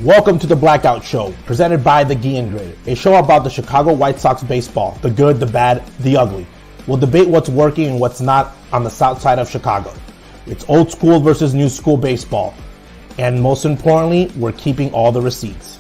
Welcome to the Blackout Show, presented by the Guillen Grid, a show about the Chicago White Sox baseball, the good, the bad, the ugly. We'll debate what's working and what's not on the south side of Chicago. It's old school versus new school baseball. And most importantly, we're keeping all the receipts.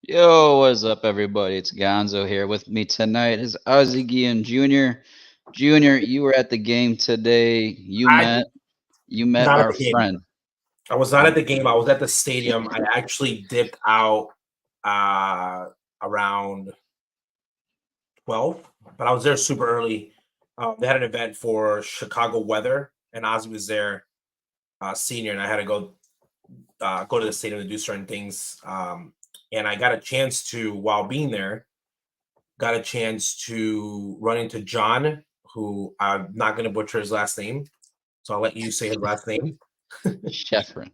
Yo, what's up, everybody? It's Gonzo here. With me tonight is Ozzy Guillen Jr. Junior, you were at the game today. You met our friend. I was not at the game. I was at the stadium. I actually dipped out around 12, but I was there super early. They had an event for Chicago weather, and Ozzy was there, senior, and I had to go to the stadium to do certain things. And I got a chance to, while being there, run into John, who I'm not going to butcher his last name. So I'll let you say his last name. Schriffen.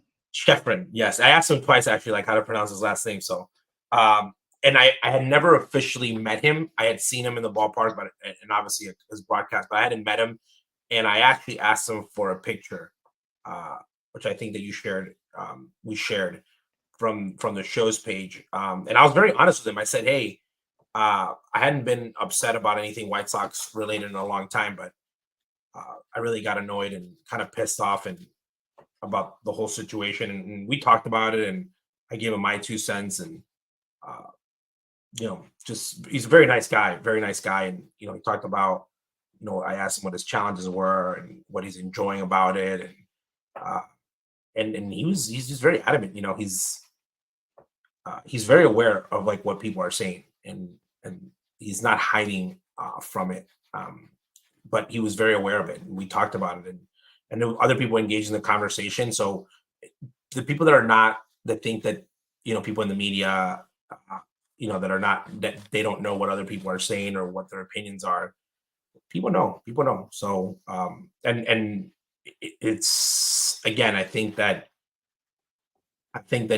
Yes. I asked him twice, actually, like how to pronounce his last name. So, and I had never officially met him. I had seen him in the ballpark, and obviously his broadcast, but I hadn't met him. And I actually asked him for a picture, which I think that you shared. We shared from the show's page. And I was very honest with him. I said, hey, I hadn't been upset about anything White Sox related in a long time, but I really got annoyed and kind of pissed off about the whole situation. And we talked about it, and I gave him my 2 cents. And, just he's a very nice guy. And, he talked about, I asked him what his challenges were and what he's enjoying about it. And he's just very adamant. He's very aware of like what people are saying, and he's not hiding from it. But he was very aware of it, and we talked about it, and there were other people engaged in the conversation. So the people that think that people in the media, that they don't know what other people are saying or what their opinions are. People know. So and it's, again, I think that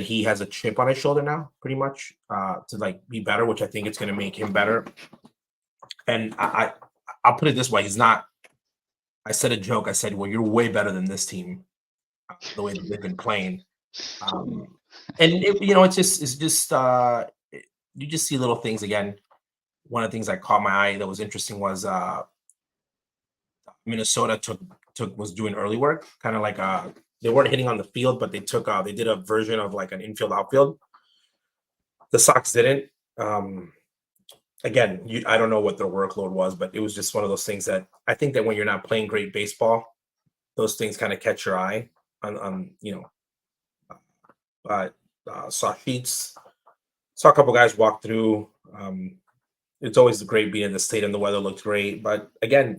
he has a chip on his shoulder now, pretty much, to like be better, which I think it's going to make him better. And I'll put it this way: I said a joke. I said, "Well, you're way better than this team, the way that they've been playing." And it's just you just see little things. Again, one of the things that caught my eye that was interesting was Minnesota was doing early work, kind of like they weren't hitting on the field, but they did a version of like an infield outfield. The Sox didn't. Again, I don't know what their workload was, but it was just one of those things that I think that when you're not playing great baseball, those things kind of catch your eye saw sheets, saw a couple guys walk through. It's always great being in the state, and the weather looked great. But again,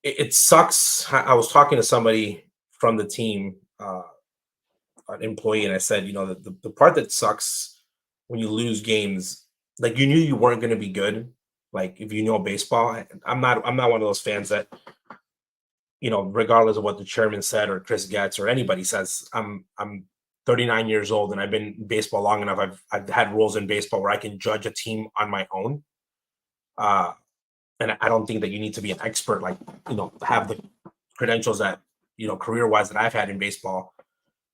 it sucks. I was talking to somebody from the team, an employee, and I said, the part that sucks when you lose games, like you knew you weren't going to be good. Like if you know baseball, I'm not one of those fans that, regardless of what the chairman said or Chris Getz or anybody says, I'm 39 years old and I've been in baseball long enough. I've had roles in baseball where I can judge a team on my own. And I don't think that you need to be an expert, like, have the credentials that, career-wise that I've had in baseball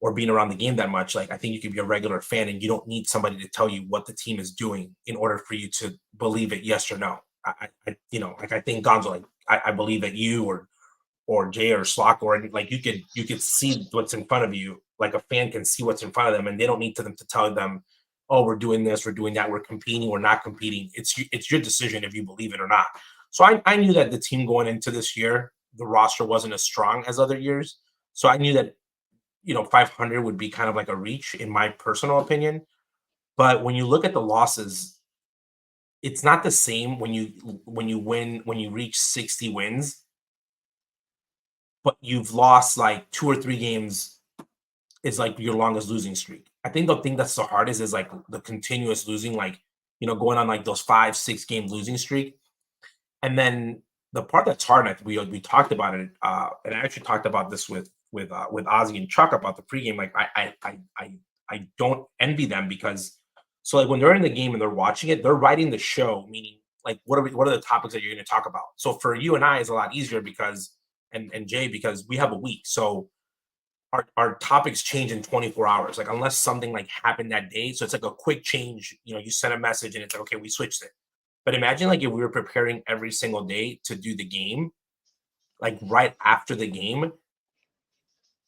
or being around the game that much. Like, I think you could be a regular fan and you don't need somebody to tell you what the team is doing in order for you to believe it, yes or no. I think Gonzo, like, I believe that you or Jay or Slock or like you could see what's in front of you like a fan can see what's in front of them, and they don't need them to tell them, oh, we're doing this, we're doing that, we're competing, we're not competing. It's your decision if you believe it or not. So I knew that the team going into this year, the roster wasn't as strong as other years. So I knew that, 500 would be kind of like a reach in my personal opinion. But when you look at the losses, it's not the same when you reach 60 wins, but you've lost like 2 or 3 games is like your longest losing streak. I think the thing that's the hardest is like the continuous losing, like, going on like those 5-6 game losing streak. And then the part that's hard, and we talked about it, and I actually talked about this with Ozzy and Chuck about the pregame. Like I don't envy them because so like when they're in the game and they're watching it, they're writing the show, meaning like what are the topics that you're going to talk about. So for you and I, it's a lot easier because and Jay, because we have a week, so our topics change in 24 hours. Like unless something like happened that day, so it's like a quick change. You send a message and it's like, okay, we switched it. But imagine like if we were preparing every single day to do the game, like right after the game,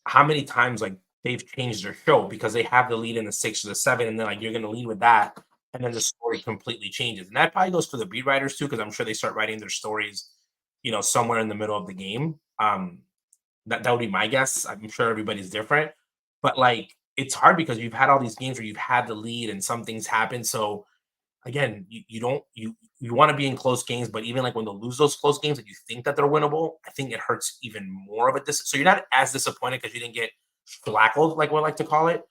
how many times like they've changed their show because they have the lead in the 6 or the 7, and then like you're going to lead with that, and then the story completely changes. And that probably goes for the beat writers too, because I'm sure they start writing their stories, somewhere in the middle of the game. That would be my guess. I'm sure everybody's different, but like it's hard because you've had all these games where you've had the lead and some things happen. So again, you want to be in close games, but even like when they lose those close games and you think that they're winnable, I think it hurts even more of it. So you're not as disappointed because you didn't get flackled, like we like to call it,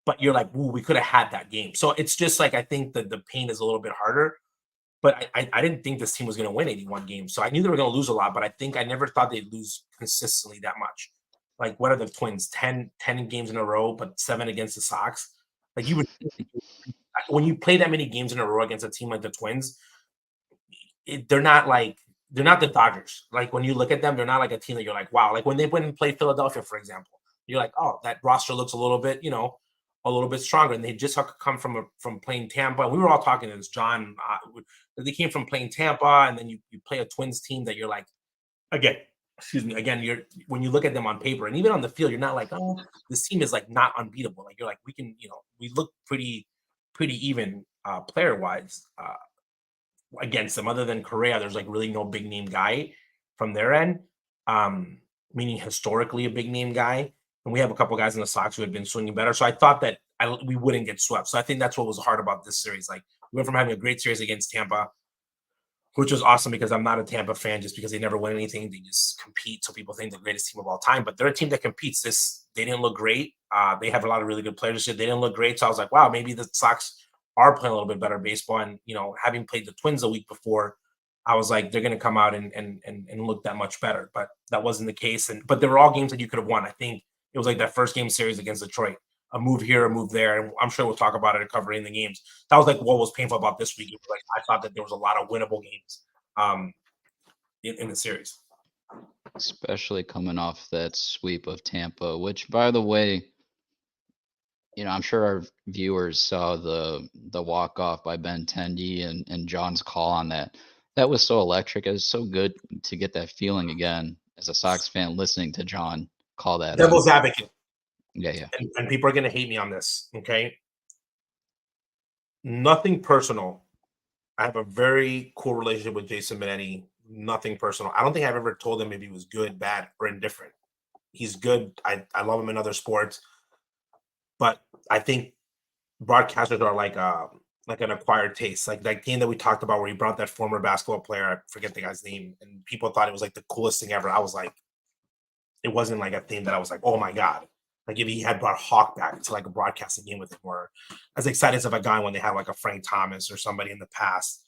but you're like, ooh, we could have had that game. So it's just like I think that the pain is a little bit harder. But I didn't think this team was going to win 81 games. So I knew they were going to lose a lot, but I never thought they'd lose consistently that much. Like, what are the Twins? 10 games in a row, but 7 against the Sox? Like, you would when you play that many games in a row against a team like the Twins, they're not the Dodgers. Like, when you look at them, they're not like a team that you're like, wow. Like, when they went and played Philadelphia, for example, you're like, oh, that roster looks a little bit, a little bit stronger. And they just come from playing Tampa. We were all talking to this, John. They came from playing Tampa, and then you play a Twins team that you're like, again, when you look at them on paper and even on the field, you're not like, oh, this team is like not unbeatable. Like you're like, we can, we look pretty even player wise against them. Other than Correa, there's like really no big name guy from their end, meaning historically a big name guy. And we have a couple guys in the Sox who had been swinging better. So I thought that we wouldn't get swept. So I think that's what was hard about this series. Like we went from having a great series against Tampa, which was awesome because I'm not a Tampa fan just because they never win anything. They just compete. So people think the greatest team of all time, but they're a team that competes. They didn't look great. They have a lot of really good players. They didn't look great. So I was like, wow, maybe the Sox are playing a little bit better baseball. And, having played the Twins a week before, I was like, they're going to come out and look that much better. But that wasn't the case. But there were all games that you could have won. I think it was like that first game series against Detroit. A move here, a move there, and I'm sure we'll talk about it covering the games. That was like what was painful about this week. Like I thought that there was a lot of winnable games in the series, especially coming off that sweep of Tampa. Which, by the way, I'm sure our viewers saw the walk off by Ben Tendy and John's call on that. That was so electric. It was so good to get that feeling again as a Sox fan listening to John call that. Devil's advocate. Yeah. And people are going to hate me on this, okay? Nothing personal. I have a very cool relationship with Jason Benetti. Nothing personal. I don't think I've ever told him if he was good, bad, or indifferent. He's good. I love him in other sports. But I think broadcasters are like an acquired taste. Like that game that we talked about where he brought that former basketball player, I forget the guy's name, and people thought it was like the coolest thing ever. I was like, it wasn't like a thing that I was like, oh my God. Like if he had brought Hawk back to like a broadcasting game with him, or as excited as a guy when they had like a Frank Thomas or somebody in the past.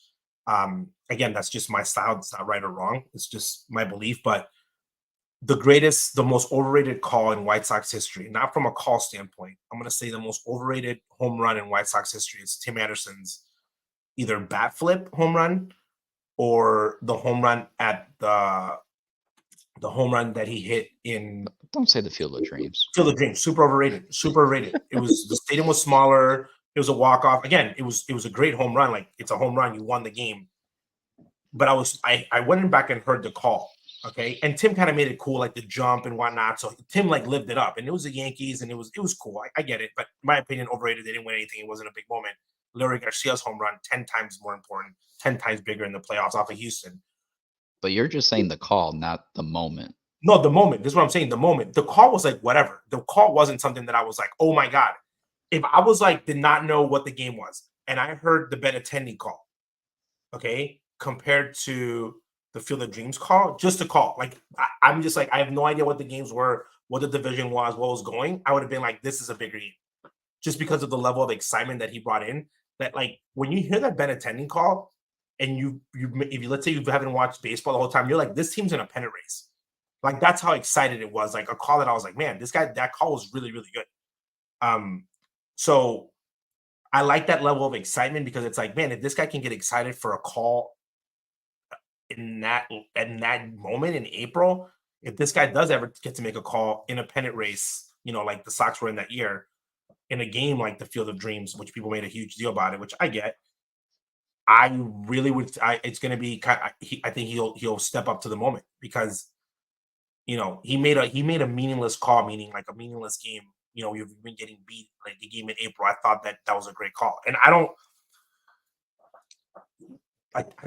Again, that's just my style. It's not right or wrong. It's just my belief. But the most overrated call in White Sox history, not from a call standpoint, I'm going to say the most overrated home run in White Sox history is Tim Anderson's either bat flip home run or the home run at the home run that he hit in. Don't say the Field of Dreams. Field of Dreams, super overrated. It was the stadium was smaller. It was a walk off. Again, it was a great home run. Like it's a home run. You won the game. But I went back and heard the call, Okay, and Tim kind of made it cool, like the jump and whatnot. So Tim like lived it up, and it was the Yankees, and it was cool. I get it, but in my opinion, overrated. They didn't win anything. It wasn't a big moment. Larry Garcia's home run, 10 times more important, 10 times bigger in the playoffs off of Houston. But you're just saying the call, not the moment. No, the moment. This is what I'm saying. The moment. The call was like whatever. The call wasn't something that I was like, oh my god. If I was like did not know what the game was, and I heard the Benintendi call, okay, compared to the Field of Dreams call, just a call. Like I'm just like I have no idea what the games were, what the division was, what was going. I would have been like, this is a bigger game, just because of the level of excitement that he brought in. That like when you hear that Benintendi call, and you if you let's say you haven't watched baseball the whole time, you're like, this team's in a pennant race. Like that's how excited it was. Like a call that I was like, man, that call was really really good. So I like that level of excitement because it's like, man, if this guy can get excited for a call in that moment in April, if this guy does ever get to make a call in a pennant race, like the Sox were in that year, in a game like the Field of Dreams, which people made a huge deal about it, which I get, I really would. It's going to be I think he'll step up to the moment because he made a meaningless call, meaning like a meaningless game. You've been getting beat like the game in April. I thought that was a great call, and I don't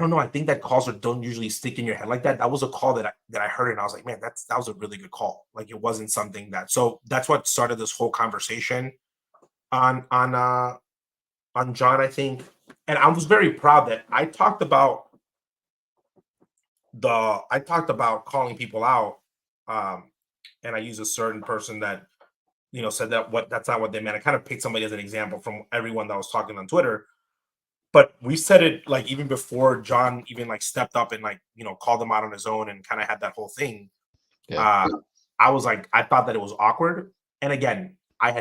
know. I think that calls don't usually stick in your head like that. That was a call that I heard, and I was like, man, that was a really good call. Like it wasn't something that. So that's what started this whole conversation on John, I think, and I was very proud that I talked about calling people out, and I used a certain person that said that's not what they meant. I kind of picked somebody as an example from everyone that was talking on Twitter. But we said it like even before John even like stepped up and like called him out on his own and kind of had that whole thing. Yeah. I was like, I thought that it was awkward. And again, I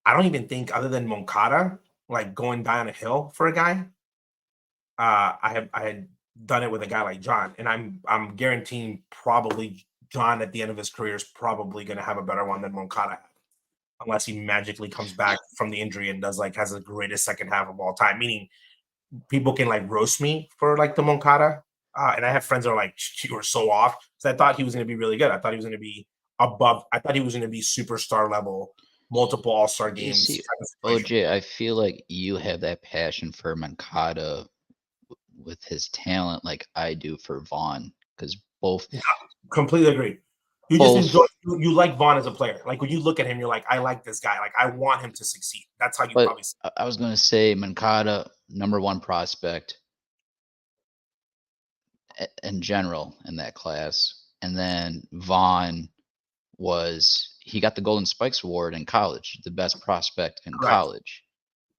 don't even think other than Moncada, like going down a hill for a guy. I had done it with a guy like John, and I'm guaranteeing probably John at the end of his career is probably going to have a better one than Moncada had. Unless he magically comes back from the injury and has the greatest second half of all time. Meaning, people can like roast me for like the Moncada, and I have friends that are like, "You were so off." So I thought he was going to be really good. I thought he was going to be above. I thought he was going to be superstar level, multiple All-Star games. See, OJ, I feel like you have that passion for Moncada with his talent, like I do for Vaughn, because both. Yeah, completely agree. You just enjoy. You like Vaughn as a player. Like when you look at him, you're like, I like this guy. Like I want him to succeed. That's how you probably. I was going to say Moncada, #1 prospect in general in that class, and then Vaughn he got the Golden Spikes Award in college, the best prospect in college.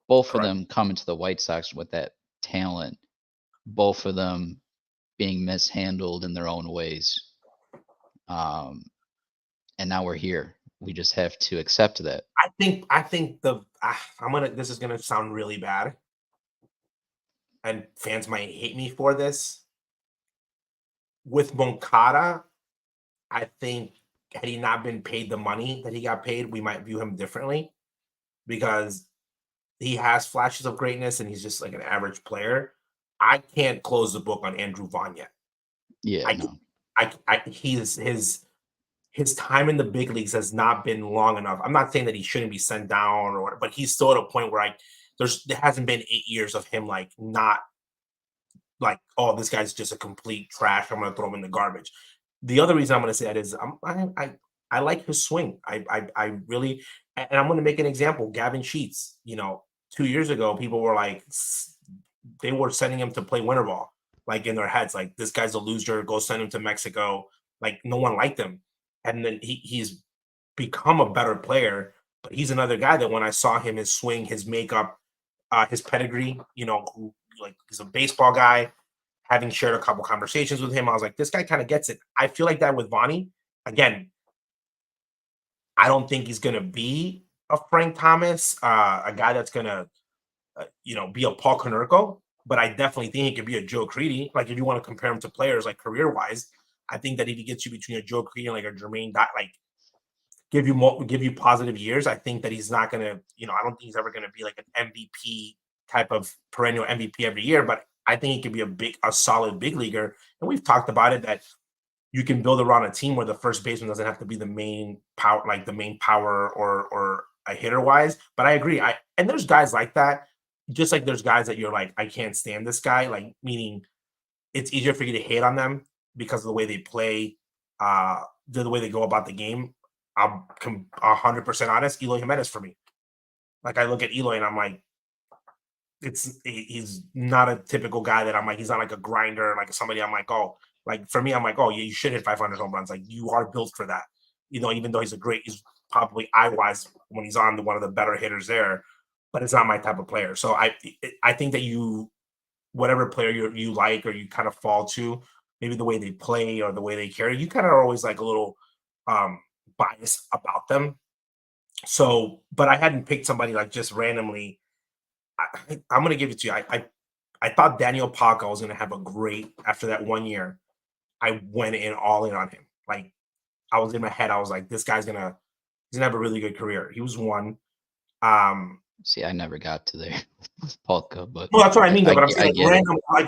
Both of them coming to the White Sox with that talent. Both of them being mishandled in their own ways. And now we're here. We just have to accept that. I think this is gonna sound really bad, and fans might hate me for this. With Moncada, I think had he not been paid the money that he got paid, we might view him differently because he has flashes of greatness and he's just like an average player. I can't close the book on Andrew Vaughn yet. Yeah, his time in the big leagues has not been long enough. I'm not saying that he shouldn't be sent down or whatever, but he's still at a point where there hasn't been 8 years of him like not like, oh, this guy's just a complete trash. I'm gonna throw him in the garbage. The other reason I'm gonna say that is I like his swing. I really, and I'm gonna make an example. Gavin Sheets, 2 years ago, people were like, they were sending him to play winter ball, like in their heads, like this guy's a loser. Go send him to Mexico. Like no one liked him. And then he's become a better player, but he's another guy that when I saw him, his swing, his makeup, his pedigree, who like he's a baseball guy, having shared a couple conversations with him, I was like, this guy kind of gets it. I feel like that with Vonnie. Again, I don't think he's going to be a Frank Thomas, a guy that's going to, be a Paul Konerko, but I definitely think he could be a Joe Creedy. Like if you want to compare him to players like career-wise, I think that if he gets you between a Joe Creedy and like a Jermaine, like give you positive years, I think that he's not going to, I don't think he's ever going to be like an MVP type of perennial MVP every year, but I think he could be a solid big leaguer. And we've talked about it that you can build around a team where the first baseman doesn't have to be the main power or a hitter wise. But I agree. And there's guys like that. Just like there's guys that you're like, I can't stand this guy. Like, meaning it's easier for you to hate on them because of the way they play, the way they go about the game. I'm 100% honest. Eloy Jimenez for me. Like I look at Eloy and I'm like, he's not a typical guy that I'm like, he's not like a grinder, like somebody I'm like, oh, like for me, I'm like, oh, yeah, you should hit 500 home runs. Like you are built for that. You know, even though he's probably eye-wise when he's on one of the better hitters there, but it's not my type of player. So I think that whatever player you like or you kind of fall to, maybe the way they play or the way they carry, you kind of are always like a little biased about them. So, but I hadn't picked somebody like just randomly. I'm going to give it to you. I thought Daniel Palka was going to have a great after that 1 year. I went all in on him. Like I was in my head. I was like, this guy's he's gonna have a really good career. He was one. See, I never got to there, Polka, but well, that's what I mean. But I'm saying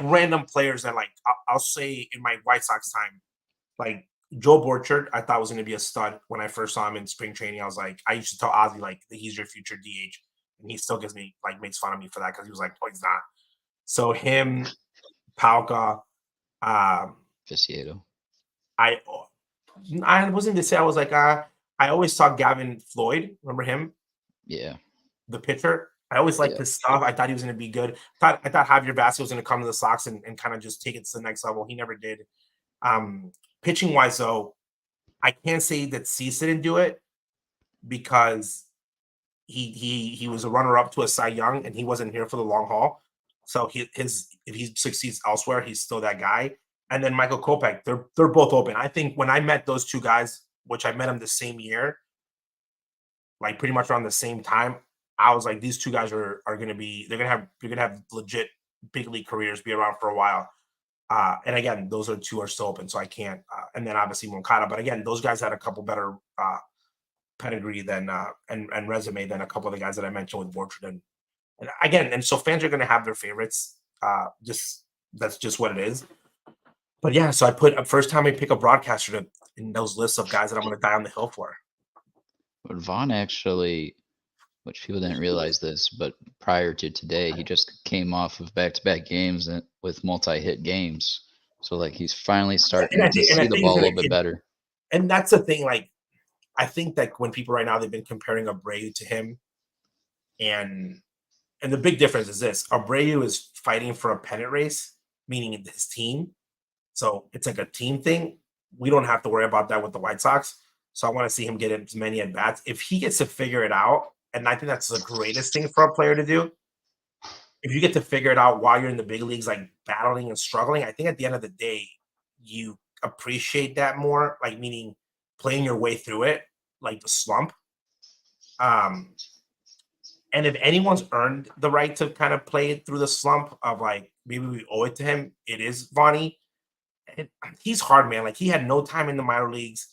random players that like I'll say in my White Sox time, like Joe Borchard, I thought was going to be a stud when I first saw him in spring training. I was like, I used to tell Ozzy like he's your future DH, and he still makes fun of me for that because he was like, oh, he's not. So him, Palka, Viciato. I wasn't to say I was like I always saw Gavin Floyd. Remember him? Yeah. The pitcher. I always liked his stuff. I thought he was going to be good. I thought Javier Vazquez was going to come to the Sox and kind of just take it to the next level. He never did. Pitching wise, though, I can't say that Cease didn't do it because he was a runner up to a Cy Young and he wasn't here for the long haul. So if he succeeds elsewhere, he's still that guy. And then Michael Kopech, they're both open. I think when I met those two guys, which I met them the same year, like pretty much around the same time, I was like, these two guys are going to have legit big league careers, be around for a while. And again, those two are still open, so I can't. And then obviously Moncada, but again, those guys had a couple better pedigree than and resume than a couple of the guys that I mentioned with Borchard. And again, and so fans are going to have their favorites. That's just what it is. But yeah, so I put first time I pick a broadcaster in those lists of guys that I'm going to die on the hill for. But Vaughn actually, which people didn't realize this, but prior to today, he just came off of back-to-back games with multi-hit games. So, like, he's finally starting to see the ball a little bit better. And that's the thing. Like, I think that when people right now, they've been comparing Abreu to him. And the big difference is this. Abreu is fighting for a pennant race, meaning his team. So it's like a team thing. We don't have to worry about that with the White Sox. So I want to see him get as many at-bats. If he gets to figure it out, and I think that's the greatest thing for a player to do, if you get to figure it out while you're in the big leagues, like battling and struggling, I think at the end of the day, you appreciate that more, like meaning playing your way through it, like the slump. And if anyone's earned the right to kind of play through the slump of like, maybe we owe it to him, it is Vaughn. And he's hard, man. Like he had no time in the minor leagues,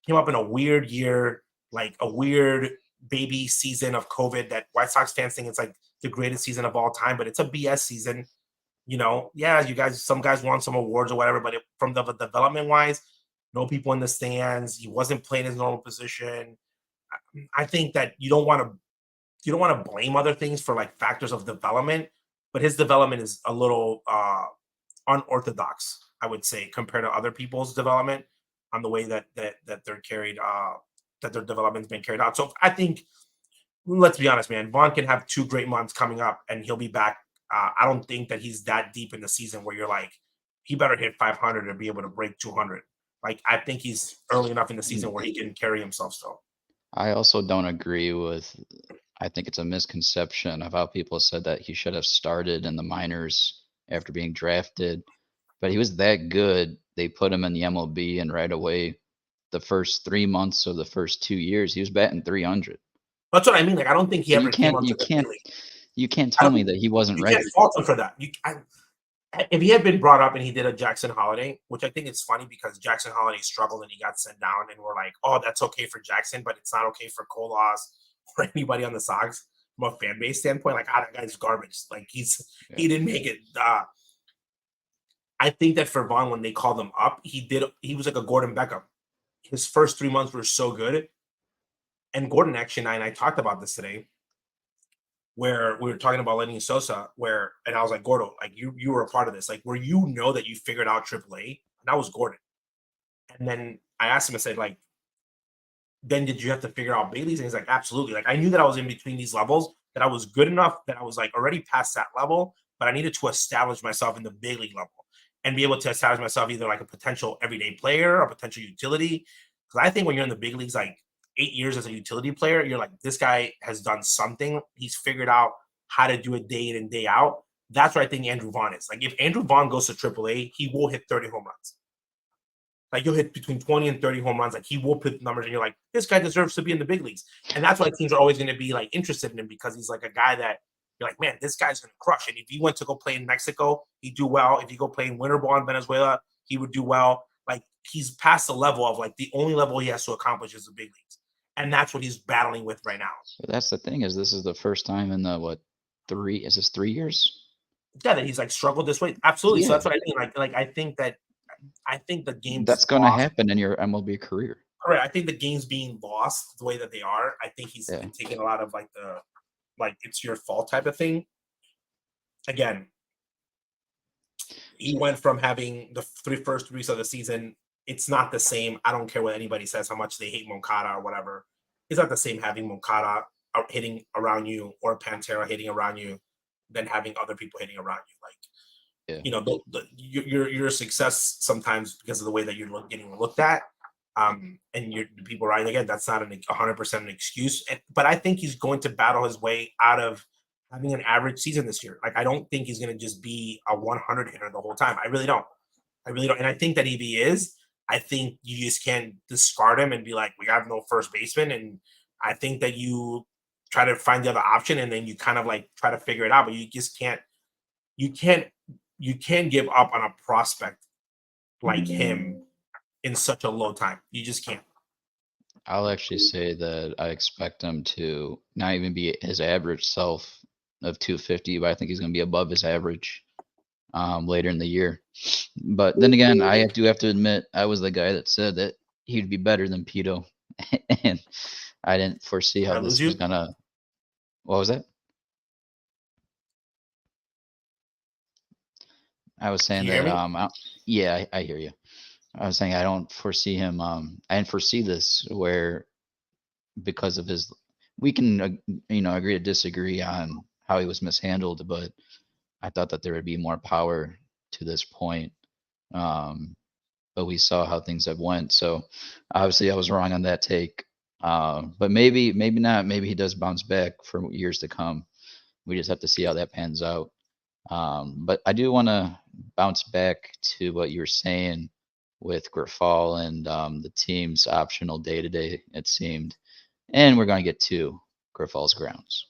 came up in a weird year, like a weird baby season of COVID that White Sox fans think it's like the greatest season of all time, but it's a BS season. You know, yeah, some guys won some awards or whatever, but from the development wise, no people in the stands. He wasn't playing his normal position. I think that you don't want to blame other things for like factors of development, but his development is a little unorthodox, I would say, compared to other people's development on the way that they're carried, that their development's been carried out. So I think, let's be honest, man, Vaughn can have 2 great months coming up and he'll be back. I don't think that he's that deep in the season where you're like, he better hit 500 to be able to break 200. Like, I think he's early enough in the season where he can carry himself still. I also don't agree with, I think it's a misconception of how people said that he should have started in the minors after being drafted, but he was that good. They put him in the MLB and right away, the first 3 months or the first 2 years, he was batting 300. That's what I mean. Like, I don't think he ever came up to the league. You can't tell me that he wasn't ready. You can't fault him for that. If he had been brought up and he did a Jackson Holiday, which I think is funny because Jackson Holiday struggled and he got sent down, and we're like, oh, that's okay for Jackson, but it's not okay for Colas or anybody on the Sox from a fan base standpoint. Like, that guy's garbage. Like, he didn't make it. I think that for Vaughn, when they called him up, he was like a Gordon Beckham. His first 3 months were so good. And Gordon, actually, and I talked about this today, where we were talking about Lenny Sosa, and I was like, Gordo, like you were a part of this, like where that you figured out AAA, and that was Gordon. And then I asked him, I said, like, then did you have to figure out big leagues? And he's like, absolutely. Like I knew that I was in between these levels, that I was good enough, that I was like already past that level, but I needed to establish myself in the big league level and be able to establish myself either like a potential everyday player or potential utility. Because I think when you're in the big leagues, like 8 years as a utility player, you're like, this guy has done something. He's figured out how to do it day in and day out. That's what I think Andrew Vaughn is. Like if Andrew Vaughn goes to AAA, he will hit 30 home runs. Like you'll hit between 20 and 30 home runs. Like he will put numbers, and you're like, this guy deserves to be in the big leagues. And that's why teams are always going to be like interested in him, because he's like a guy that you're like, man, this guy's going to crush. And if he went to go play in Mexico, he'd do well. If he go play in winter ball in Venezuela, he would do well. Like he's past the level of like the only level he has to accomplish is the big leagues. And that's what he's battling with right now. So that's the thing, is this is the first time in the 3 years? Yeah, that he's like struggled this way. Absolutely. Yeah. So that's what I mean. Like I think the game That's going to happen in your MLB career. All right. I think the game's being lost the way that they are. I think he's been taking a lot of like it's your fault type of thing. Again, he went from having the first 3 weeks of the season. It's not the same. I don't care what anybody says, how much they hate Moncada or whatever. It's not the same having Moncada hitting around you or Pantera hitting around you than having other people hitting around you. Like, your success sometimes because of the way that you're getting looked at, and the people around. Again, that's not 100% an excuse, but I think he's going to battle his way out of having an average season this year. Like I don't think he's going to just be a 100 hitter the whole time. I really don't. And I think that if he is, I think you just can't discard him and be like, we have no first baseman. And I think that you try to find the other option, and then you kind of like try to figure it out, but you just can't. You can't give up on a prospect like him in such a low time. You just can't. I'll actually say that I expect him to not even be his average self of 250, but I think he's going to be above his average later in the year. But then again, I do have to admit, I was the guy that said that he'd be better than Pito, and I didn't foresee how this was going to. What was that? I was saying that, I hear you. I was saying I don't foresee him. I didn't foresee this where, because of his, we can, agree to disagree on how he was mishandled, but I thought that there would be more power to this point. But we saw how things have went. So obviously I was wrong on that take. But maybe not. Maybe he does bounce back for years to come. We just have to see how that pans out. But I do want to bounce back to what you were saying with Grifol and the team's optional day-to-day, it seemed. And we're going to get to Grifol's grounds.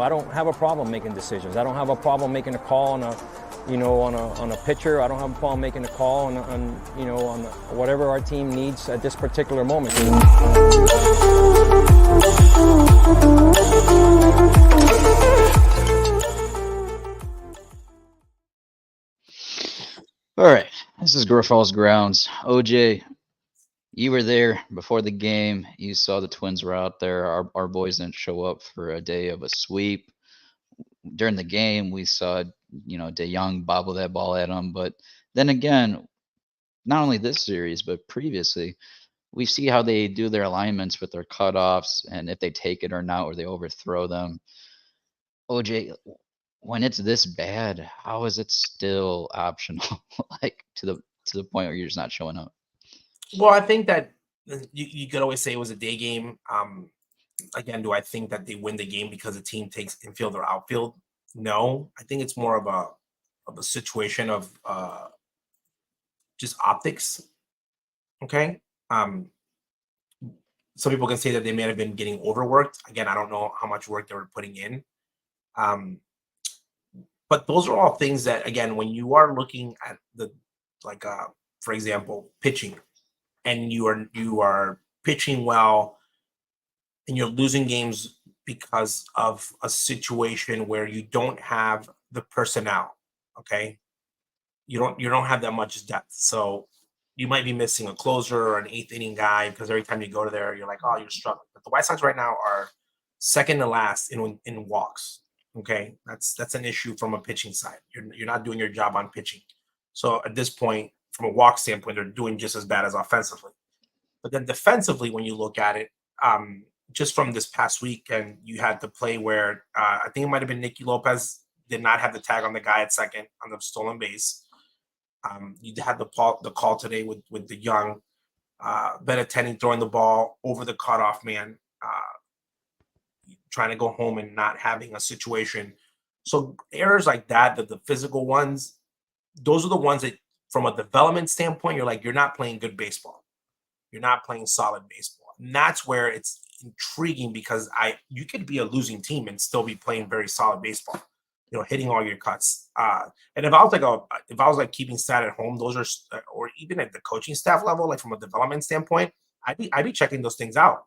I don't have a problem making decisions. I don't have a problem making a call on a pitcher. I don't have a problem making a call on whatever our team needs at this particular moment. All right, this is Grifol's grounds. OJ, you were there before the game. You saw the Twins were out there. Our boys didn't show up for a day of a sweep. During the game, we saw, De Jong bobble that ball at him. But then again, not only this series, but previously, we see how they do their alignments with their cutoffs and if they take it or not, or they overthrow them. OJ, when it's this bad, how is it still optional? Like to the point where you're just not showing up? Well, I think that you could always say it was a day game. Again, do I think that they win the game because the team takes infield or outfield? No, I think it's more of a situation of just optics. Okay. Some people can say that they may have been getting overworked. Again, I don't know how much work they were putting in. But those are all things that, again, when you are looking at for example, pitching, and you are pitching well, and you're losing games because of a situation where you don't have the personnel. Okay, you don't have that much depth, so you might be missing a closer or an eighth inning guy because every time you go to there, you're like, oh, you're struggling. But the White Sox right now are second to last in walks. Okay, that's an issue from a pitching side. You're not doing your job on pitching. So at this point, from a walk standpoint, they're doing just as bad as offensively. But then defensively, when you look at it, just from this past week, and you had the play where I think it might have been Nicky Lopez did not have the tag on the guy at second on the stolen base. You had the call today with the young Benintendi throwing the ball over the cutoff man, trying to go home and not having a situation. So errors like that, the physical ones, those are the ones that, from a development standpoint, you're like, you're not playing good baseball. You're not playing solid baseball. And that's where it's intriguing, because you could be a losing team and still be playing very solid baseball, hitting all your cuts. And if I was like keeping stat at home, those are, or even at the coaching staff level, like from a development standpoint, I'd be checking those things out.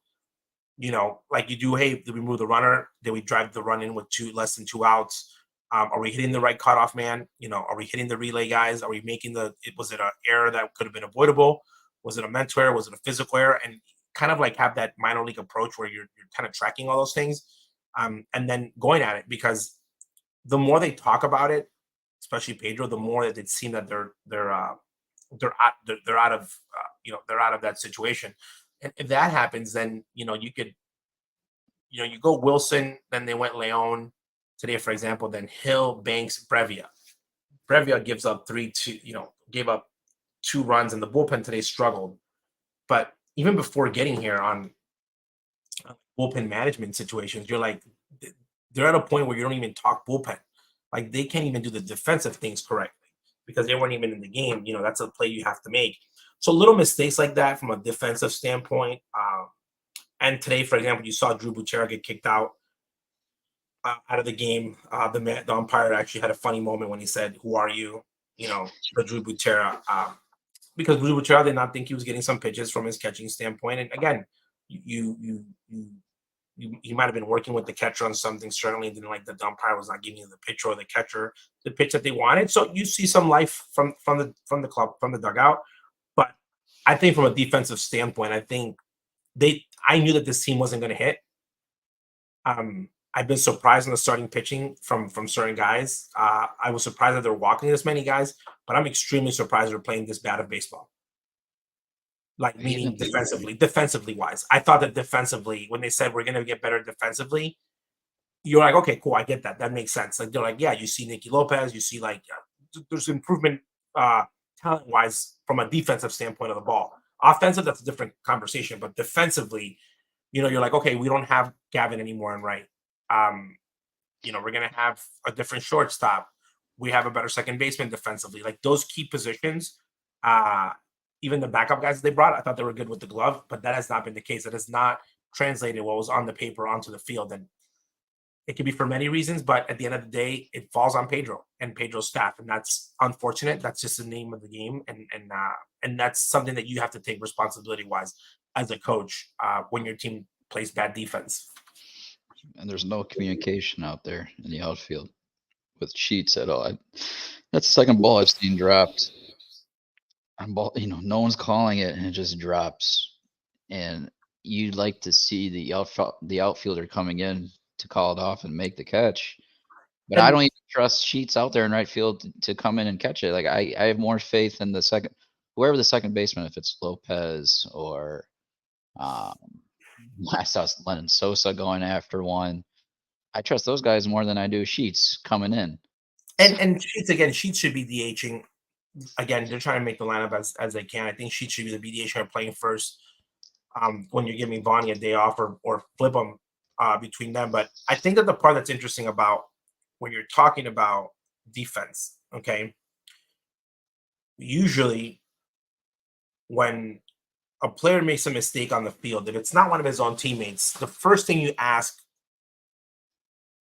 Like you do, hey, did we move the runner? Did we drive the run in with less than 2 outs? Are we hitting the right cutoff man? Are we hitting the relay guys? Are we making was it an error that could have been avoidable? Was it a mental error? Was it a physical error? And kind of like have that minor league approach where you're kind of tracking all those things, and then going at it, because the more they talk about it, especially Pedro, the more that it seems that they're out of that situation. And if that happens, then you could, you go Wilson, then they went Leon today, for example, then Hill, Banks, Brevia. Brevia gave up 2 runs, and the bullpen today struggled. But even before getting here on bullpen management situations, you're like, they're at a point where you don't even talk bullpen. Like, they can't even do the defensive things correctly because they weren't even in the game. That's a play you have to make. So little mistakes like that from a defensive standpoint. And today, for example, you saw Drew Butera get kicked out of the game. The umpire actually had a funny moment when he said, "Who are you?" For Drew Butera, because Drew Butera did not think he was getting some pitches from his catching standpoint. And again, you might have been working with the catcher on something. Certainly didn't like the umpire was not giving the pitcher or the catcher the pitch that they wanted. So you see some life from the club, from the dugout. But I think from a defensive standpoint, I knew that this team wasn't going to hit. I've been surprised in the starting pitching from certain guys. I was surprised that they're walking this many guys, but I'm extremely surprised they're playing this bad of baseball. Like, meaning defensively wise. I thought that defensively, when they said we're going to get better defensively, you're like, okay, cool, I get that. That makes sense. Like, they're like, yeah, you see Nicky Lopez, you see like there's improvement talent wise from a defensive standpoint of the ball. Offensive, that's a different conversation, but defensively, you're like, okay, we don't have Gavin anymore in right. We're going to have a different shortstop. We have a better second baseman defensively. Like, those key positions, even the backup guys that they brought, I thought they were good with the glove, but that has not been the case. That has not translated what was on the paper onto the field. And it could be for many reasons, but at the end of the day, it falls on Pedro and Pedro's staff. And that's unfortunate. That's just the name of the game. And that's something that you have to take responsibility wise as a coach when your team plays bad defense. And there's no communication out there in the outfield with Sheets at all. That's the second ball I've seen dropped. No one's calling it, and it just drops. And you'd like to see the outfielder coming in to call it off and make the catch. But I don't even trust Sheets out there in right field to come in and catch it. Like, I have more faith in whoever the second baseman, if it's Lopez or I saw Lennon Sosa going after one. I trust those guys more than I do Sheets coming in. And Sheets should be DHing. Again, they're trying to make the lineup as they can. I think Sheets should be the DH or playing first when you're giving Vonnie a day off or flip them between them. But I think that the part that's interesting about when you're talking about defense, okay, usually when a player makes a mistake on the field, if it's not one of his own teammates, the first thing you ask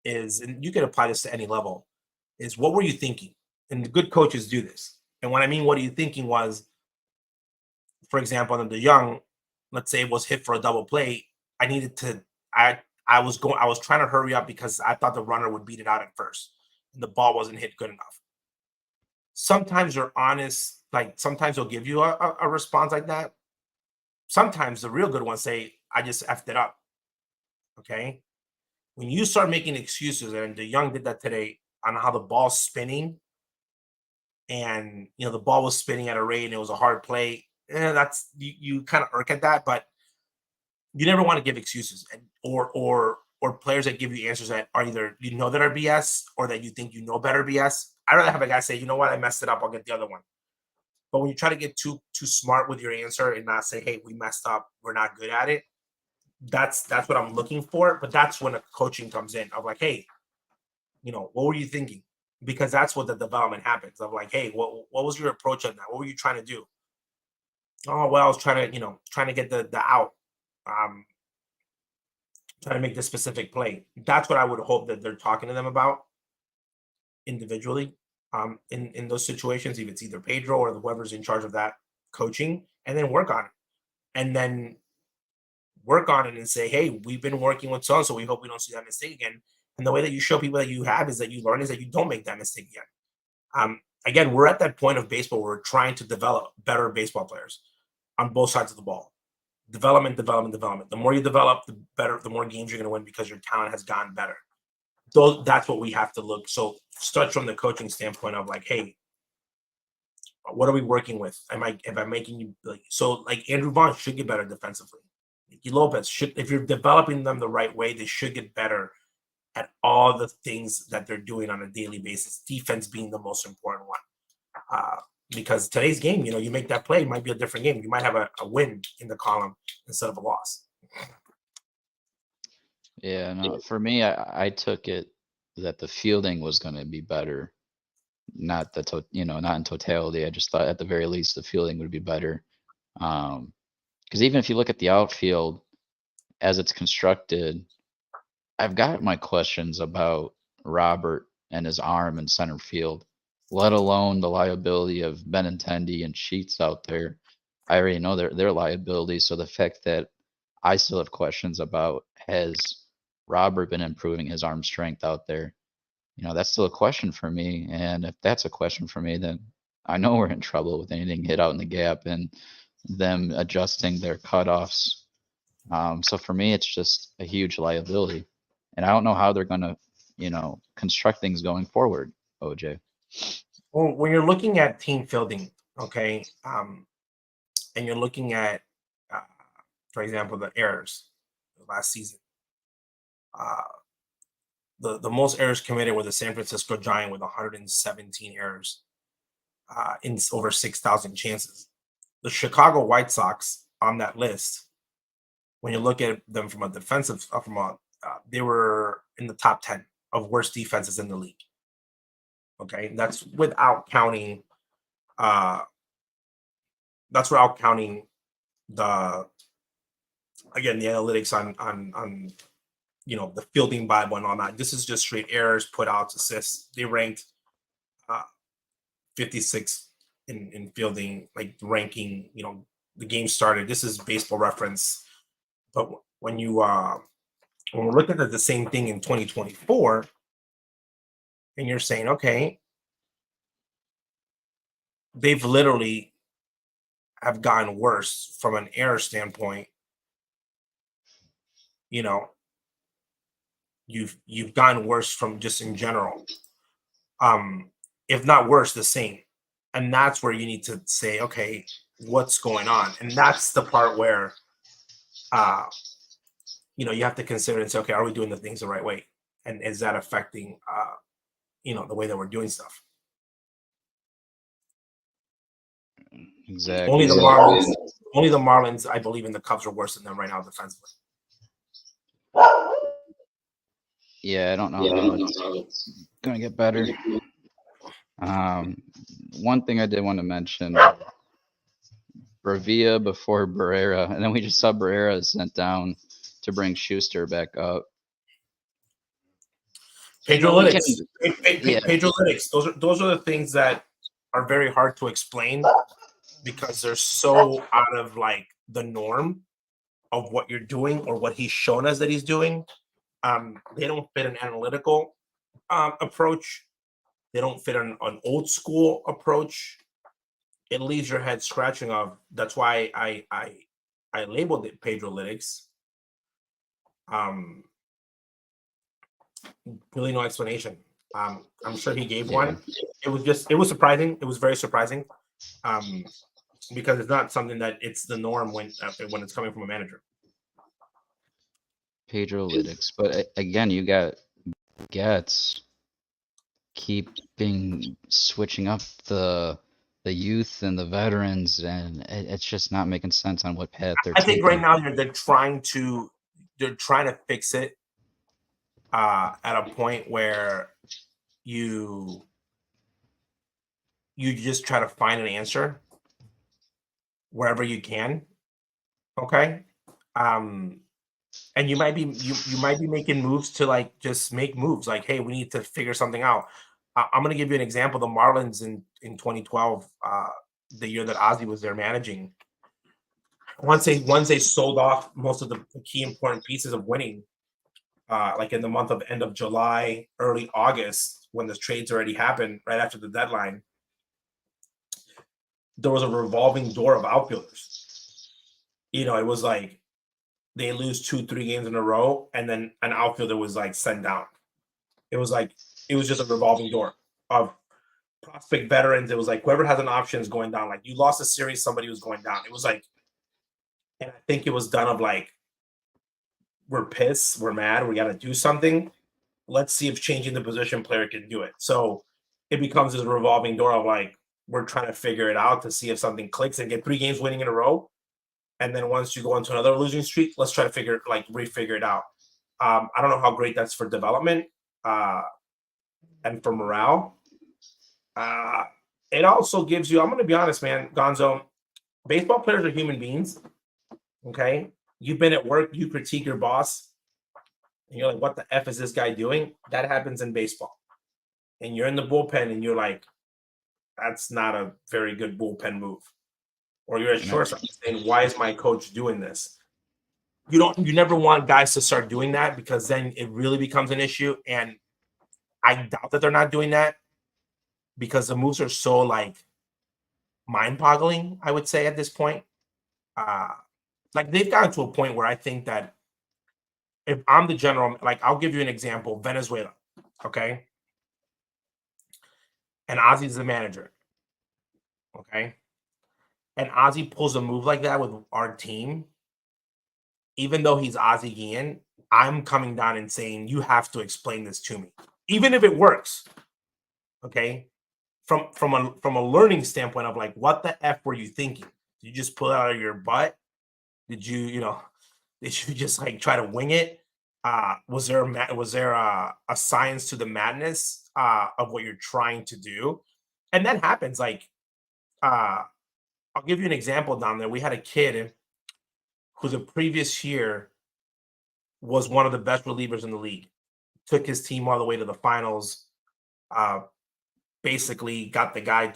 is, and you can apply this to any level, is what were you thinking? And the good coaches do this. And what I mean, what are you thinking was, for example, on the young, let's say it was hit for a double play. I needed to I was trying to hurry up because I thought the runner would beat it out at first, and the ball wasn't hit good enough. Sometimes you're honest, like sometimes they'll give you a response like that. Sometimes the real good ones say, I just effed it up. Okay. When you start making excuses, and DeYoung did that today on how the ball's spinning, and the ball was spinning at a rate and it was a hard play. That's you kind of irk at that, but you never want to give excuses or players that give you answers that are either that are BS or that you think better BS. I'd rather have a guy say, you know what, I messed it up, I'll get the other one. But when you try to get too smart with your answer and not say, hey, we messed up, we're not good at it, that's what I'm looking for. But that's when a coaching comes in of like, hey, what were you thinking? Because that's what the development happens of like, hey, what was your approach on that? What were you trying to do? Oh, well, I was trying to get the out. Trying to make this specific play. That's what I would hope that they're talking to them about individually in those situations, if it's either Pedro or whoever's in charge of that coaching, and then work on it. And then work on it and say, hey, we've been working with so-and-so. We hope we don't see that mistake again. And the way that you show people that you have is that you learn is that you don't make that mistake again. Again, we're at that point of baseball where we're trying to develop better baseball players on both sides of the ball. Development. The more you develop, the better, the more games you're going to win because your talent has gotten better. That's what we have to look. So start from the coaching standpoint of like, hey, what are we working with? Am I making you like Andrew Vaughn should get better defensively. Nicky Lopez should, if you're developing them the right way, they should get better at all the things that they're doing on a daily basis. Defense being the most important one. Because today's game, you make that play, it might be a different game. You might have a win in the column instead of a loss. Yeah, no, for me, I took it that the fielding was going to be better, not not in totality. I just thought at the very least the fielding would be better. Because even if you look at the outfield as it's constructed, I've got my questions about Robert and his arm in center field, let alone the liability of Benintendi and Sheets out there. I already know their liability. So the fact that I still have questions about, has Robert been improving his arm strength out there? That's still a question for me. And if that's a question for me, then I know we're in trouble with anything hit out in the gap and them adjusting their cutoffs. So for me, it's just a huge liability. And I don't know how they're going to, construct things going forward, OJ. Well, when you're looking at team fielding, okay, and you're looking at, for example, the errors last season, the most errors committed were the San Francisco Giant with 117 errors in over 6,000 chances. The Chicago White Sox on that list, when you look at them from a defensive, they were in the top 10 of worst defenses in the league. Okay, that's without counting. That's without counting the analytics on the fielding Bible and all that. This is just straight errors, put outs, assists. They ranked 56 in fielding, like ranking. The game started. This is Baseball Reference, but when we're looking at the same thing in 2024, and you're saying, okay, they've literally have gotten worse from an error standpoint. You've gotten worse from just in general. If not worse, the same. And that's where you need to say, okay, what's going on? And that's the part where you have to consider and say, okay, are we doing the things the right way? And is that affecting the way that we're doing stuff? Exactly. Only the Marlins, I believe, and the Cubs are worse than them right now defensively. Yeah, I don't know how it's going to get better. One thing I did want to mention, Bravia before Barrera, and then we just saw Barrera sent down to bring Schuster back up. Pedrolytics. Pedrolytics. Those are the things that are very hard to explain because they're so out of like the norm of what you're doing or what he's shown us that he's doing. They don't fit an analytical approach. They don't fit an old school approach. It leaves your head scratching of. That's why I labeled it Pedrolytics. Really no explanation. I'm sure he gave one. It was surprising. It was very surprising. Because it's not something that it's the norm when it's coming from a manager. Pedrolytics, but again, you got Getz keeping switching up the youth and the veterans, and it's just not making sense on what path they're taking. I think right now they're trying to fix it at a point where you just try to find an answer wherever you can. Okay. And you might be making moves to like just make moves like, hey, we need to figure something out. I'm going to give you an example. The Marlins in 2012, the year that Ozzie was there managing, once they sold off most of the key important pieces of winning, like in the month of end of July, early August, when the trades already happened right after the deadline, there was a revolving door of outfielders. It was like they lose 2-3 games in a row, and then an outfielder was like sent down. It was just a revolving door of prospect veterans. It was like whoever has an option is going down. Like you lost a series, somebody was going down. It was like, and I think it was done of like, we're pissed, we're mad, we got to do something. Let's see if changing the position player can do it. So it becomes this revolving door of like, we're trying to figure it out to see if something clicks and get 3 games winning in a row. And then once you go into another losing streak, let's try to refigure it out. I don't know how great that's for development and for morale. It also gives you, I'm going to be honest, man, Gonzo, baseball players are human beings. Okay. You've been at work, you critique your boss, and you're like, what the F is this guy doing? That happens in baseball. And you're in the bullpen and you're like, that's not a very good bullpen move. Or you're at shortstop saying, why is my coach doing this? You never want guys to start doing that, because then it really becomes an issue. And I doubt that they're not doing that, because the moves are so like mind-boggling, I would say, at this point. Like they've gotten to a point where I think that if I'm the general, like I'll give you an example, Venezuela, okay? And Ozzie's the manager, okay? And Ozzie pulls a move like that with our team, even though he's Ozzie Guillen, I'm coming down and saying, you have to explain this to me, even if it works, okay? From a learning standpoint of like, what the F were you thinking? Did you just pull it out of your butt? Did you just like try to wing it? Was there a science to the madness of what you're trying to do? And that happens. Like, I'll give you an example down there. We had a kid who the previous year was one of the best relievers in the league. Took his team all the way to the finals. Basically got the guy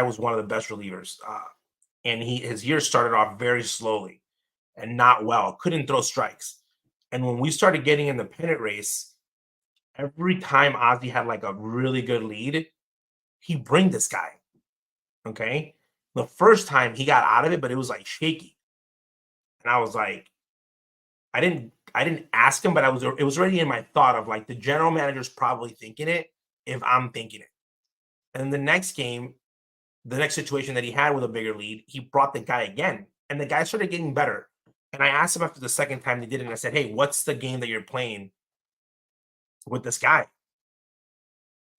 was one of the best relievers. And his year started off very slowly and not well. Couldn't throw strikes. And when we started getting in the pennant race, every time Ozzie had like a really good lead, he'd bring this guy. Okay. The first time he got out of it, but it was like shaky. And I was like, I didn't ask him, but it was already in my thought of like, the general manager's probably thinking it if I'm thinking it. And the next game, the next situation that he had with a bigger lead, he brought the guy again, and the guy started getting better. And I asked him after the second time they did it, and I said, hey, what's the game that you're playing with this guy?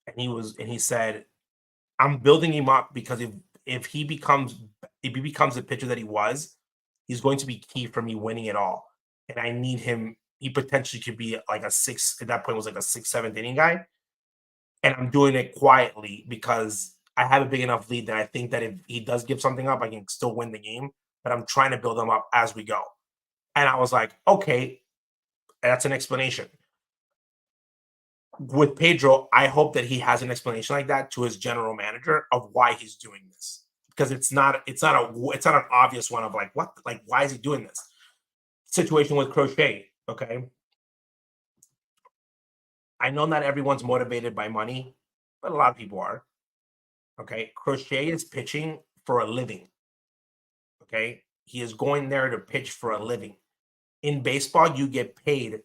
And he said, I'm building him up because if he becomes the pitcher that he was, he's going to be key for me winning it all. And I need him. He potentially could be like at that point was like a 6th, 7th inning guy. And I'm doing it quietly because I have a big enough lead that I think that if he does give something up, I can still win the game. But I'm trying to build him up as we go. And I was like, okay, that's an explanation. With Pedro, I hope that he has an explanation like that to his general manager of why he's doing this, because it's not an obvious one of like, what, like, why is he doing this? situation with Crochet. Okay. I know not everyone's motivated by money, but a lot of people are. Okay. Crochet is pitching for a living. Okay. He is going there to pitch for a living. In baseball, you get paid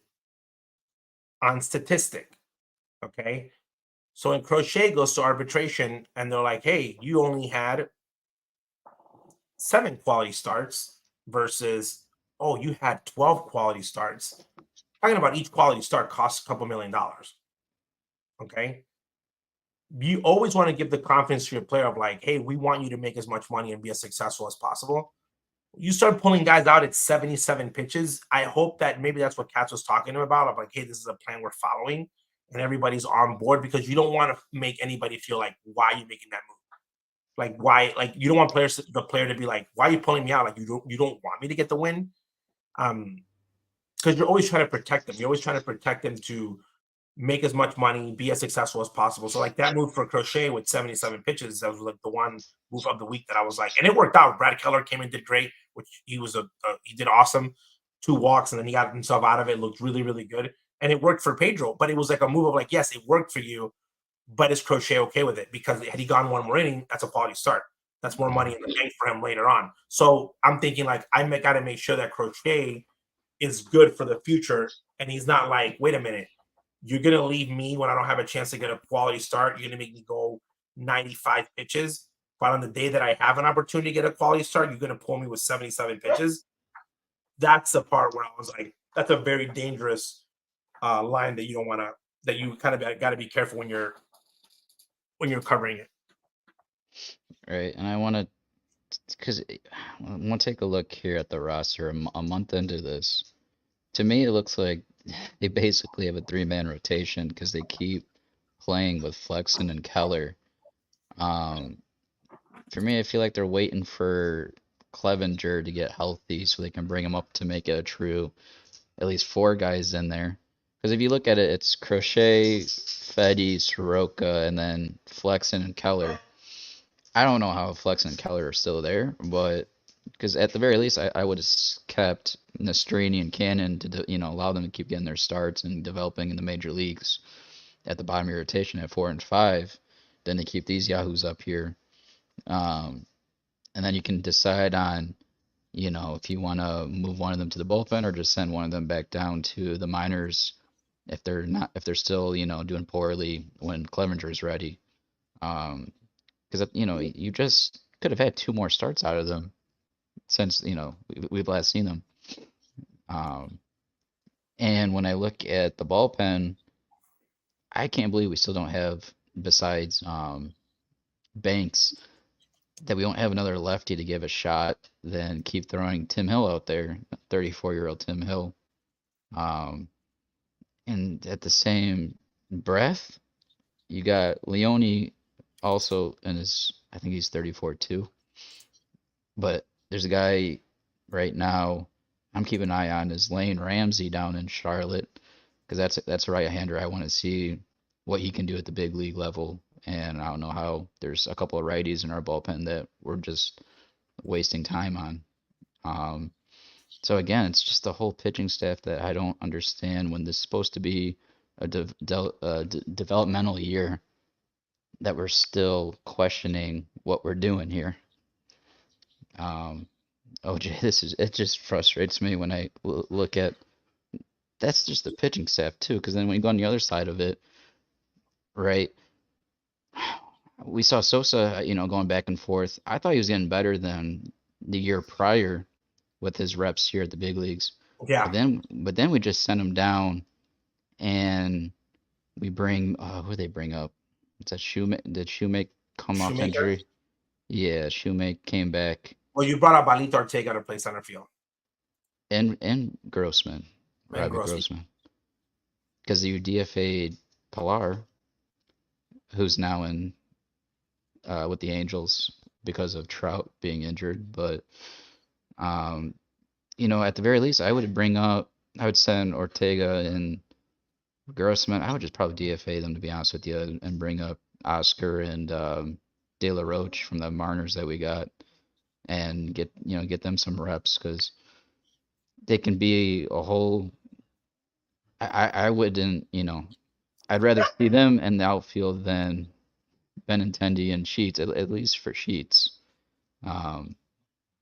on statistic. Okay. So in Crochet goes to arbitration and they're like, hey, you only had 7 quality starts versus, oh, you had 12 quality starts. Talking about each quality start costs a couple $1 million. Okay. You always want to give the confidence to your player of like, hey, we want you to make as much money and be as successful as possible. You start pulling guys out at 77 pitches. I hope that maybe that's what Katz was talking about. Of like, hey, this is a plan we're following, and everybody's on board because you don't want to make anybody feel like, why are you making that move? Like, why? Like, you don't want the player to be like, why are you pulling me out? Like, you don't want me to get the win. Because you're always trying to protect them. You're always trying to protect them to make as much money, be as successful as possible. So like that move for Crochet with 77 pitches, that was like the one move of the week that I was like, and it worked out. Brad Keller came in, did great, which he did awesome. 2 walks, and then he got himself out of it, looked really, really good. And it worked for Pedro, but it was like a move of like, yes, it worked for you, but is Crochet okay with it? Because had he gone one more inning, that's a quality start. That's more money in the bank for him later on. So I'm thinking like, I got to make sure that Crochet is good for the future. And he's not like, wait a minute, you're going to leave me when I don't have a chance to get a quality start. You're going to make me go 95 pitches. But on the day that I have an opportunity to get a quality start, you're going to pull me with 77 pitches. That's the part where I was like, that's a very dangerous line that you don't want to, that you kind of got to be careful when you're covering it. Right. And I want to, because I want to take a look here at the roster a month into this. To me, it looks like they basically have a 3-man rotation because they keep playing with Flexen and Keller. For me, I feel like they're waiting for Clevenger to get healthy so they can bring him up to make it a true at least 4 guys in there. Because if you look at it, it's Crochet, Fedde, Soroka, and then Flexen and Keller. I don't know how Flexen and Keller are still there, but because at the very least, I would have kept Nastrini and Cannon to allow them to keep getting their starts and developing in the major leagues at the bottom of your rotation at 4 and 5. Then they keep these yahoos up here, and then you can decide on if you want to move one of them to the bullpen or just send one of them back down to the minors if they're still doing poorly when Clevenger is ready. Because you just could have had 2 more starts out of them since we've last seen them. And when I look at the bullpen, I can't believe we still don't have, besides Banks, that we don't have another lefty to give a shot. Then keep throwing Tim Hill out there, 34-year-old Tim Hill. And at the same breath, you got Leone also in I think he's 34 too. But there's a guy right now I'm keeping an eye on is Lane Ramsey down in Charlotte, because that's a right-hander. I want to see what he can do at the big league level. And I don't know how there's a couple of righties in our bullpen that we're just wasting time on. So again, it's just the whole pitching staff that I don't understand when this is supposed to be a developmental year, that we're still questioning what we're doing here. OJ, it just frustrates me when I look at, that's just the pitching staff too, because then when you go on the other side of it, right, we saw Sosa, going back and forth. I thought he was getting better than the year prior with his reps here at the big leagues. Yeah. But then we just sent him down, and we bring who they bring up? It's a Shoemake. Did Shoemake come off injury? Yeah, Shoemake came back. Well, you brought up Alito Ortega to play center field. And Grossman. Robbie Grossman. Because you DFA'd Pilar, who's now in with the Angels because of Trout being injured. But at the very least, I would send Ortega and Grossman. I would just probably DFA them, to be honest with you, and bring up Oscar and De La Roche from the Mariners that we got, and get them some reps, because they can be a whole. I wouldn't, I'd rather see them in the outfield than Benintendi and Sheets, at least for Sheets. Um,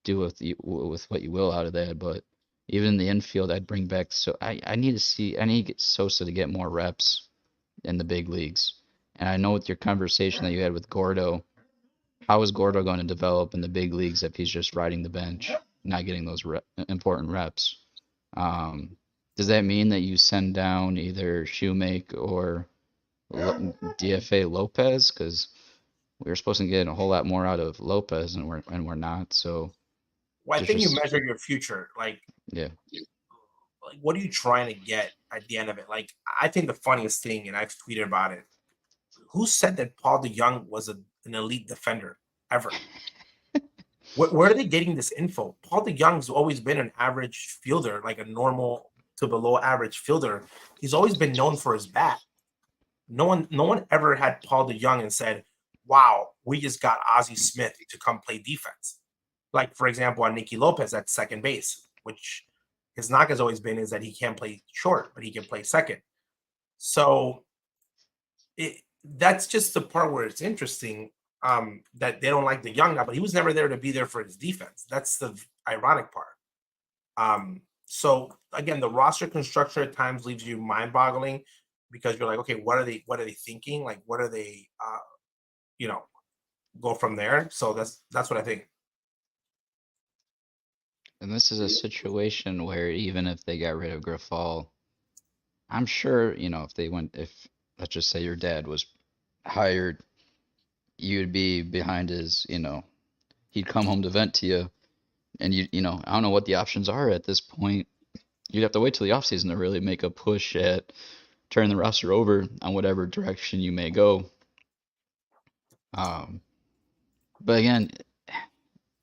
do with what you will out of that, but even in the infield, I'd bring back. So I need to get Sosa to get more reps in the big leagues. And I know with your conversation that you had with Gordo, how is Gordo going to develop in the big leagues if he's just riding the bench, not getting those important reps? Um, does that mean that you send down either Shoemake or DFA Lopez? Because we were supposed to get a whole lot more out of Lopez, and we're not. So Well, I think you just measure your future. yeah. Like, what are you trying to get at the end of it? Like, I think the funniest thing, and I've tweeted about it. Who said that Paul DeJong was an elite defender ever? Where are they getting this info? Paul DeJong's always been an average fielder, like a normal to below average fielder. He's always been known for his bat. No one ever had Paul DeJong and said, "Wow, we just got Ozzie Smith to come play defense." Like, for example, on Nicky Lopez at second base, which his knock has always been is that he can't play short, but he can play second. So that's just the part where it's interesting, that they don't like DeJong now, but he was never there to be there for his defense. That's the ironic part. So again, the roster construction at times leaves you mind-boggling because you're like, okay, what are they thinking? Like, what are they, go from there? So that's what I think. And this is a situation where even if they got rid of Grifol, I'm sure, if let's just say your dad was hired, you'd be behind his, he'd come home to vent to you, and I don't know what the options are at this point. You'd have to wait till the offseason to really make a push at turning the roster over on whatever direction you may go. But again,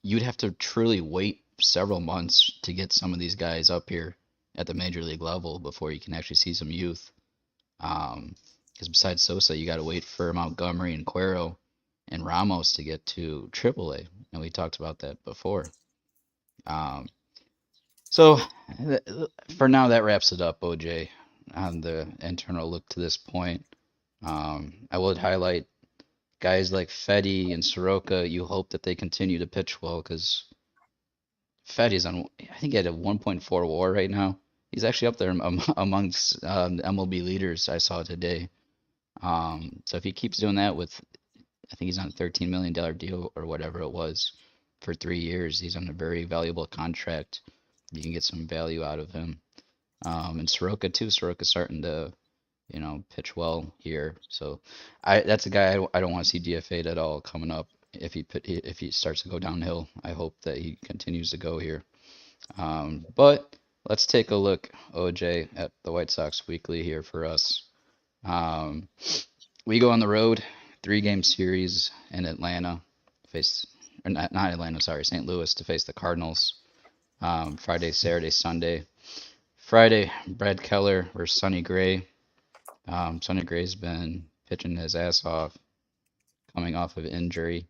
you'd have to truly wait several months to get some of these guys up here at the major league level before you can actually see some youth. Because besides Sosa, you got to wait for Montgomery and Cuero and Ramos to get to AAA, and we talked about that before. So for now, that wraps it up, OJ, on the internal look to this point. I would highlight guys like Fedde and Soroka. You hope that they continue to pitch well because Fedde's on, I think, at a 1.4 WAR right now. He's actually up there amongst the MLB leaders I saw today. So if he keeps doing that I think he's on a $13 million deal or whatever it was for 3 years. He's on a very valuable contract. You can get some value out of him. And Soroka too. Soroka's starting to, pitch well here. So that's a guy I don't want to see DFA'd at all coming up. If he starts to go downhill, I hope that he continues to go here. But let's take a look, OJ, at the White Sox Weekly here for us. We go on the road, 3-game series in Atlanta, not Atlanta, sorry, St. Louis to face the Cardinals. Friday, Saturday, Sunday. Friday, Brad Keller versus Sonny Gray. Sonny Gray's been pitching his ass off, coming off of injury.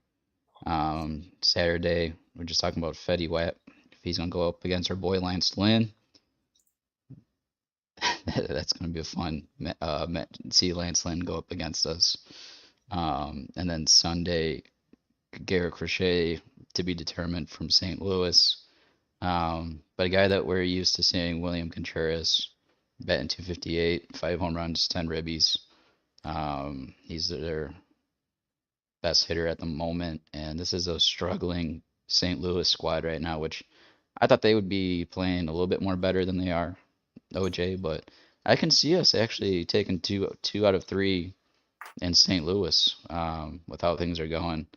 Saturday, we're just talking about Fedde Wet. If he's going to go up against our boy Lance Lynn, that's going to be a fun see Lance Lynn go up against us. And then Sunday, Garrett Crochet to be determined from St. Louis. But a guy that we're used to seeing, William Contreras, batting .258, 5 home runs, 10 ribbies. He's their best hitter at the moment, and this is a struggling St. Louis squad right now, which I thought they would be playing a little bit more better than they are, OJ, but I can see us actually taking two out of 3 in St. Louis with how things are going.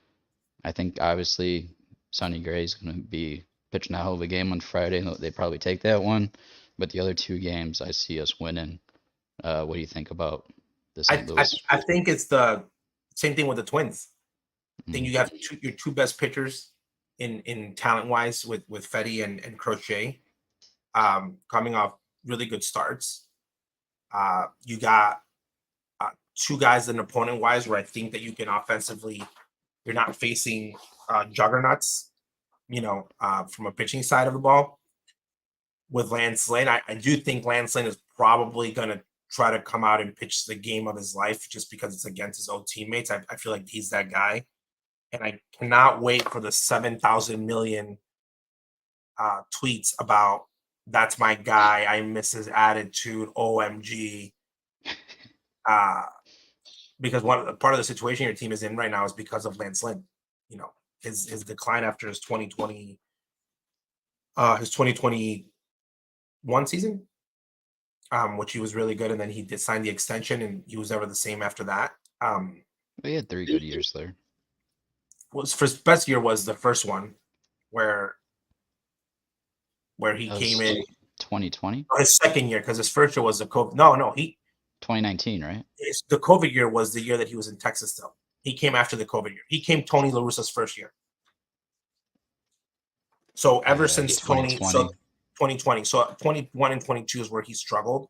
I think obviously Sonny Gray is going to be pitching a hell of a game on Friday. They probably take that one, but the other 2 games I see us winning. What do you think about the St. Louis? I think it's the same thing with the Twins. I think you have your 2 best pitchers in talent wise with Fedde and Crochet, coming off really good starts. You got 2 guys in opponent wise where I think that you can offensively, you're not facing juggernauts, from a pitching side of the ball. with Lance Lynn. I do think Lance Lynn is probably going to try to come out and pitch the game of his life just because it's against his old teammates. I feel like he's that guy. And I cannot wait for the 7,000 million tweets about that's my guy. I miss his attitude. OMG. Because part of the situation your team is in right now is because of Lance Lynn. You know, his decline after his 2021 season, which he was really good, and then he did sign the extension, and he was never the same after that. He had 3 good years there. Was his best year was the first one, where he came in 2020. His second year, because his first year was the COVID. No, 2019, right? The COVID year was the year that he was in Texas. Still, he came after the COVID year. He came Tony La Russa's first year. So ever since 2020, so 21 and 22 is where he struggled.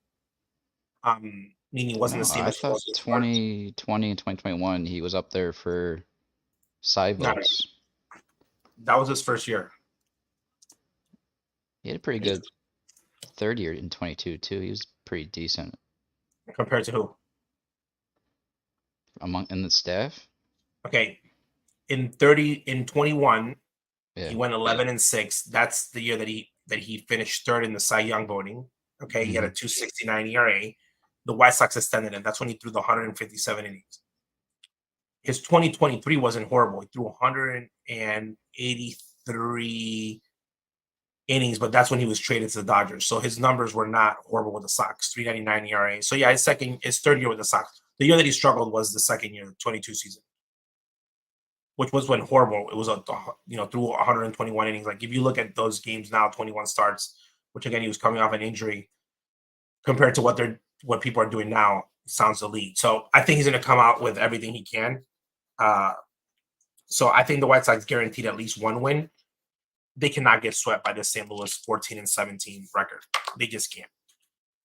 Meaning he wasn't the same. I thought 2020 and 2021 he was up there for Cy votes. That was his first year. He had a pretty good third year in 22 too. He was pretty decent. Compared to who? In the staff? Okay. In 21, yeah. He went 11-6. That's the year that he finished third in the Cy Young voting. Okay. Mm-hmm. He had a 2.69 ERA. The White Sox extended him. That's when he threw the 157 innings. His 2023 wasn't horrible. He threw 183 innings, but that's when he was traded to the Dodgers. So his numbers were not horrible with the Sox. 3.99 ERA. So yeah, his third year with the Sox. The year that he struggled was the second year, the 22 season, which was when horrible. It was through 121 innings. Like if you look at those games now, 21 starts, which again he was coming off an injury, compared to what people are doing now, sounds elite. So I think he's going to come out with everything he can. So I think the White Sox guaranteed at least one win. They cannot get swept by the St. Louis 14-17 record. They just can't.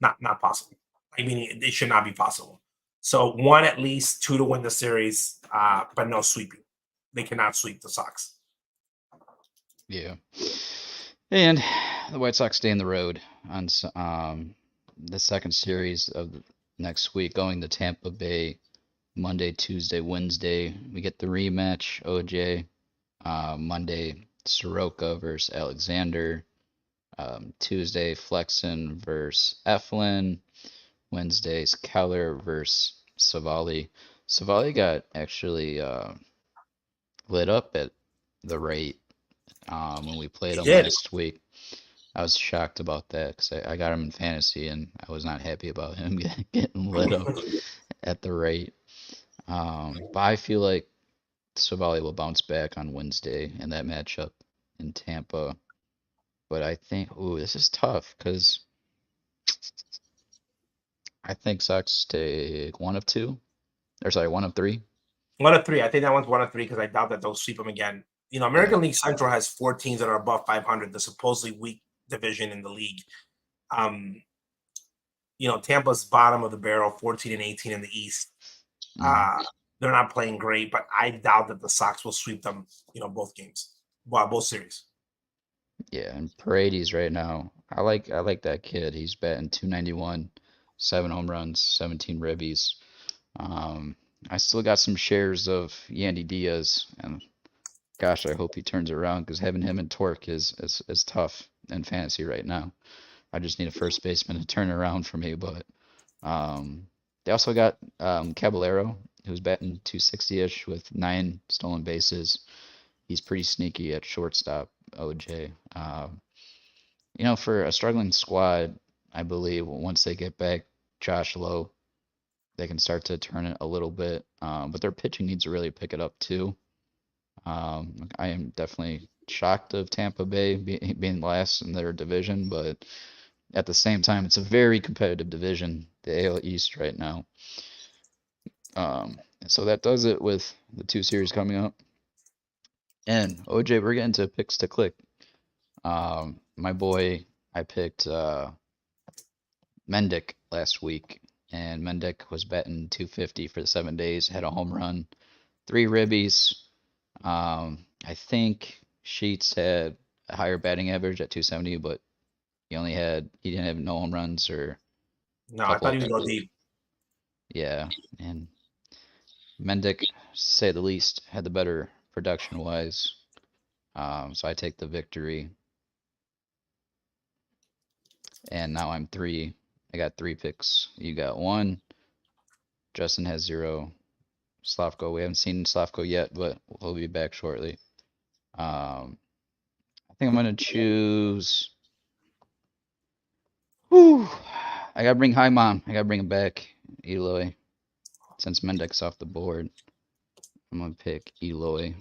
Not possible. I mean, it should not be possible. So one at least, 2 to win the series, but no sweeping. They cannot sweep the Sox. Yeah. And the White Sox stay in the road on the second series of next week, going to Tampa Bay Monday, Tuesday, Wednesday. We get the rematch, OJ. Monday, Soroka versus Alexander. Tuesday, Flexen versus Eflin. Wednesday's Keller versus Savali. Savali got actually lit up at the rate when we played him last week. I was shocked about that because I got him in fantasy and I was not happy about him getting lit up at the rate. But I feel like Savali will bounce back on Wednesday in that matchup in Tampa. But I think, this is tough because I think Sox take 1 of 2. Or sorry, 1 of 3. 1 of 3. I think that one's 1 of 3 because I doubt that they'll sweep them again. American League Central has 4 teams that are above 500, the supposedly weak division in the league. Tampa's bottom of the barrel, 14-18 in the East. They're not playing great, but I doubt that the Sox will sweep them, both games. Well, both series. Yeah, and Paredes right now, I like that kid. He's batting .291, 7 home runs, 17 ribbies. I still got some shares of Yandy Diaz, and gosh, I hope he turns around because having him in Torque is tough in fantasy right now. I just need a first baseman to turn around for me, but they also got Caballero, who's batting .260-ish with 9 stolen bases. He's pretty sneaky at shortstop, OJ. For a struggling squad, I believe once they get back Josh Lowe, they can start to turn it a little bit. But their pitching needs to really pick it up too. I am definitely shocked of Tampa Bay being last in their division, but at the same time, it's a very competitive division, the AL East right now. So that does it with the 2 series coming up. And OJ, we're getting to picks to click. My boy, I picked Mendick last week, and Mendick was batting .250 for the 7 days, had a home run, 3 ribbies. I think Sheets had a higher batting average at .270, but he didn't have no home runs or No, I thought he was going deep. yeah, and Mendick, to say the least, had the better production wise. So I take the victory. And now I'm 3. I got 3 picks. You got 1. Justin has 0. Slavko, we haven't seen Slavko yet, but he'll be back shortly. I think I'm gonna choose. Whew. I gotta bring Hi Mom. I gotta bring him back. Eloy. Since Mendick's off the board, I'm gonna pick Eloy.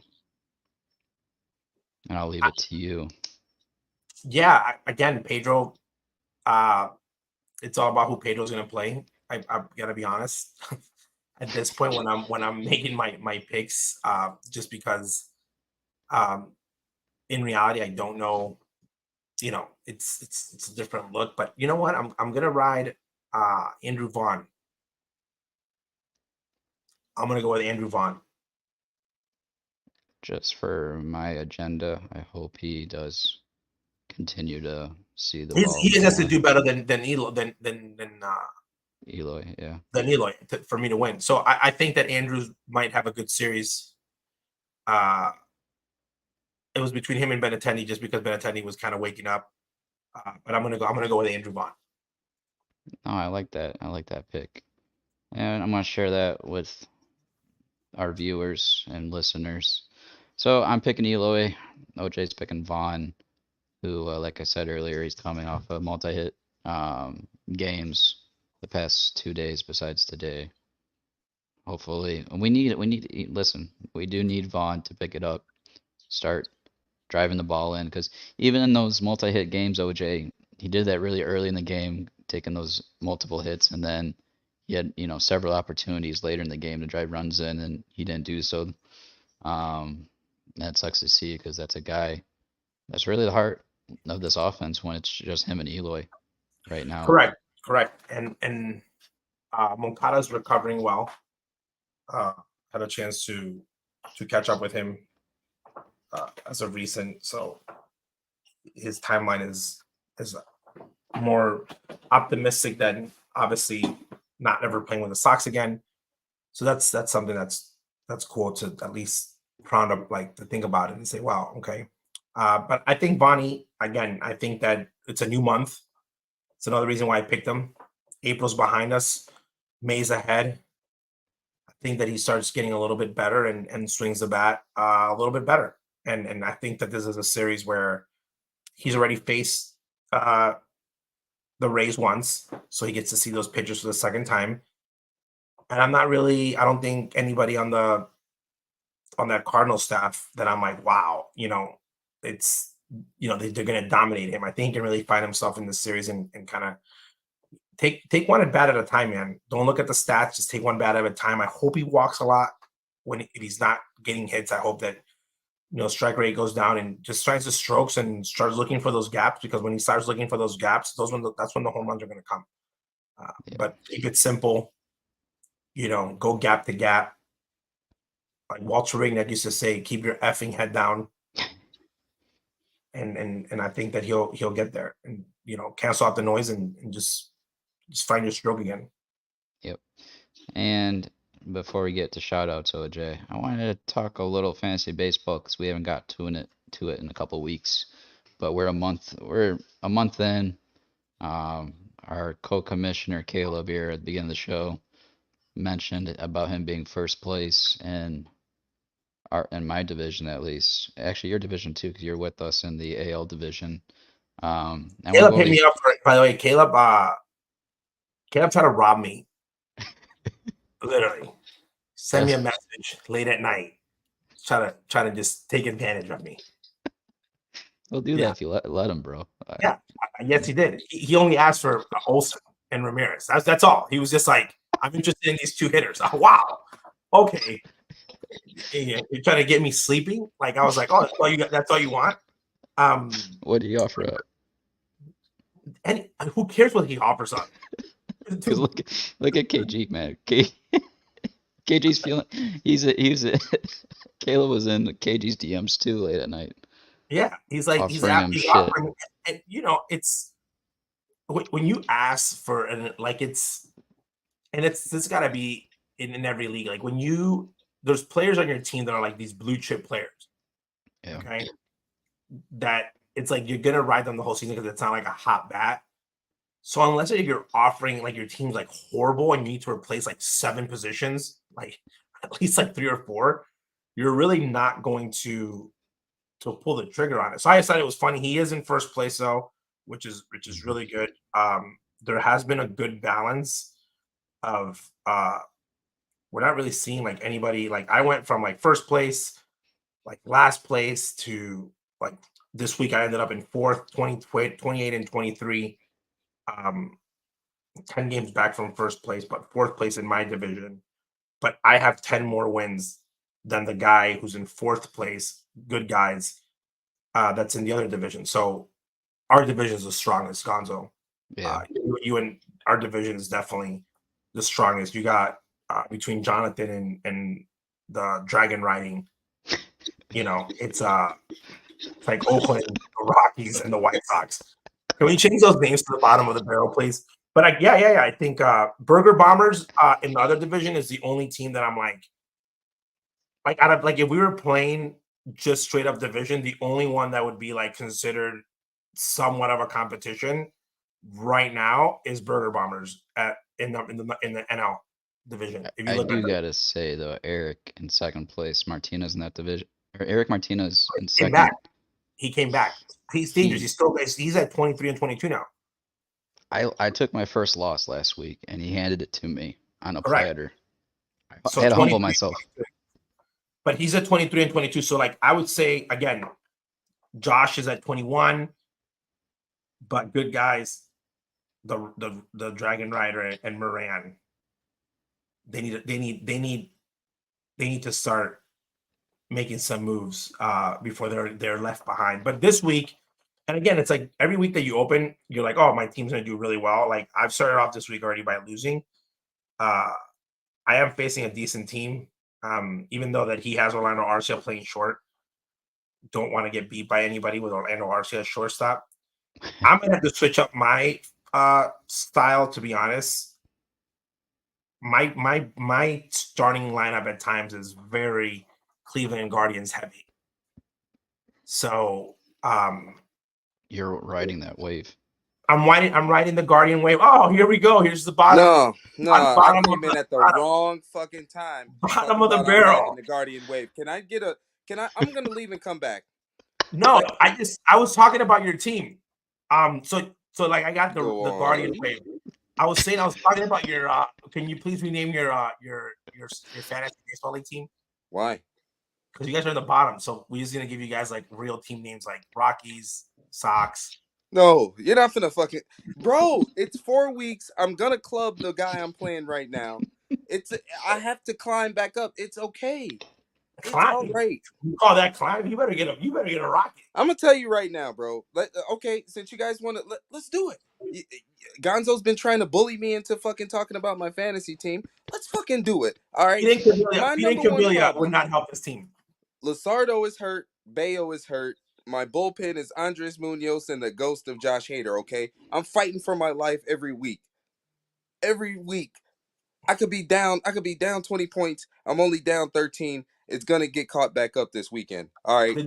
And I'll leave it to you. Yeah, again, Pedro. It's all about who Pedro's going to play. I gotta be honest. At this point, when I'm making my picks, just because, in reality, I don't know. You know, it's a different look. But you know what? I'm gonna ride Andrew Vaughn. I'm gonna go with Andrew Vaughn. Just for my agenda, I hope he does continue to see the ball. He has to do better than Eloy Eloy, yeah. Than Eloy for me to win. So I think that Andrews might have a good series. It was between him and Benintendi just because Benintendi was kind of waking up. But I'm gonna go with Andrew Vaughn. Oh, I like that. I like that pick. And I'm gonna share that with our viewers and listeners. So I'm picking Eloy. OJ's picking Vaughn, who, like I said earlier, he's coming off of multi-hit games the past 2 days besides today. Hopefully, listen, we do need Vaughn to pick it up, start driving the ball in, because even in those multi-hit games, OJ, he did that really early in the game, taking those multiple hits, and then he had, several opportunities later in the game to drive runs in, and he didn't do so. That sucks to see because that's a guy that's really the heart of this offense when it's just him and Eloy right now. Correct. And Moncada's recovering well. Had a chance to catch up with him as of recent, so his timeline is more optimistic than obviously not ever playing with the Sox again. So that's something that's cool to at least round up, like, to think about it and say, wow, okay. But I think Bonnie, again, I think that it's a new month. It's another reason why I picked him. April's behind us. May's ahead. I think that he starts getting a little bit better and swings the bat a little bit better. And I think that this is a series where he's already faced the Rays once, so he gets to see those pitchers for the second time. And I don't think anybody on that Cardinal staff that I'm like, wow, it's, they're going to dominate him. I think he can really find himself in this series and kind of take one at bat at a time, man. Don't look at the stats. Just take one bat at a time. I hope he walks a lot if he's not getting hits. I hope that, strike rate goes down and just tries to strokes and starts looking for those gaps, because when he starts looking for those gaps, that's when the home runs are going to come. But keep it simple, go gap to gap. Like Walter Rignac used to say, keep your effing head down. And I think that he'll get there and, cancel out the noise and just find your stroke again. Yep. And before we get to shout outs, OJ, I wanted to talk a little fantasy baseball because we haven't got to it in a couple weeks, but we're a month in. Our co-commissioner Caleb here at the beginning of the show mentioned about him being first place in my division, at least. Actually, your division too, because you're with us in the AL division. And Caleb hit me up for it. By the way, Caleb tried to rob me. Literally, send me a message late at night, try to just take advantage of me. He'll do that if you let him, bro. Yeah, yes, he did. He only asked for Olsen and Ramirez. That's all. He was just like, I'm interested in these two hitters. Oh, wow, okay. You're trying to get me sleeping? Like, I was like, oh, that's all you want? What do you offer up? And who cares what he offers up? Because look at KG, man. KG's feeling. Caleb was in KG's DMs too late at night. Yeah, he's offering, and when you ask for this got to be in every league. Like there's players on your team that are like these blue chip players. Yeah. Okay. That it's like you're gonna ride them the whole season because it's not like a hot bat. So unless you're offering like your team's like horrible and you need to replace like 7 positions, like at least like 3 or 4, you're really not going to pull the trigger on it. So I decided it was funny. He is in first place though, which is really good. There has been a good balance of we're not really seeing like anybody, like I went from like first place, like last place to like this week I ended up in 4th, 28 and 23. 10 games back from first place, but 4th place in my division. But I have 10 more wins than the guy who's in 4th place, good guys, that's in the other division. So our division is the strongest, Gonzo. Yeah. You and our division is definitely the strongest. You got between Jonathan and the dragon riding, it's like Oakland, the Rockies, and the White Sox. Can we change those names to the bottom of the barrel, please? But I think Burger Bombers in the other division is the only team that I'm like out of like if we were playing just straight up division, the only one that would be like considered somewhat of a competition right now is Burger Bombers in the NL division. If you I look do at gotta say though, Eric in second place, Martinez in that division, or Eric Martinez in he came second. back. He came back. He's dangerous. He's at 23 and 22 now. I took my first loss last week, and he handed it to me on a Correct. platter. So I had to humble 23, myself. But he's at 23 and 22. So like I would say again, Josh is at 21, but good guys, the Dragon Rider and Moran, they need to start making some moves before they're left behind. But this week, and again, it's like every week that you open, you're like, oh, my team's gonna do really well. Like I've started off this week already by losing. I am facing a decent team, even though that he has Orlando Arcia playing short. Don't want to get beat by anybody with Orlando Arcia shortstop. I'm gonna have to switch up my style, to be honest. My starting lineup at times is very Cleveland Guardians heavy. So You're riding that wave. I'm riding the Guardian wave. Oh, here we go. Here's the bottom. No, I came in at the wrong fucking time. Bottom of the barrel. The Guardian wave. I'm gonna leave and come back. No, I was talking about your team. So like I got the Guardian wave. I was talking about your can you please rename your fantasy baseball league team? Why? Because you guys are at the bottom. So we're just gonna give you guys like real team names like Rockies, Sox. No, you're not finna fucking bro. It's 4 weeks. I'm gonna club the guy I'm playing right now. I have to climb back up. It's okay. It's all right. You call that climb? You better get a rocket. I'm gonna tell you right now, bro. Okay, since you guys want to, let's do it. Gonzo's been trying to bully me into fucking talking about my fantasy team. Let's fucking do it. All right. Cabillia would not help this team. Luzardo is hurt. Bayo is hurt. My bullpen is Andres Munoz and the ghost of Josh Hader, okay? I'm fighting for my life every week. Every week. I could be down 20 points. I'm only down 13. It's gonna get caught back up this weekend. All right. Are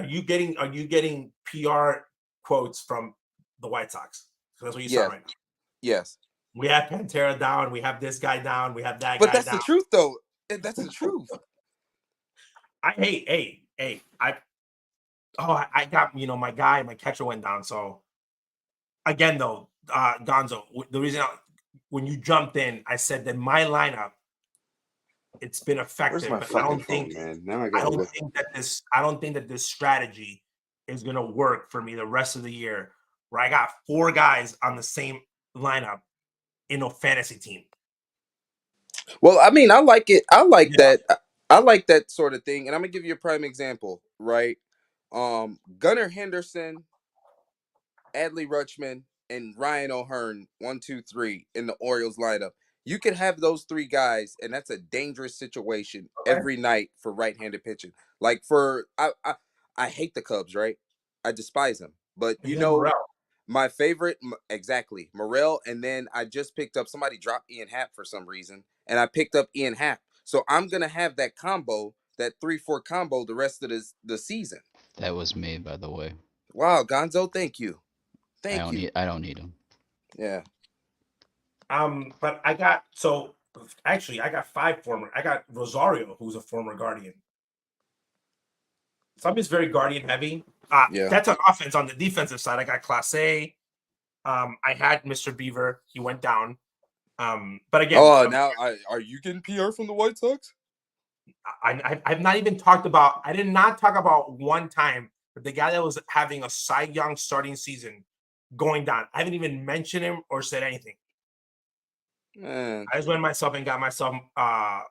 you getting PR quotes from the White Sox? So that's what you said right now. Yes. We have Pantera down, we have this guy down, we have that guy down. But that's the truth though. That's the truth. I got my catcher went down. So again though, Gonzo, the reason when you jumped in, I said that my lineup, it's been effective. But I don't think that this strategy is gonna work for me the rest of the year, where I got 4 guys on the same lineup in a fantasy team. Well, I mean, I like it. I like that. I like that sort of thing. And I'm gonna give you a prime example, right? Gunnar Henderson, Adley Rutschman, and Ryan O'Hearn, 1, 2, 3 in the Orioles lineup. You could have those 3 guys, and that's a dangerous situation every night for right-handed pitching. Like I hate the Cubs, right? I despise them. But My favorite, exactly, Morel, and then I just picked up, somebody dropped Ian Happ for some reason, and I picked up Ian Happ. So I'm gonna have that combo, that 3-4 combo, the rest of the season. That was me, by the way. Wow, Gonzo, thank you. I don't need him. Yeah. But I got I got Rosario, who's a former Guardian. So I'm just very Guardian heavy. Yeah. That's on offense. On the defensive side, I got Class A. I had Mr. Beaver. He went down. But again, now are you getting PR from the White Sox? I've not even talked about. I did not talk about one time but the guy that was having a Cy Young starting season going down. I haven't even mentioned him or said anything. Man. I just went myself and got myself. I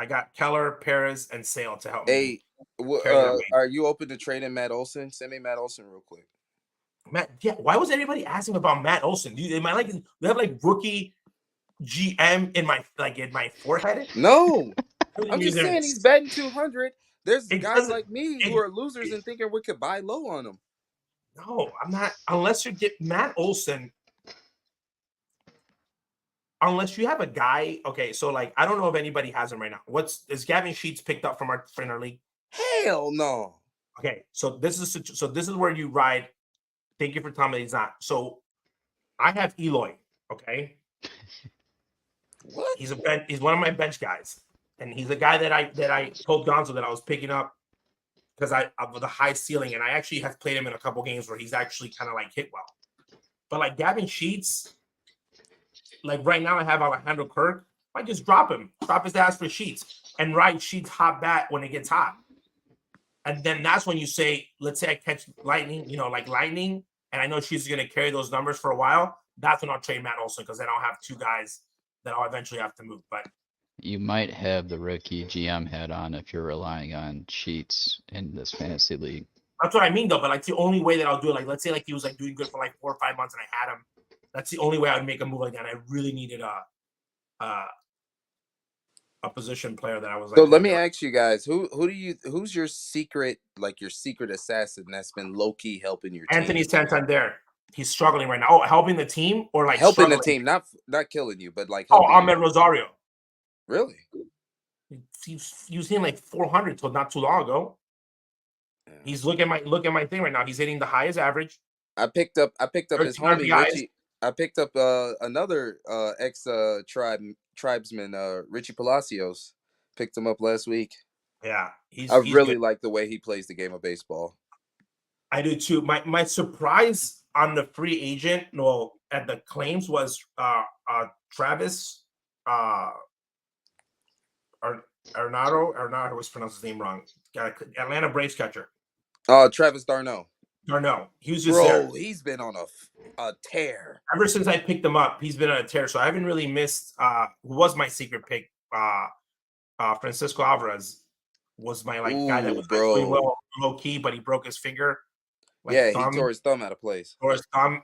got Keller, Perez, and Sale to help me. Hey, are you open to trading Matt Olson? Send me Matt Olson real quick. Matt, yeah. Why was anybody asking about Matt Olson? Am I like they have like rookie GM in my forehead? No, I'm just saying he's batting 200. There's guys like me who are losers and thinking we could buy low on him. No, I'm not. Unless you get Matt Olson. Unless you have a guy, okay. So like, I don't know if anybody has him right now. Is Gavin Sheets picked up from our league? Hell no. Okay, so this is where you ride. Thank you for telling me he's not. So I have Eloy. Okay. What? He's one of my bench guys, and he's a guy that I told Gonzo that I was picking up because I with a high ceiling, and I actually have played him in a couple games where he's actually kind of like hit well. But like Gavin Sheets. Like right now, I have Alejandro Kirk. I just drop his ass for Sheets, and ride Sheets hot bat when it gets hot. And then that's when you say, let's say I catch lightning, lightning, and I know Sheets is going to carry those numbers for a while. That's when I'll trade Matt Olson because then I'll have two guys that I'll eventually have to move. But you might have the rookie GM hat on if you're relying on Sheets in this fantasy league. That's what I mean, though. But like the only way that I'll do it, like let's say like he was like doing good for like 4 or 5 months, and I had him. That's the only way I would make a move like that. I really needed a position player that I was like. So let me ask you guys, who's your secret assassin that's been low key helping your team? Anthony Santander. He's struggling right now. Oh, helping the team or like helping struggling? the team, not killing you, but like. Ahmed Rosario. Really? He was hitting like 400 till not too long ago. Yeah. He's look at my thing right now. He's hitting the highest average. I picked up his homie Richie. I picked up another tribesman, Richie Palacios. Picked him up last week. Yeah, I really like the way he plays the game of baseball. I do too. My surprise on the free agent, at the claims was Travis Arnado. I always pronounce his name wrong. Atlanta Braves catcher. Travis d'Arnaud. No, he was just there. He's been on a tear ever since I picked him up. He's been on a tear, so I haven't really missed. Who was my secret pick? Francisco Alvarez was my guy that was doing well low key, but he broke his finger. He tore his thumb out of place. Tore his thumb.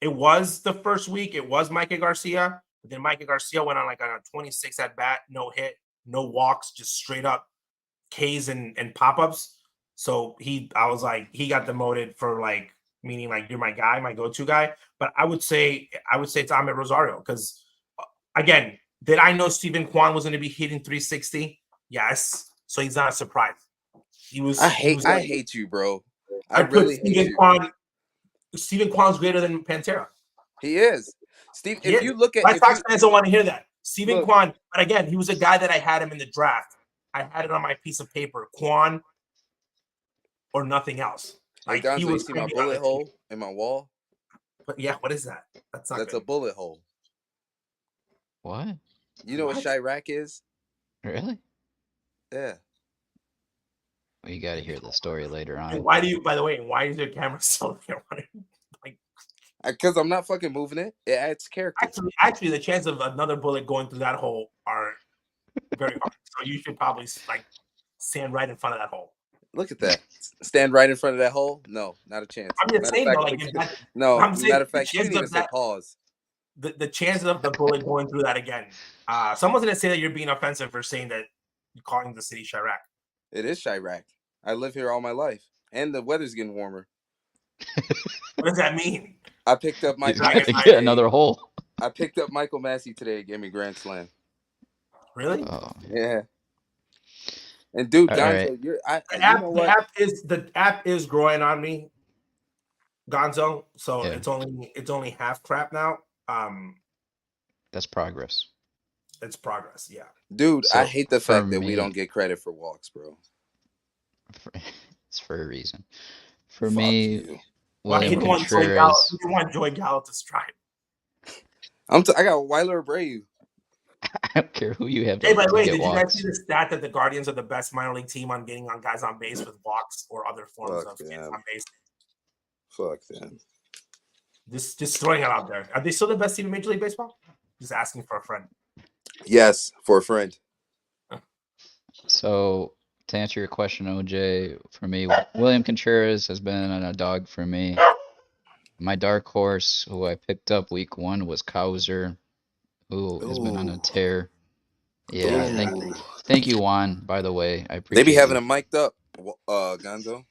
It was the first week. It was Micah Garcia. But then Micah Garcia went on a 26 at bat, no hit, no walks, just straight up Ks and pop ups. So I was like, he got demoted for meaning you're my guy, my go-to guy. But I would say it's Ahmed Rosario because, again, did I know Stephen Kwan was going to be hitting 360? Yes. So he's not a surprise. I hate you, bro. I really hate you. Stephen Kwan's greater than Pantera. He is. Steve, if you look at White Sox fans don't want to hear that. Stephen Kwan, but again, he was a guy that I had him in the draft. I had it on my piece of paper. Kwan or nothing else. Hey, Gonzo, you see my bullet hole in my wall? But yeah, what is that? That's a bullet hole. What? You know what Chirac is? Really? Yeah. Well, you got to hear the story later on. And why is your camera still there? Because I'm not fucking moving it. It adds character. Actually, the chance of another bullet going through that hole are very hard. So you should probably stand right in front of that hole. Look at that. Stand right in front of that hole? No, not a chance. I'm just saying, matter of fact, you didn't even say pause. The chances of the bullet going through that again. Someone's going to say that you're being offensive for saying that you're calling the city Chirac. It is Chirac. I live here all my life. And the weather's getting warmer. What does that mean? I picked up He's Michael gonna Massey get today. another hole. I picked up Michael Massey today. Gave me grand slam. Really? Oh, Yeah. And dude, all right. Gonzo, you The know what? app is growing on me, Gonzo. So Yeah. it's only half crap now. That's progress. It's progress. Yeah. Dude, I So hate the for fact that we me- don't get credit for walks, bro. It's for a reason. For Fuck me, you. Well, William even want Contreras. Joy Gallo to strike. I got Weiler Brave. I don't care who you have Hey, by to the way, get did you guys walks. see the stat that the Guardians are the best minor league team on getting on guys on base with walks or other forms Fuck of hits them. on base? Fuck them. Just throwing it out there. Are they still the best team in Major League Baseball? Just asking for a friend. Yes, for a friend. So to answer your question, OJ, for me, William Contreras has been a dog for me. My dark horse, who I picked up week 1, was Cowser, who has been on a Ooh. tear. Yeah, Ooh. thank you, Juan. By the way, I They appreciate be having you. him mic'd up, Gonzo.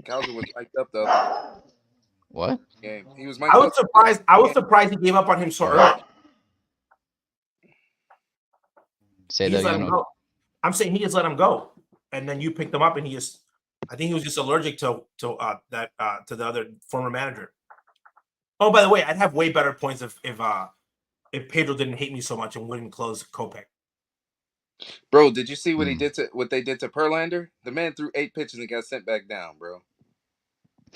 Cowser was mic'd up the other What? game. He was mic'd I was up. surprised. I was surprised he gave up on him so early. Say He that just let him again. go. I'm saying he just let him go, and then you picked him up, and I think he was just allergic to the other former manager. Oh, by the way, I'd have way better points if Pedro didn't hate me so much and wouldn't close Kopech. Bro, did you see what what they did to Perlander? The man threw 8 pitches and got sent back down, bro.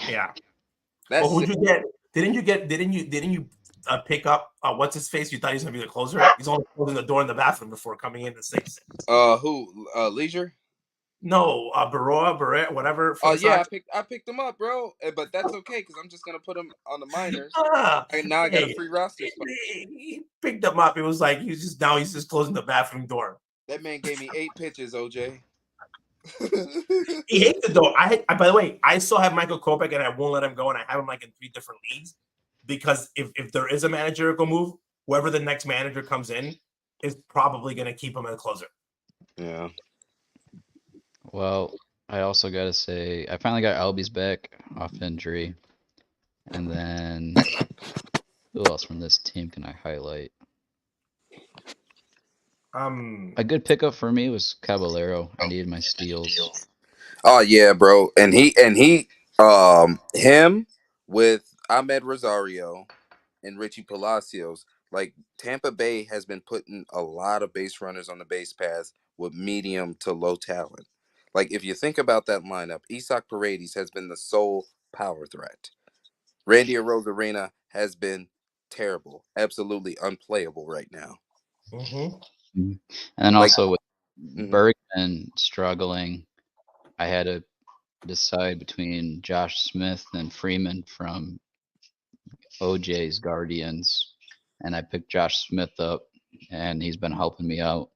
Yeah. That's Well, who'd sick. you get? Didn't you pick up what's his face? You thought he was gonna be the closer. He's only closing the door in the bathroom before coming in to say. Who? Leisure? No, Barrera, whatever. Oh yeah, I picked him up, bro. But that's okay because I'm just gonna put him on the minors. Now I got a free roster spot. He picked him up. It was like he's just closing the bathroom door. That man gave me 8 pitches, OJ. He hates it though. By the way, I still have Michael Kopech and I won't let him go, and I have him like in 3 different leagues because if there is a managerial move, whoever the next manager comes in is probably going to keep him as a closer. Yeah. Well, I also gotta say, I finally got Albies back off injury, and then who else from this team can I highlight? A good pickup for me was Caballero. I needed my steals. Oh yeah, bro. And he him with Ahmed Rosario and Richie Palacios. Like Tampa Bay has been putting a lot of base runners on the base paths with medium to low talent. Like if you think about that lineup, Isak Paredes has been the sole power threat. Randy Arozarena has been terrible, absolutely unplayable right now. Mm-hmm. And then Like- also with Bergman struggling, I had to decide between Josh Smith and Freeman from OJ's Guardians, and I picked Josh Smith up, and he's been helping me out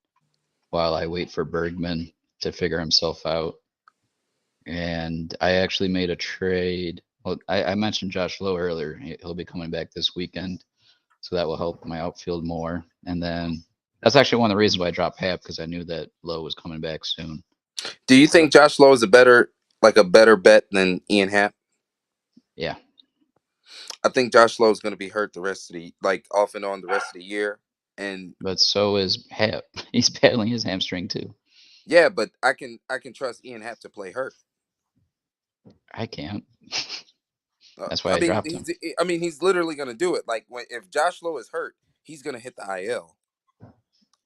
while I wait for Bergman to figure himself out. And I actually made a trade. Well, I mentioned Josh Lowe earlier. He'll be coming back this weekend, so that will help my outfield more. And then that's actually one of the reasons why I dropped Hap, because I knew that Lowe was coming back soon. Do you think Josh Lowe is a better bet than Ian Happ? Yeah. I think Josh Lowe is going to be hurt the rest of the off and on the rest of the year. But so is Hap. He's battling his hamstring too. Yeah, but I can trust Ian Happ to play hurt. I can't. That's why I dropped him. He's literally going to do it. Like if Josh Lowe is hurt, he's going to hit the IL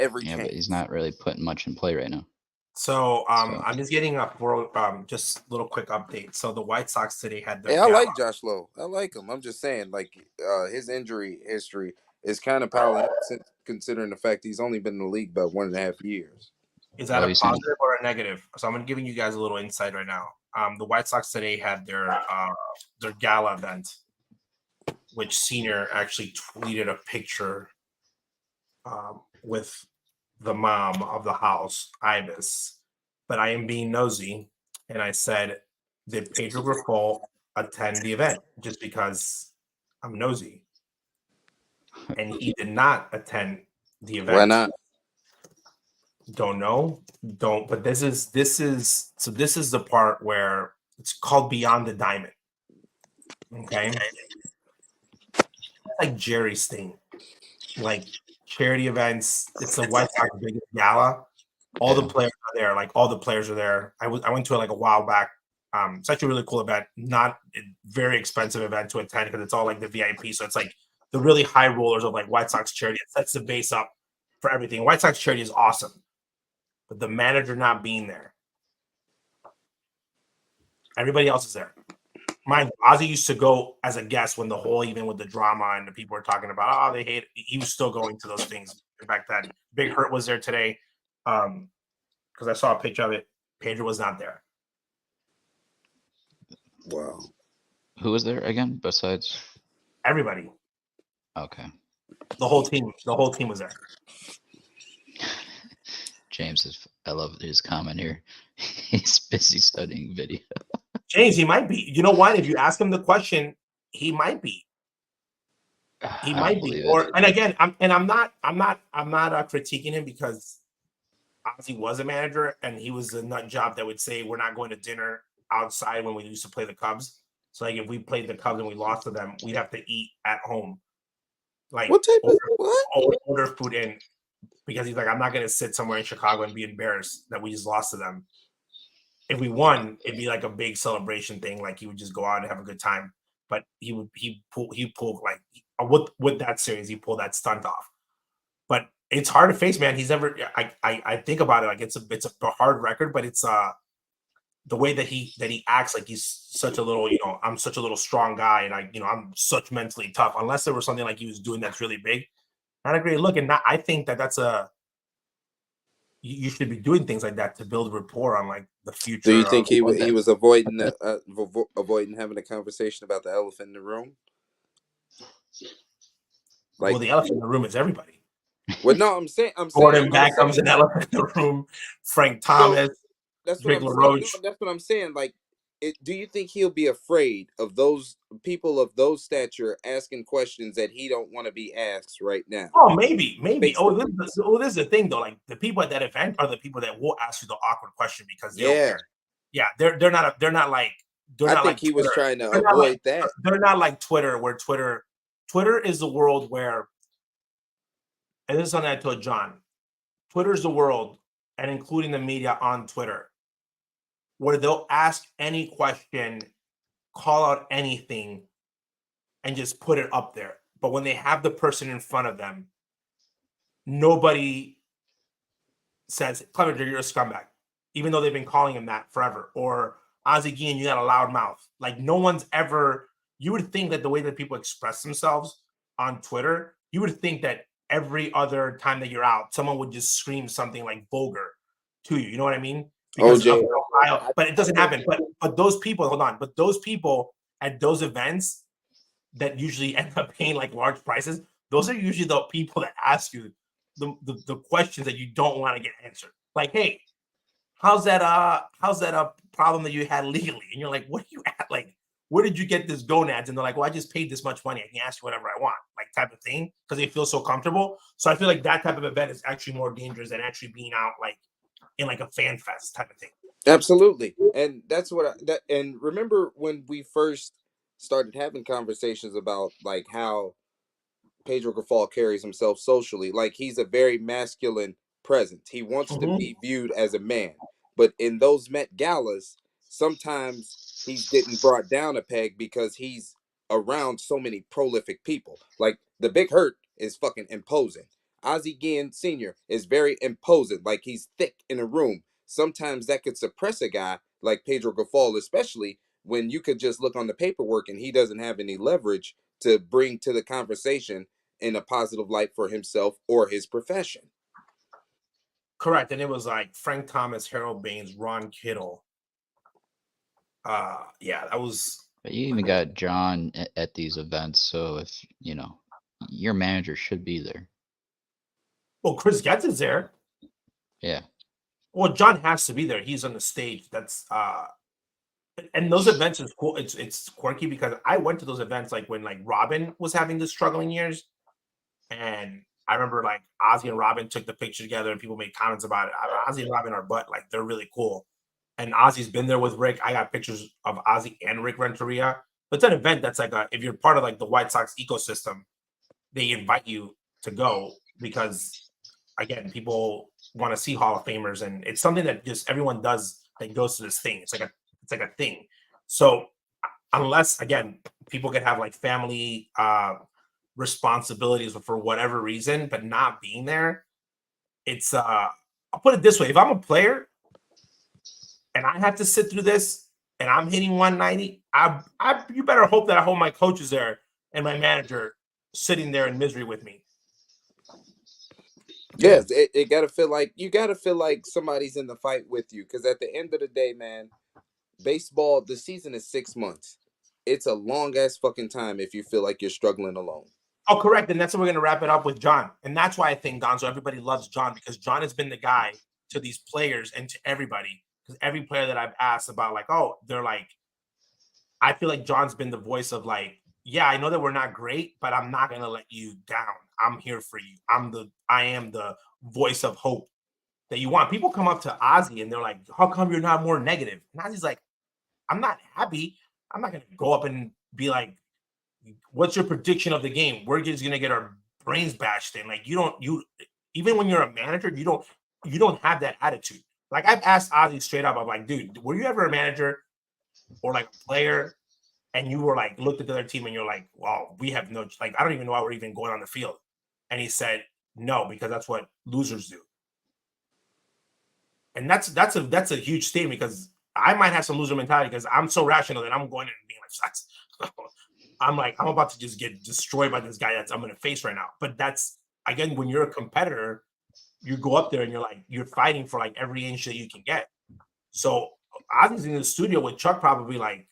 every Yeah, chance. but he's not really putting much in play right now. So I'm just getting a just a little quick update. So the White Sox today had their I like Josh Lowe. I like him. I'm just saying, his injury history is kind of piling up considering the fact he's only been in the league about 1.5 years. Is that a positive or a negative? So I'm giving you guys a little insight right now. The White Sox today had their gala event, which Senior actually tweeted a picture with the mom of the house, Ibis. But I am being nosy, and I said, did Pedro Grifol attend the event? Just because I'm nosy. And he did not attend the event. Why not? Don't know. But this is the part where It's called Beyond the Diamond. Okay, that's like Jerry's thing, like charity events. It's the White Sox biggest gala. All the players are there. Like all the players are there. I went to it like a while back. It's actually a really cool event. Not a very expensive event to attend because it's all like the VIP. So it's like the really high rollers of like White Sox charity. It sets the base up for everything. White Sox charity is awesome, but the manager not being there, everybody else is there. Mind Ozzy used to go as a guest when the whole, even with the drama and the people were talking about, they hate it. He was still going to those things back then. Big Hurt was there today. Because I saw a picture of it. Pedro was not there. Wow. Who was there again besides everybody? Okay. The whole team was there. James is, I love his comment here. He's busy studying video. James, he might be. You know what? If you ask him the question, he might be. He might be. And again, I'm not critiquing him because Ozzy was a manager and he was a nut job that would say we're not going to dinner outside when we used to play the Cubs. So like if we played the Cubs and we lost to them, we'd have to eat at home. Like what type of what? Order food in, because he's like, I'm not gonna sit somewhere in Chicago and be embarrassed that we just lost to them. If we won, it'd be like a big celebration thing. Like he would just go out and have a good time. But he pulled like with that series, he pulled that stunt off. But it's hard to face, man. He's never. I think about it like it's a hard record, but it's the way that he acts like he's such a little, I'm such a little strong guy, and I'm such mentally tough. Unless there was something like he was doing that's really big, not a great look. And I think that's you should be doing things like that to build rapport on like the future. Do you think he was avoiding avoiding having a conversation about the elephant in the room? Like, well, the elephant in the room is everybody. Well, no, I'm saying Gordon Beckham's an elephant in the room. Frank Thomas. So, that's what I'm saying. No, that's what I'm saying. Like, do you think he'll be afraid of those people of those stature asking questions that he don't want to be asked right now? Oh, maybe. This is the thing though. Like the people at that event are the people that will ask you the awkward question because they don't care. Yeah, they're not like. I think he was trying to avoid that. They're not like Twitter, where Twitter is the world where, and this is something I told John. Twitter is the world, and including the media on Twitter, where they'll ask any question, call out anything, and just put it up there. But when they have the person in front of them, nobody says, Clevenger, you're a scumbag, even though they've been calling him that forever. Or Ozzy Guillen, you got a loud mouth. Like no one's ever, you would think that the way that people express themselves on Twitter, you would think that every other time that you're out, someone would just scream something like vulgar to you. You know what I mean? Because but it doesn't happen. But those people, hold on. But those people at those events that usually end up paying like large prices, those are usually the people that ask you the questions that you don't want to get answered. Like, hey, how's that a problem that you had legally? And you're like, what are you at? Like, where did you get this gonads? And they're like, well, I just paid this much money. I can ask you whatever I want, like type of thing, because they feel so comfortable. So I feel like that type of event is actually more dangerous than actually being out like in like a fan fest type of thing. Absolutely. And that's what and remember when we first started having conversations about like how Pedro Grifol carries himself socially, like he's a very masculine presence. He wants to be viewed as a man. But in those Met galas, sometimes he's getting brought down a peg because he's around so many prolific people. Like the Big Hurt is fucking imposing. Ozzy Guillen Sr. is very imposing. Like he's thick in a room. Sometimes that could suppress a guy like Pedro Grifol, especially when you could just look on the paperwork and he doesn't have any leverage to bring to the conversation in a positive light for himself or his profession. Correct. And it was like Frank Thomas, Harold Baines, Ron Kittle. Yeah, that was. But you even got John at these events, so if your manager should be there. Well, Chris Getz is there. Yeah. Well, John has to be there. He's on the stage. That's and those events is cool. It's quirky because I went to those events like when like Robin was having the struggling years, and I remember like Ozzy and Robin took the picture together and people made comments about it. Ozzy and Robin are like they're really cool. and Ozzy's been there with Rick. I got pictures of Ozzy and Rick Renteria. But it's an event that's like if you're part of like the White Sox ecosystem, they invite you to go because, again, people want to see Hall of Famers, and it's something that just everyone does. Like goes to this thing. It's like a thing. So unless, again, people could have like family responsibilities for whatever reason, but not being there, it's I'll put it this way: if I'm a player and I have to sit through this and I'm hitting 190, you better hope that I hold my coaches there and my manager sitting there in misery with me. Yes, it gotta feel like you gotta feel like somebody's in the fight with you. Because at the end of the day, man, baseball, the season is 6 months. It's a long ass fucking time if you feel like you're struggling alone. Oh, correct. And that's what we're going to wrap it up with John. And that's why I think, Gonzo, everybody loves John, because John has been the guy to these players and to everybody. Because every player that I've asked about, like, oh, they're like, I feel like John's been the voice of like, yeah, I know that we're not great, but I'm not going to let you down. I'm here for you. I am the voice of hope that you want. People come up to Ozzy and they're like, how come you're not more negative? And Ozzy's like, I'm not happy. I'm not going to go up and be like, what's your prediction of the game? We're just gonna get our brains bashed in. Like even when you're a manager, you don't have that attitude. Like I've asked Ozzy straight up, I'm like, dude, were you ever a manager or like a player and you were like looked at the other team and you're like, well, we have no, like, I don't even know why we're even going on the field. And he said, no, because that's what losers do. And that's a huge statement, because I might have some loser mentality because I'm so rational that I'm going in and being like, I'm like, I'm about to just get destroyed by this guy that's I'm going to face right now. But that's, again, when you're a competitor, you go up there and you're fighting for like every inch that you can get. So I was in the studio with Chuck, probably like,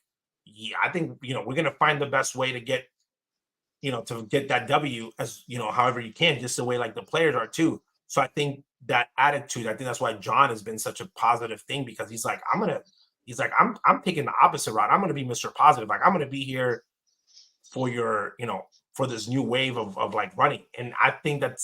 yeah, I think, we're going to find the best way to get, to get that W as, however you can, just the way like the players are too. So I think that attitude, I think that's why John has been such a positive thing, because he's like, I'm taking the opposite route. I'm going to be Mr. Positive. Like, I'm going to be here for your, for this new wave of like running. And I think that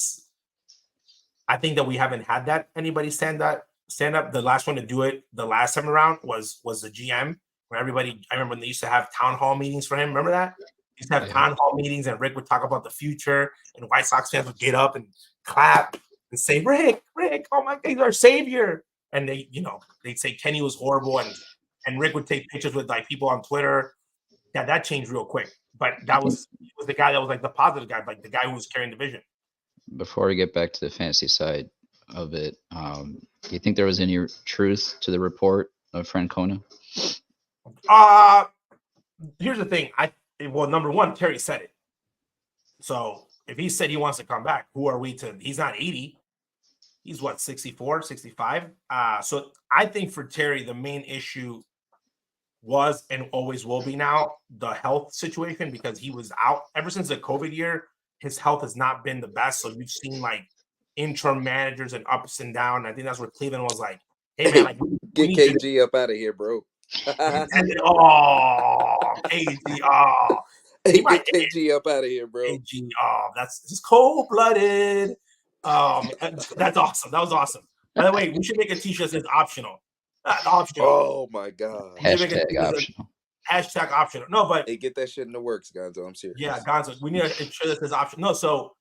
we haven't had that anybody stand up. The last one to do it the last time around was the GM, where everybody, I remember when they used to have town hall meetings for him. Remember that? They used to have town hall meetings and Rick would talk about the future and White Sox fans would get up and clap and say, Rick, oh my God, he's our savior. And they, they'd say Kenny was horrible, and Rick would take pictures with like people on Twitter. Yeah, that changed real quick. But he was the guy that was like the positive guy, like the guy who was carrying the vision. Before we get back to the fantasy side of it, do you think there was any truth to the report of Francona? Here's the thing. Number one, Terry said it. So if he said he wants to come back, who are we to? He's not 80. He's what, 64, 65? So I think for Terry, the main issue was and always will be now the health situation, because he was out ever since the COVID year. His health has not been the best. So you've seen like interim managers and ups and down. I think that's where Cleveland was like, hey man, like get KG up out of here, bro. KG, get KG up out of here, bro. KG, that's just cold-blooded. That's awesome. That was awesome. By the way, we should make a t-shirt that says optional. Optional. Oh my God. Hashtag optional. Hashtag optional. No, but hey, get that shit in the works, Gonzo. I'm serious. Yeah, Gonzo. We need a shirt that says optional. No, so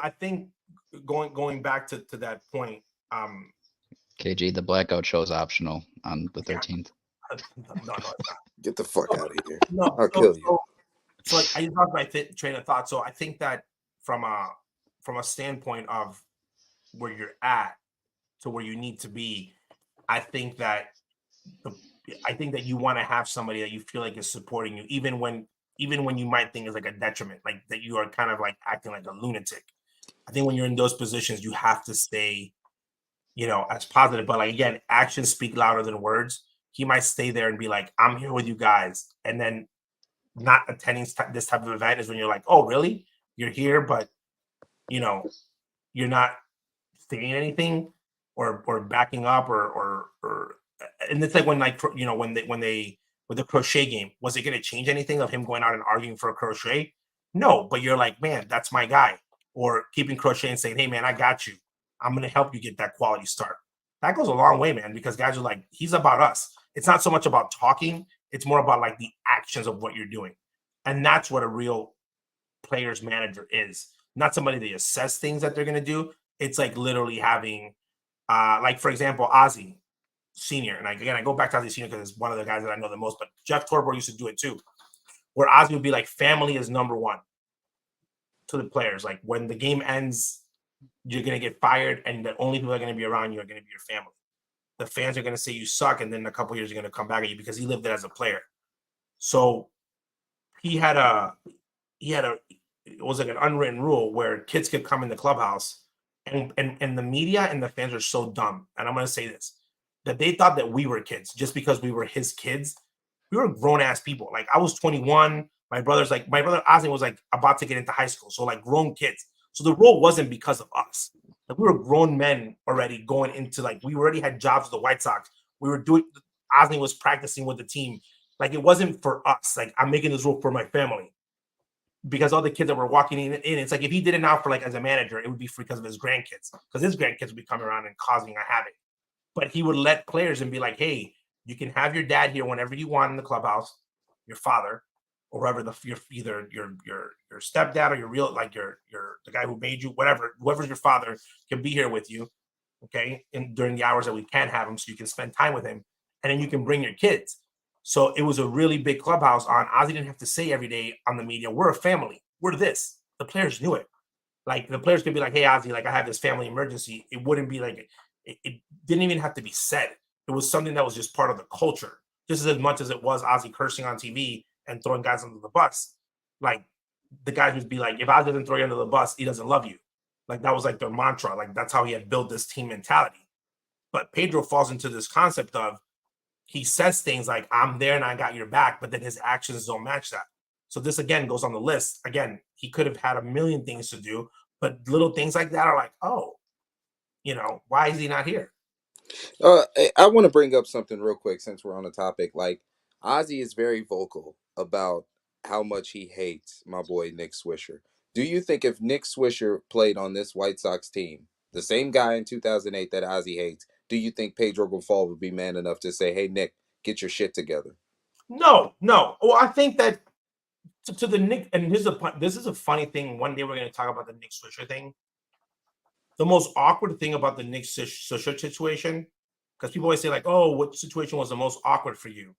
I think going back to that point, KG, the Blackout Show is optional on the 13th. No, get the fuck out of here. No, I'll kill you. So like, I just lost my train of thought. So I think that from a standpoint of where you're at to where you need to be, I think that you want to have somebody that you feel like is supporting you, even when you might think is like a detriment, like that you are kind of like acting like a lunatic. I think when you're in those positions, you have to stay, as positive. But like, again, actions speak louder than words. He might stay there and be like, I'm here with you guys. And then not attending this type of event is when you're like, oh, really? You're here, but, you're not saying anything or backing up or and it's like when, like, when they with the crochet game, was it going to change anything of him going out and arguing for a crochet? No, but you're like, man, that's my guy. Or keeping crochet and saying, hey man, I got you. I'm going to help you get that quality start. that goes a long way, man, because guys are like, he's about us. It's not so much about talking. It's more about like the actions of what you're doing. And that's what a real player's manager is. Not somebody that assess things that they're going to do. It's like literally having, like, for example, Ozzy Sr. And I go back to Ozzy Sr. because it's one of the guys that I know the most, but Jeff Torborg used to do it too, where Ozzy would be like, family is number one to the players. Like, when the game ends, you're going to get fired, and the only people that are going to be around you are going to be your family. The fans are going to say you suck, and then in a couple of years, you're going to come back at you because he lived it as a player. So it was like an unwritten rule where kids could come in the clubhouse, and the media and the fans are so dumb. And I'm going to say this, that they thought that we were kids just because we were his kids. We were grown ass people. Like, I was 21. My brother Ozzy was like about to get into high school. So like grown kids. So the rule wasn't because of us. Like, we were grown men already going into, like, we already had jobs with the White Sox. Ozzy was practicing with the team. Like, it wasn't for us. Like, I'm making this rule for my family. Because all the kids that were walking in, it's like, if he did it now for, like, as a manager, it would be because of his grandkids. Because his grandkids would be coming around and causing a havoc. But he would let players and be like, hey, you can have your dad here whenever you want in the clubhouse, your father, or whoever either your stepdad or your real, like the guy who made you, whoever's your father can be here with you, okay, and during the hours that we can have him, so you can spend time with him, and then you can bring your kids. So it was a really big clubhouse. Ozzy didn't have to say every day on the media, we're a family, we're this. The players knew it. Like, the players could be like, hey, Ozzy, like, I have this family emergency. It wouldn't be like, it didn't even have to be said. It was something that was just part of the culture, just as much as it was Ozzy cursing on TV and throwing guys under the bus. Like, the guys would be like, if Ozzy doesn't throw you under the bus, he doesn't love you. Like, that was like their mantra. Like, that's how he had built this team mentality. But Pedro falls into this concept of, he says things like, I'm there and I got your back, but then his actions don't match that. So this, again, goes on the list. Again, he could have had a million things to do, but little things like that are like, oh, why is he not here? I want to bring up something real quick since we're on the topic. Like, Ozzy is very vocal about how much he hates my boy Nick Swisher. Do you think if Nick Swisher played on this White Sox team, the same guy in 2008 that Ozzy hates, do you think Pedro Grifol would be man enough to say, hey, Nick, get your shit together? No. Well, I think that to the Nick, and this is a funny thing. One day we're going to talk about the Nick Swisher thing. The most awkward thing about the Nick Swisher situation, because people always say, like, oh, what situation was the most awkward for you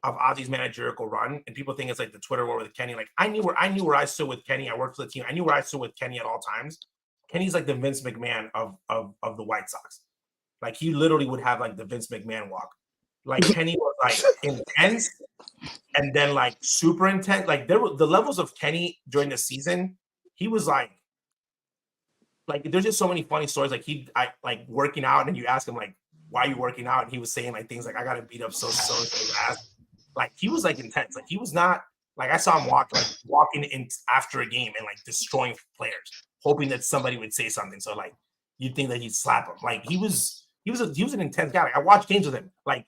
of Ozzy's managerial run? And people think it's like the Twitter war with Kenny. Like, I knew where I stood with Kenny. I worked for the team. I knew where I stood with Kenny at all times. Kenny's like the Vince McMahon of the White Sox. Like, he literally would have like the Vince McMahon walk. Like, Kenny was like intense and then like super intense. Like, there were the levels of Kenny during the season. He was like there's just so many funny stories. Like, working out, and you ask him like, why are you working out? And he was saying like things like, I got to beat up so ass. Like, he was like intense. Like, he was not, like, I saw him walking in after a game and like destroying players, hoping that somebody would say something. So like, you'd think that he'd slap him. Like, he was an intense guy. Like, I watched games with him. Like,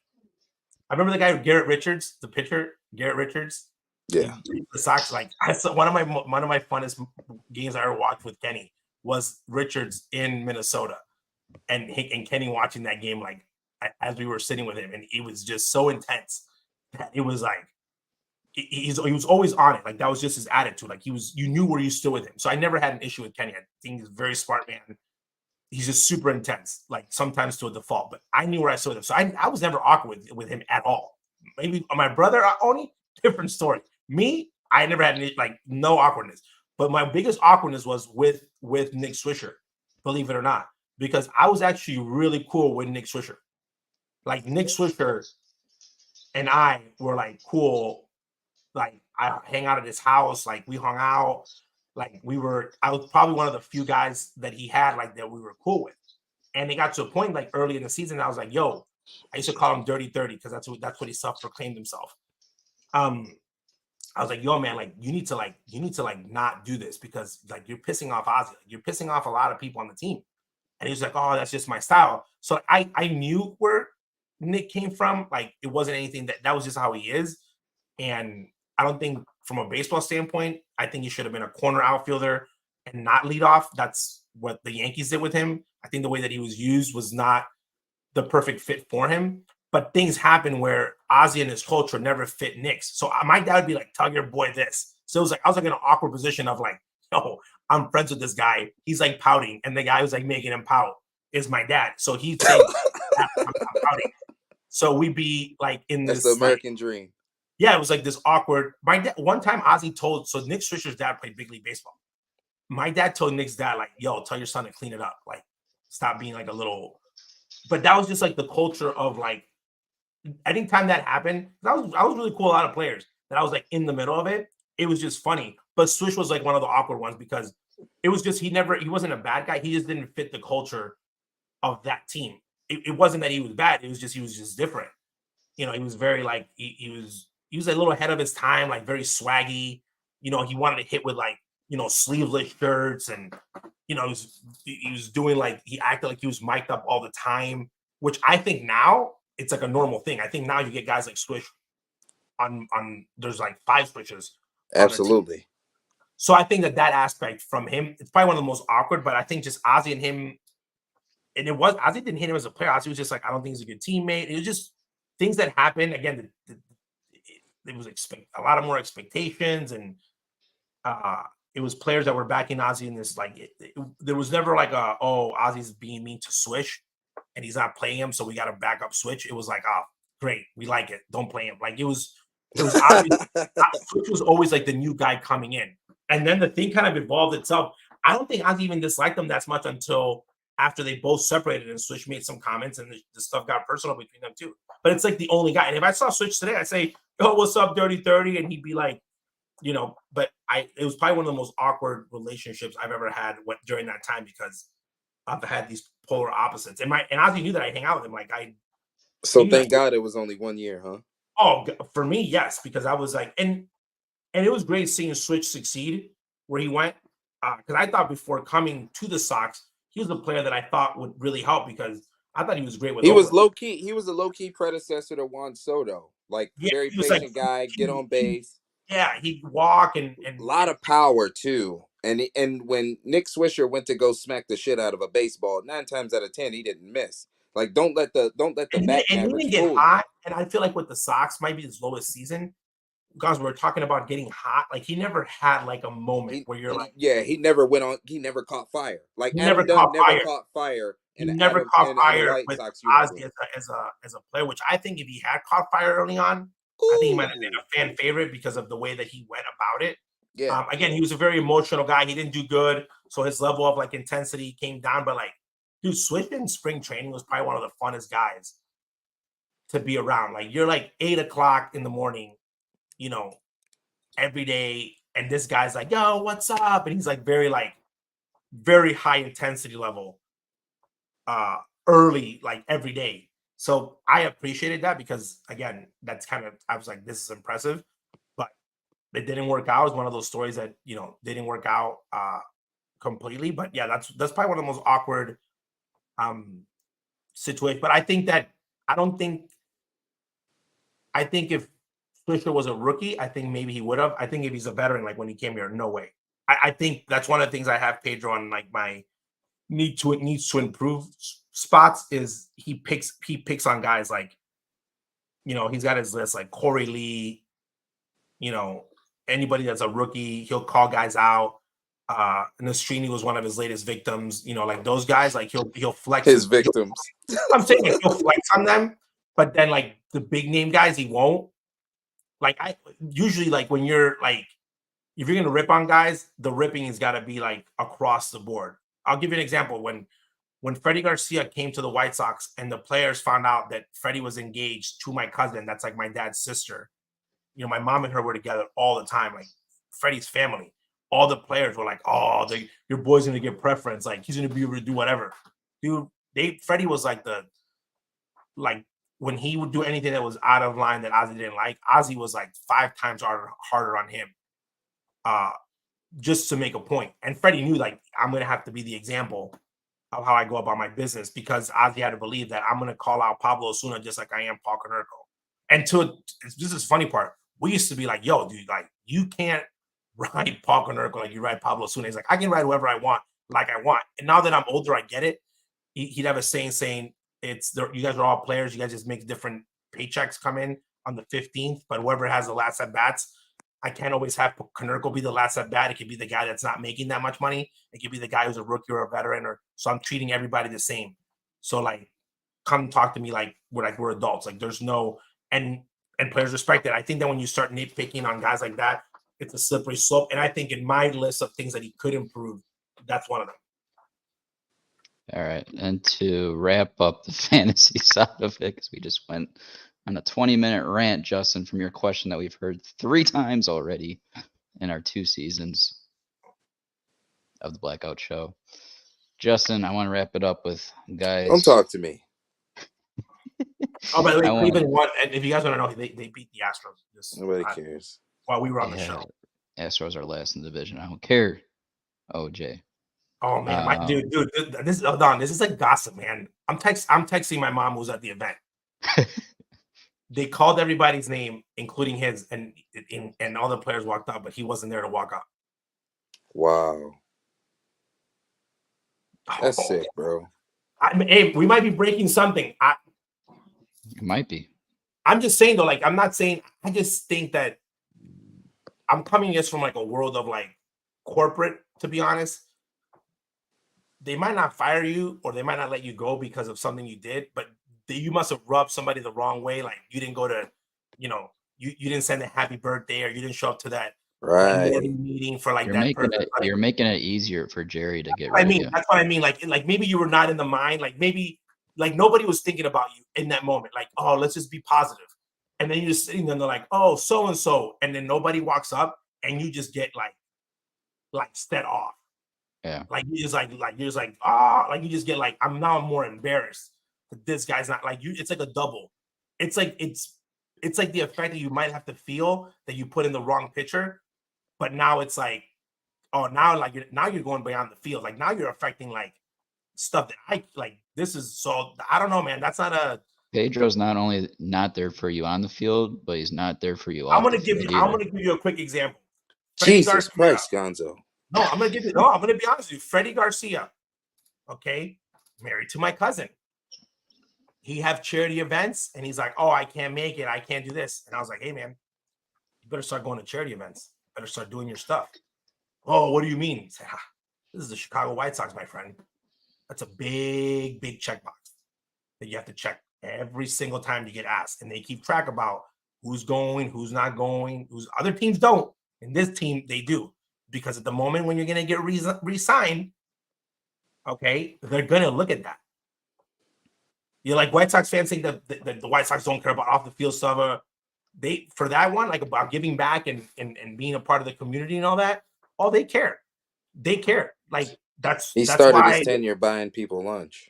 I remember the guy Garrett Richards, the pitcher, Garrett Richards. Yeah. The Sox. Like, I saw one of my funnest games I ever watched with Kenny was Richards in Minnesota, and Kenny watching that game, like, as we were sitting with him, and it was just so intense that it was like he was always on it. Like, that was just his attitude. Like, you knew where you stood with him. So I never had an issue with Kenny. I think he's a very smart man. He's just super intense, like sometimes to a default. But I knew where I stood with him, so I was never awkward with him at all. Maybe my brother Oni, different story. Me, I never had no awkwardness. But my biggest awkwardness was with Nick Swisher, believe it or not, because I was actually really cool with Nick Swisher. Like, Nick Swisher and I were like cool. Like, I hang out at his house. Like, we hung out. Like, I was probably one of the few guys that he had like that we were cool with. And it got to a point like early in the season, I was like, yo, I used to call him Dirty 30 because that's what he self-proclaimed himself. I was like, yo, man, like, you need to not do this because like you're pissing off Ozzy. Like, you're pissing off a lot of people on the team. And he was like, oh, that's just my style. So I knew where Nick came from. Like, it wasn't anything that was just how he is. And I don't think from a baseball standpoint, I think he should have been a corner outfielder and not lead off. That's what the Yankees did with him. I think the way that he was used was not the perfect fit for him. But things happen where Ozzy and his culture never fit Nick's. So my dad would be like, tell your boy this. So it was like, I was like in an awkward position of like, yo, I'm friends with this guy. He's like pouting. And the guy who's like making him pout is my dad. So he'd say, I'm pouting. So we'd be like in That's this the American dream. Yeah, it was like this awkward. My dad, one time Ozzy told, so Nick Swisher's dad played big league baseball. My dad told Nick's dad, like, yo, tell your son to clean it up. Like, stop being like a little. But that was just like the culture of like, anytime that happened, I was really cool, a lot of players that I was like in the middle of it. It was just funny. But Swish was like one of the awkward ones because it was just, he wasn't a bad guy. He just didn't fit the culture of that team. It wasn't that he was bad. It was just, he was just different. You know, he was very like, he was a little ahead of his time, like very swaggy. You know, he wanted to hit with like, you know, sleeveless shirts, and, you know, he was doing like, he acted like he was mic'd up all the time, which I think now it's like a normal thing. I think now you get guys like Swish on there's like 5 Swishes. Absolutely. So I think that aspect from him, it's probably one of the most awkward, but I think just Ozzy and him, and Ozzy didn't hit him as a player. Ozzy was just like, I don't think he's a good teammate. It was just things that happened. Again, there was a lot of more expectations, and it was players that were backing Ozzy in this. Like, there was never like Ozzy's being mean to Swish, and he's not playing him, so we got to back up Switch. It was like, oh, great, we like it. Don't play him. Like, it was obvious. Switch was always like the new guy coming in, and then the thing kind of evolved itself. I don't think Ozzy even disliked him that much until after they both separated and Switch made some comments, and the stuff got personal between them too. But it's like the only guy. And if I saw Switch today, I'd say, "Oh, what's up, Dirty 30?" And he'd be like, you know. But it was probably one of the most awkward relationships I've ever had during that time, because I've had these polar opposites. And Ozzy knew that I hang out with him. Like, So thank God it was only 1 year, huh? Oh, for me, yes, because I was like, and it was great seeing Switch succeed where he went. Because I thought before coming to the Sox, he was the player that I thought would really help, because I thought he was great with. He was low key. He was a low key predecessor to Juan Soto. Like, very patient like, guy, get on base. Yeah, he'd walk and a lot of power too. And when Nick Swisher went to go smack the shit out of a baseball, 9 times out of 10 he didn't miss. Like, don't let the back and average he didn't get fool. hot. And I feel like with the Sox might be his lowest season, because we're talking about getting hot. Like, he never had like a moment where you're like, yeah, he never went on. He never caught fire. Like, he Adam never Dunn caught caught fire. He never caught fire with Ozzy as a player. Which I think if he had caught fire early on, I think he might have been a fan favorite because of the way that he went about it. Yeah. Again, he was a very emotional guy. He didn't do good, so his level of like intensity came down. But like, dude, Swish in spring training was probably one of the funnest guys to be around. Like, you're like 8 o'clock in the morning, you know, every day, and this guy's like, yo, what's up? And he's like very high intensity level early, like every day. So I appreciated that, because again, that's kind of, I was like, this is impressive, but it didn't work out. It was one of those stories that, you know, didn't work out completely. But yeah, that's probably one of the most awkward situations. But I think if Swisher was a rookie, I think maybe he would have. I think if he's a veteran, like when he came here, no way. I think that's one of the things I have Pedro on like my needs to improve spots, is he picks on guys like, you know, he's got his list like Corey Lee, you know, anybody that's a rookie, he'll call guys out. Nastrini was one of his latest victims, you know, like those guys, like he'll flex his victims. I'm saying like, he'll flex on them, but then like the big name guys, he won't. Like, I usually, like, when you're like, if you're gonna rip on guys, the ripping has got to be like across the board. I'll give you an example. When Freddie Garcia came to the White Sox and the players found out that Freddie was engaged to my cousin, that's like my dad's sister. You know, my mom and her were together all the time, like Freddie's family. All the players were like, "Oh, your boy's gonna get preference. Like, he's gonna be able to do whatever." Dude, Freddie was like when he would do anything that was out of line that Ozzy didn't like, Ozzy was like 5 times harder on him, just to make a point. And Freddie knew, like, I'm gonna have to be the example of how I go about my business, because Ozzy had to believe that I'm gonna call out Pablo Osuna just like I am Paul Konerko. And this is funny part. We used to be like, "Yo, dude, like, you can't ride Paul Konerko like you ride Pablo Osuna." He's like, "I can ride whoever I want, like I want." And now that I'm older, I get it. He'd have a saying, you guys are all players. You guys just make different paychecks come in on the 15th, but whoever has the last at bats, I can't always have Konerko be the last at bat. It could be the guy that's not making that much money. It could be the guy who's a rookie or a veteran, so I'm treating everybody the same. So like, come talk to me like we're adults. Like there's no and players respect it. I think that when you start nitpicking on guys like that, it's a slippery slope. And I think in my list of things that he could improve, that's one of them. All right, and to wrap up the fantasy side of it, because we just went on a 20-minute rant, Justin, from your question that we've heard 3 times already in our 2 seasons of the Blackout Show. Justin, I want to wrap it up with guys. Don't talk to me. Oh, by the way, Cleveland won. And if you guys want to know, they beat the Astros. Nobody cares. While we were on the show. Astros are last in the division. I don't care. OJ. Oh man, dude, this is like gossip, man. I'm texting my mom who's at the event. They called everybody's name, including his, and all the players walked up, but he wasn't there to walk up. Wow, that's sick, bro. Hey, we might be breaking something. It might be. I'm just saying though, like I'm not saying. I just think that I'm coming just from like a world of like corporate, to be honest. They might not fire you or they might not let you go because of something you did, but you must have rubbed somebody the wrong way. Like you didn't go to, you didn't send a happy birthday or you didn't show up to that meeting for like you're making it easier for Jerry to get rid of you. That's what I mean. Like maybe you were not in the mind. Like maybe like nobody was thinking about you in that moment. Like, oh, let's just be positive. And then you're just sitting there and they're like, oh, so-and-so. And then nobody walks up and you just get like set off. Yeah. Like you just like you just get like, I'm more embarrassed that this guy's not like you. It's like a double. It's like the effect that you might have to feel that you put in the wrong pitcher, but now it's like, oh, now you're going beyond the field. Like now you're affecting like stuff that I like. This is so I don't know, man. That's not a Pedro's not only not there for you on the field, but he's not there for you. I'm gonna give you a quick example. Jesus Christ, Gonzo. No, I'm gonna be honest with you. Freddie Garcia, okay, married to my cousin. He have charity events, and he's like, "Oh, I can't make it. I can't do this." And I was like, "Hey, man, you better start going to charity events. You better start doing your stuff." Oh, what do you mean? He said, "This is the Chicago White Sox, my friend. That's a big, big checkbox that you have to check every single time you get asked, and they keep track about who's going, who's not going, who's other teams don't. And this team, they do." Because at the moment when you're going to get re-signed, okay, they're going to look at that. You're like White Sox fans think that the White Sox don't care about off the field stuff. They for that one, like about giving back and being a part of the community and all that. Oh, they care. They care. Like that's started his tenure buying people lunch.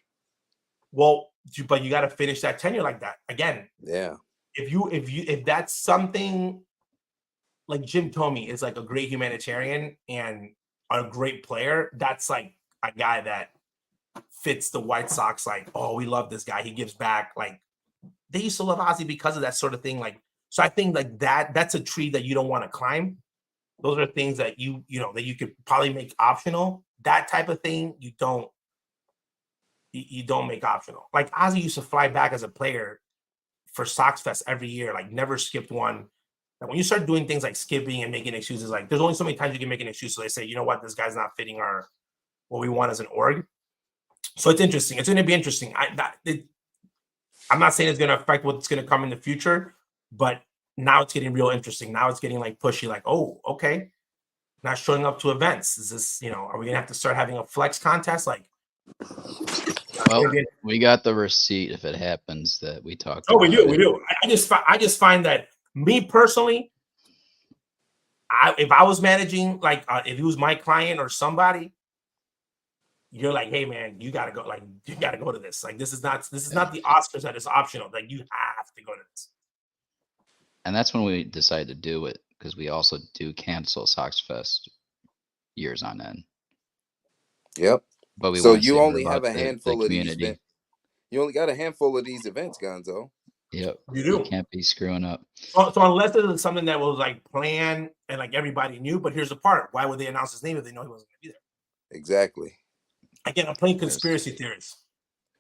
Well, but you got to finish that tenure like that again. Yeah. If that's something. Like Jim Thome is like a great humanitarian and a great player. That's like a guy that fits the White Sox. Like, oh, we love this guy. He gives back. Like they used to love Ozzy because of that sort of thing. Like, so I think like that's a tree that you don't want to climb. Those are things that you could probably make optional. That type of thing you don't make optional. Like Ozzy used to fly back as a player for Sox Fest every year. Like never skipped one. Like when you start doing things like skipping and making excuses, like there's only so many times you can make an excuse. So they say, you know what, this guy's not fitting what we want as an org. So it's interesting. It's going to be interesting. I'm not saying it's going to affect what's going to come in the future, but now it's getting real interesting. Now it's getting like pushy, like, oh, okay. Not showing up to events. Is this, are we going to have to start having a flex contest? Like, well, we got the receipt if it happens that we talked about. We do. I just find that me personally, if I was managing, like if it was my client or somebody, you're like, hey man, you gotta go. Like you gotta go to this. Like this is not the Oscars that is optional. Like you have to go to this. And that's when we decided to do it because we also do cancel Sox Fest years on end. Yep. But so you only have a handful of these. You only got a handful of these events, Gonzo. Yep. You do. You can't be screwing up. So unless it was something that was like planned and like everybody knew, but here's the part. Why would they announce his name if they know he wasn't going to be there? Exactly. Again, I'm playing conspiracy theories.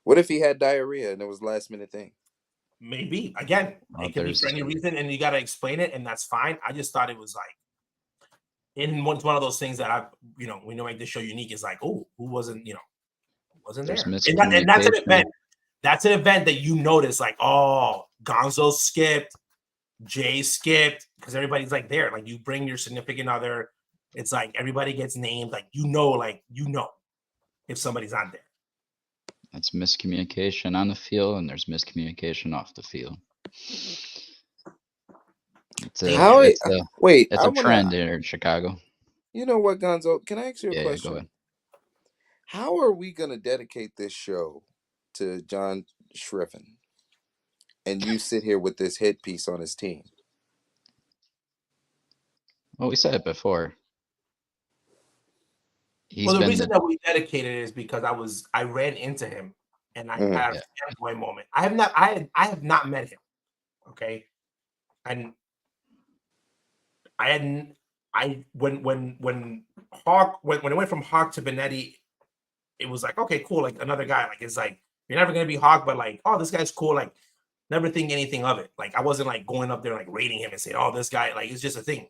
What if he had diarrhea and it was last minute thing? Maybe again, it could be for any reason, and you got to explain it, and that's fine. I just thought it was like, it's one of those things that we know make this show unique. Is like, oh, who wasn't there? And that's an event. That's an event that you notice, like, oh, Gonzo skipped, Jay skipped, because everybody's like there. Like, you bring your significant other, it's like everybody gets named, like if somebody's not there. That's miscommunication on the field, and there's miscommunication off the field. It's a trend here in Chicago. You know what, Gonzo? Can I ask you a question? Yeah, go ahead. How are we going to dedicate this show to John Schriffen, and you sit here with this hit piece on his team? Well, we said it before. The reason that we dedicated it is because I ran into him and I had a fanboy moment. I have not met him. Okay. And when Hawk when it went from Hawk to Benetti, it was like, okay, cool, like another guy. Like, it's like, you're never gonna be Hawk, but like, oh, this guy's cool. Like, never think anything of it. Like, I wasn't like going up there like rating him and saying, oh, this guy, like, it's just a thing.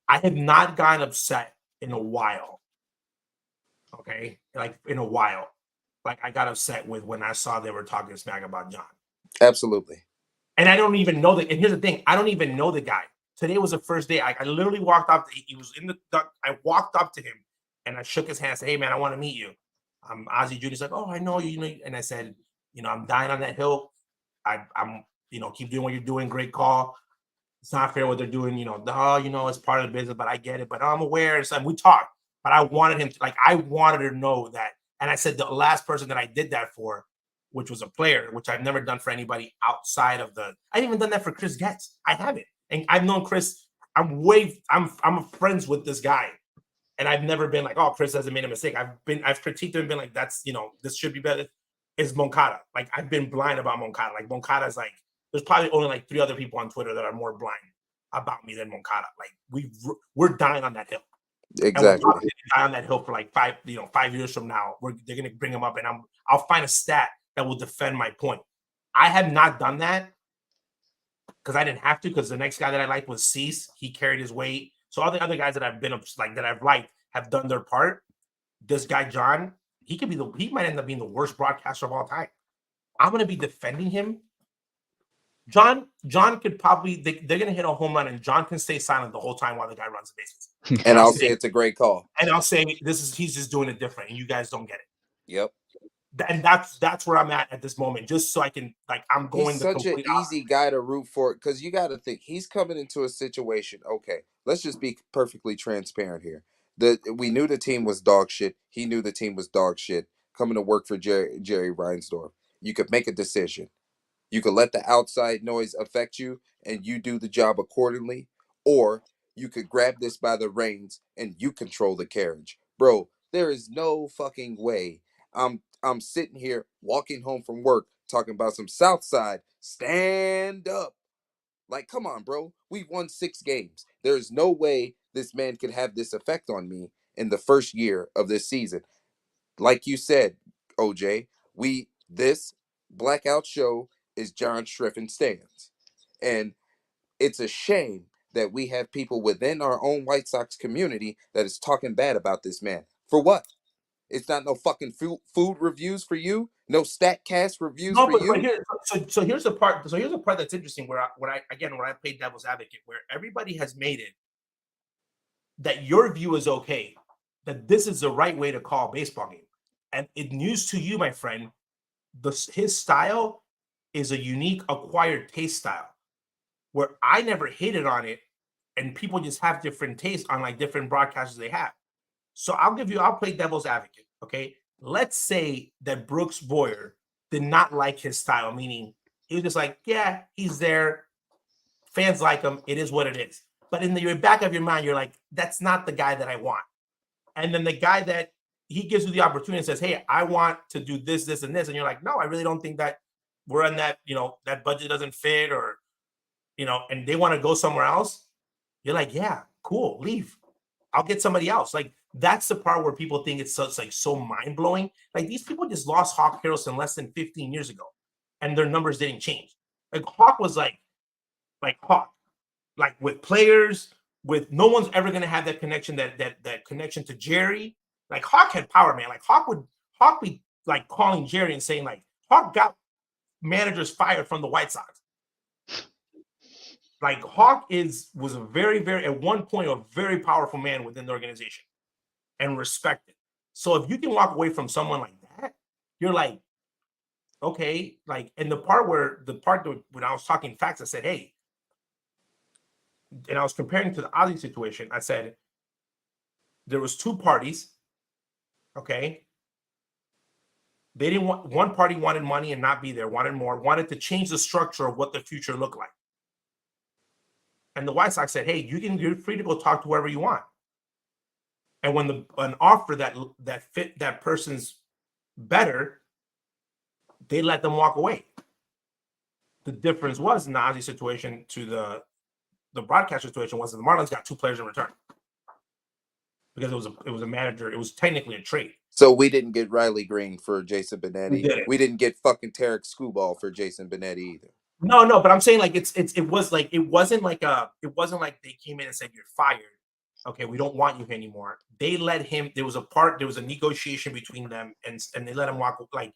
I have not gotten upset in a while. Okay, like in a while, like I got upset with when I saw they were talking smack about John. Absolutely. And I don't even know that. And here's the thing: I don't even know the guy. Today was the first day. I literally walked up. He was in the duck. I walked up to him and I shook his hand. And said, "Hey man, I want to meet you." I'm Ozzie Jr. He's like, "Oh, I know you." And I said, "I'm dying on that hill. I'm keep doing what you're doing. Great call. It's not fair what they're doing. It's part of the business, but I get it. But I'm aware." And so we talked. But I wanted him I wanted to know that. And I said the last person that I did that for, which was a player, which I've never done for anybody outside of I haven't even done that for Chris Getz. I haven't. And I've known Chris. I'm friends with this guy. And I've never been like, oh, Chris hasn't made a mistake. I've critiqued him and been like, that's, this should be better. It's Moncada. Like, I've been blind about Moncada. Like, Moncada's like, there's probably only like 3 other people on Twitter that are more blind about me than Moncada. Like, we're dying on that hill. Exactly. And on that hill for like 5 years from now, they're going to bring him up, and I'll find a stat that will defend my point. I have not done that because I didn't have to. Because the next guy that I liked was Cease. He carried his weight. So all the other guys that I've been that I've liked have done their part. This guy John, he might end up being the worst broadcaster of all time. I'm going to be defending him. John could probably they're going to hit a home run, and John can stay silent the whole time while the guy runs the bases. And I'll say it's a great call. And I'll say he's just doing it different, and you guys don't get it. Yep. And that's where I'm at this moment, just so I can I'm going. He's such an easy guy to root for, because you got to think he's coming into a situation. Okay, let's just be perfectly transparent here. We knew the team was dog shit. He knew the team was dog shit. Coming to work for Jerry Reinsdorf, you could make a decision. You could let the outside noise affect you, and you do the job accordingly, or you could grab this by the reins and you control the carriage. Bro, there is no fucking way I'm sitting here walking home from work talking about some SouthSide. Stand up. Like, come on, bro. We've won 6 games. There's no way this man could have this effect on me in the first year of this season. Like you said, OJ, this Blackout Show is John Schriffen stands. And it's a shame that we have people within our own White Sox community that is talking bad about this man. For what? It's not no fucking food reviews for you. No StatCast reviews for you. So here's the part. So here's the part that's interesting. Where I play devil's advocate, where everybody has made it that your view is okay, that this is the right way to call a baseball game, and it news to you, my friend. His style is a unique acquired taste style, where I never hated on it, and people just have different tastes on like different broadcasters they have. So I'll play devil's advocate. Okay. Let's say that Brooks Boyer did not like his style, meaning he was just like, yeah, he's there. Fans like him. It is what it is. But in the back of your mind, you're like, that's not the guy that I want. And then the guy that he gives you the opportunity and says, hey, I want to do this, this, and this. And you're like, no, I really don't think that we're in that, that budget doesn't fit, or, and they want to go somewhere else. You're like, yeah, cool, leave. I'll get somebody else. Like, That's the part where people think it's so mind blowing. Like these people just lost Hawk Harrelson less than 15 years ago, and their numbers didn't change. Like Hawk was like Hawk, like with players, with no one's ever gonna have that connection, that connection to Jerry. Like Hawk had power, man. Like Hawk be like calling Jerry and saying like Hawk got managers fired from the White Sox. Like Hawk was a very, very at one point a very powerful man within the organization and respected. So if you can walk away from someone like that, you're like, okay, like, and the part when I was talking facts, I said, hey, and I was comparing to the Ozzy situation. I said there was two parties. Okay. They didn't want, one party wanted money and not be there, wanted more, wanted to change the structure of what the future looked like. And the White Sox said, hey, you're free to go talk to whoever you want. And when an offer that fit that person's better, they let them walk away. The difference was in the Ozzy situation to the broadcast situation was that the Marlins got two players in return. Because it was a manager, it was technically a trade. So we didn't get Riley Green for Jason Benetti. We didn't get fucking Tarek Skubal for Jason Benetti either. No, but I'm saying like it wasn't like they came in and said you're fired. Okay, we don't want you here anymore. They let him. There was a negotiation between them, and they let him walk. Like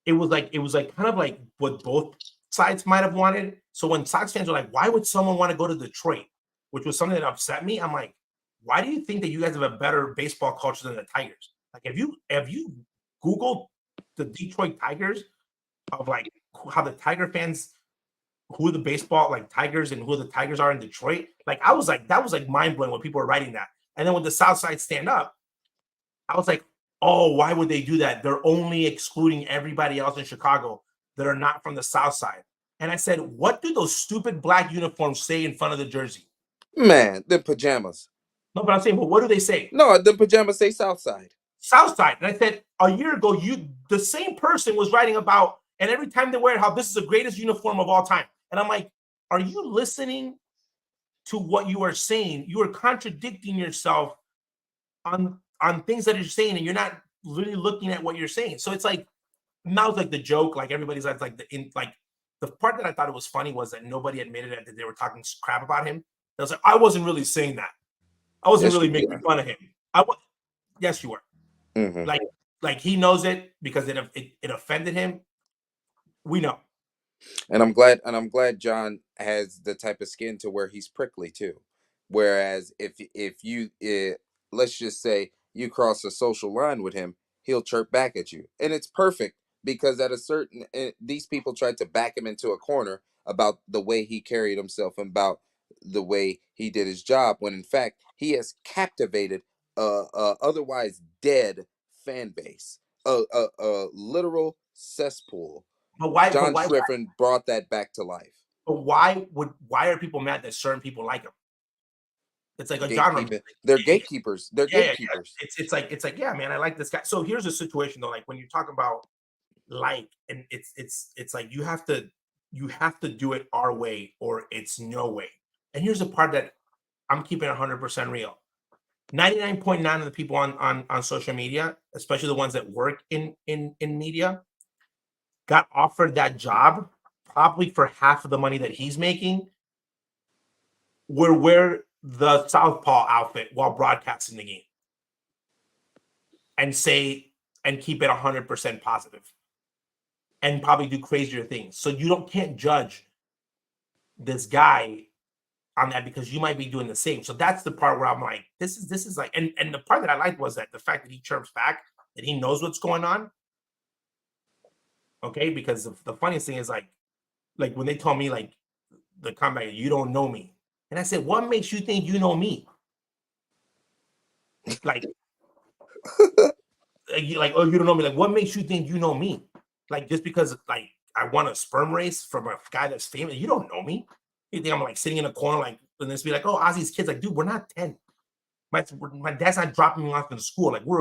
it was kind of like what both sides might have wanted. So when Sox fans were like, why would someone want to go to Detroit, which was something that upset me, I'm like, why do you think that you guys have a better baseball culture than the Tigers? Like, have you Googled the Detroit Tigers of like how the Tiger fans, who the baseball like Tigers and who the Tigers are in Detroit? Like, I was like, that was like mind blowing when people were writing that. And then when the SouthSide stand up, I was like, oh, why would they do that? They're only excluding everybody else in Chicago that are not from the SouthSide. And I said, what do those stupid black uniforms say in front of the jersey? Man, the pajamas. No, but I'm saying, but what do they say? No, the pajamas say SouthSide. SouthSide. And I said, a year ago, the same person was writing about, and every time they wear it, how this is the greatest uniform of all time. And I'm like, are you listening to what you are saying? You are contradicting yourself on things that you're saying, and you're not really looking at what you're saying. So it's like, now it's like the joke, like everybody's like the part that I thought it was funny was that nobody admitted that they were talking crap about him. I was like, I wasn't really saying that. I wasn't really making fun of him. Yes, you were. Mm-hmm. Like he knows it because it offended him. We know. And I'm glad John has the type of skin to where he's prickly too. Whereas if you let's just say you cross a social line with him, he'll chirp back at you, and it's perfect because at a certain these people tried to back him into a corner about the way he carried himself and about the way he did his job, when in fact he has captivated otherwise dead fan base, a literal cesspool. But why? John Schriffen brought that back to life. But why are people mad that certain people like him? It's like a genre. They're gatekeepers. They're gatekeepers. Yeah. It's like, yeah, man, I like this guy. So here's a situation though, like when you talk about and it's like you have to do it our way or it's no way. And here's the part that I'm keeping 100% real. 99.9% of the people on social media, especially the ones that work in media, got offered that job probably for half of the money that he's making, wear the Southpaw outfit while broadcasting the game and keep it 100% positive and probably do crazier things. So you can't judge this guy on that because you might be doing the same. So that's the part where I'm like, this is like, and the part that I liked was that the fact that he chirps back, that he knows what's going on. Okay, because the funniest thing is like when they told me like the comment, you don't know me, and I said, what makes you think you know me? Like, oh, you don't know me. Like, what makes you think you know me? Like, just because like I won a sperm race from a guy that's famous, you don't know me. You think I'm like sitting in a corner like and this be like, oh, Ozzy's kids, like, dude, we're not 10. My dad's not dropping me off in school. Like we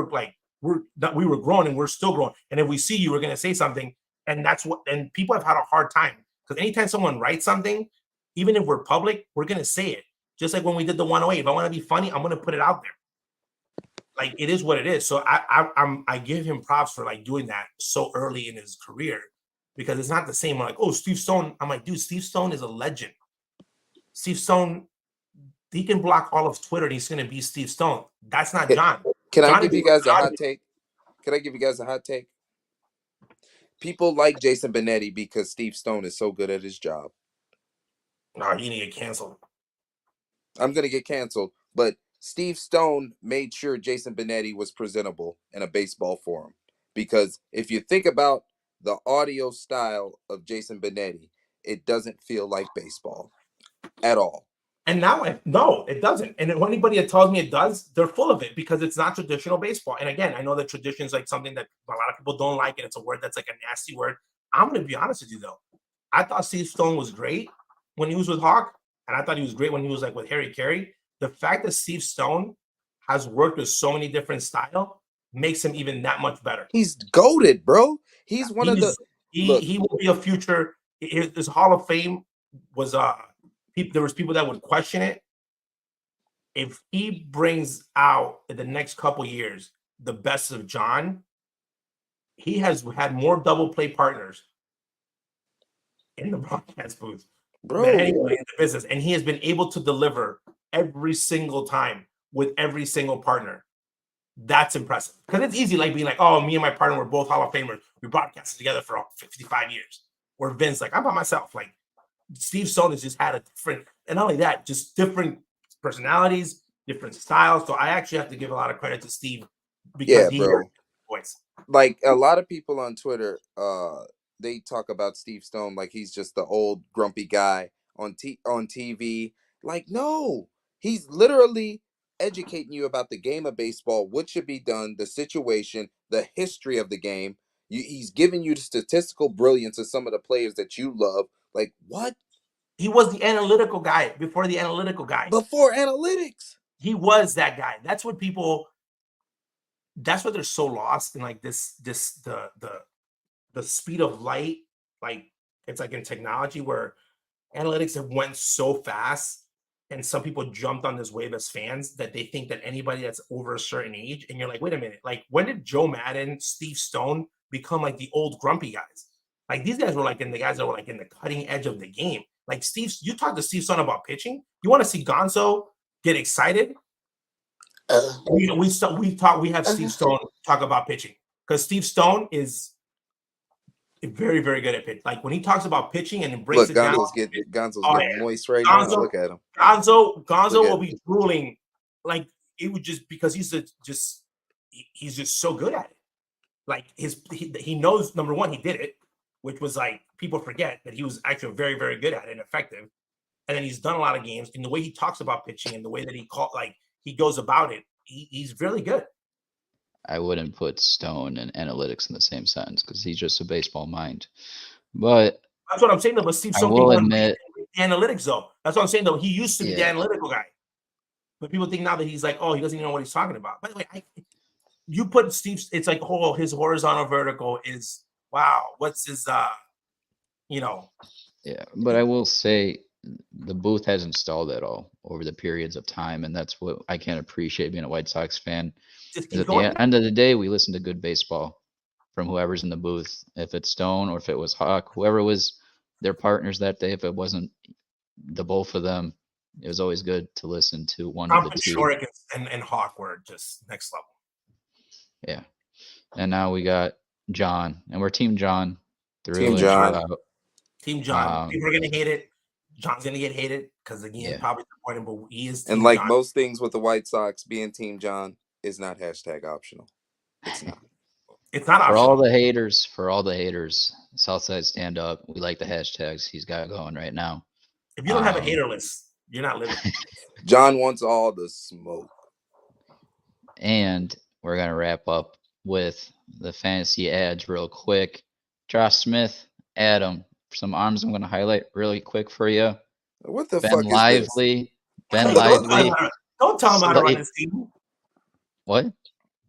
were growing and we're still growing. And if we see you, we're gonna say something. And and people have had a hard time because anytime someone writes something, even if we're public, we're going to say it. Just like when we did the 108. If I want to be funny, I'm going to put it out there. like it is what it is. So I give him props for like doing that so early in his career, because it's not the same. Like, oh, Steve Stone. I'm like, dude, Steve Stone is a legend. Steve Stone, he can block all of Twitter and he's going to be Steve Stone. That's not John. Can I John give is you guys a God. hot take? Can I give you guys a hot take? People like Jason Benetti because Steve Stone is so good at his job. No, he need to get canceled. I'm going to get canceled, but Steve Stone made sure Jason Benetti was presentable in a baseball forum. Because if you think about the audio style of Jason Benetti, it doesn't feel like baseball at all. And now, no, it doesn't. And if anybody that tells me it does, they're full of it, because it's not traditional baseball. And again, I know that tradition is like something that a lot of people don't like, and it's a word that's like a nasty word. I'm going to be honest with you, though. I thought Steve Stone was great when he was with Hawk, and I thought he was great when he was like with Harry Carey. The fact that Steve Stone has worked with so many different styles makes him even that much better. He's goated, bro. He's one of the. He will be a future. His Hall of Fame was there was people that would question it. If he brings out in the next couple years the best of John, he has had more double play partners in the broadcast booth than anybody in the business, and he has been able to deliver every single time with every single partner. That's impressive, because it's easy like being like, oh, me and my partner were both Hall of Famers. We broadcasted together for 55 years. Or Vince, like, I'm by myself. Like, Steve Stone has just had a different, and not only that, just different personalities, different styles. So I actually have to give a lot of credit to Steve, because he heard voice. Like a lot of people on Twitter, they talk about Steve Stone like he's just the old grumpy guy on TV. Like, no, he's literally educating you about the game of baseball, what should be done, the situation, the history of the game. He's giving you the statistical brilliance of some of the players that you love. Like, what? He was the analytical guy before the analytical guy. Before analytics. He was that guy. That's what people, that's what they're so lost in, like the speed of light. Like, it's like in technology where analytics have went so fast, and some people jumped on this wave as fans that they think that anybody that's over a certain age, and you're like, wait a minute, like, when did Joe Madden, Steve Stone become like the old grumpy guys? Like, these guys were like in the guys that were like in the cutting edge of the game. Like, Steve, you talk to Steve Stone about pitching. You want to see Gonzo get excited? We have Steve Stone talk about pitching, because Steve Stone is very, very good at pitch. Like, when he talks about pitching and breaks it down. Gonzo's getting moist right now. Look at him. Gonzo will be drooling. Like, it would just, because he's just so good at it. Like, he knows, number one, he did it, which was like, people forget that he was actually very, very good at it and effective. And then he's done a lot of games, and the way he talks about pitching and the way that he goes about it, he's really good. I wouldn't put Stone and analytics in the same sentence, because he's just a baseball mind. But that's what I'm saying, though. But Steve Stone, I will admit, the analytics, though. That's what I'm saying, though. He used to be the analytical guy, but people think now that he's like, oh, he doesn't even know what he's talking about. By the way, you put Steve, it's like, oh, his horizontal vertical is, wow, what's his, Yeah, but I will say the booth hasn't stalled at all over the periods of time, and that's what I can't appreciate being a White Sox fan. At the end of the day, we listen to good baseball from whoever's in the booth. If it's Stone or if it was Hawk, whoever was their partners that day, if it wasn't the both of them, it was always good to listen to one of the two. Shorek and Hawk were just next level. Yeah. And now we got John, and we're Team John. Team John. Team John. People are going to hate it. John's going to get hated because, again, probably disappointing, but he is Team And like John. most things with the White Sox, being Team John is not hashtag optional. It's not. It's not optional. For all the haters, SouthSide stand up. We like the hashtags he's got going right now. If you don't have a hater list, you're not living. John wants all the smoke. And we're going to wrap up with the fantasy ads real quick. Josh Smith, Adam, some arms I'm going to highlight really quick for you. What the Ben fuck Lively, is this? Ben Lively. Don't tell him how to run his team. What?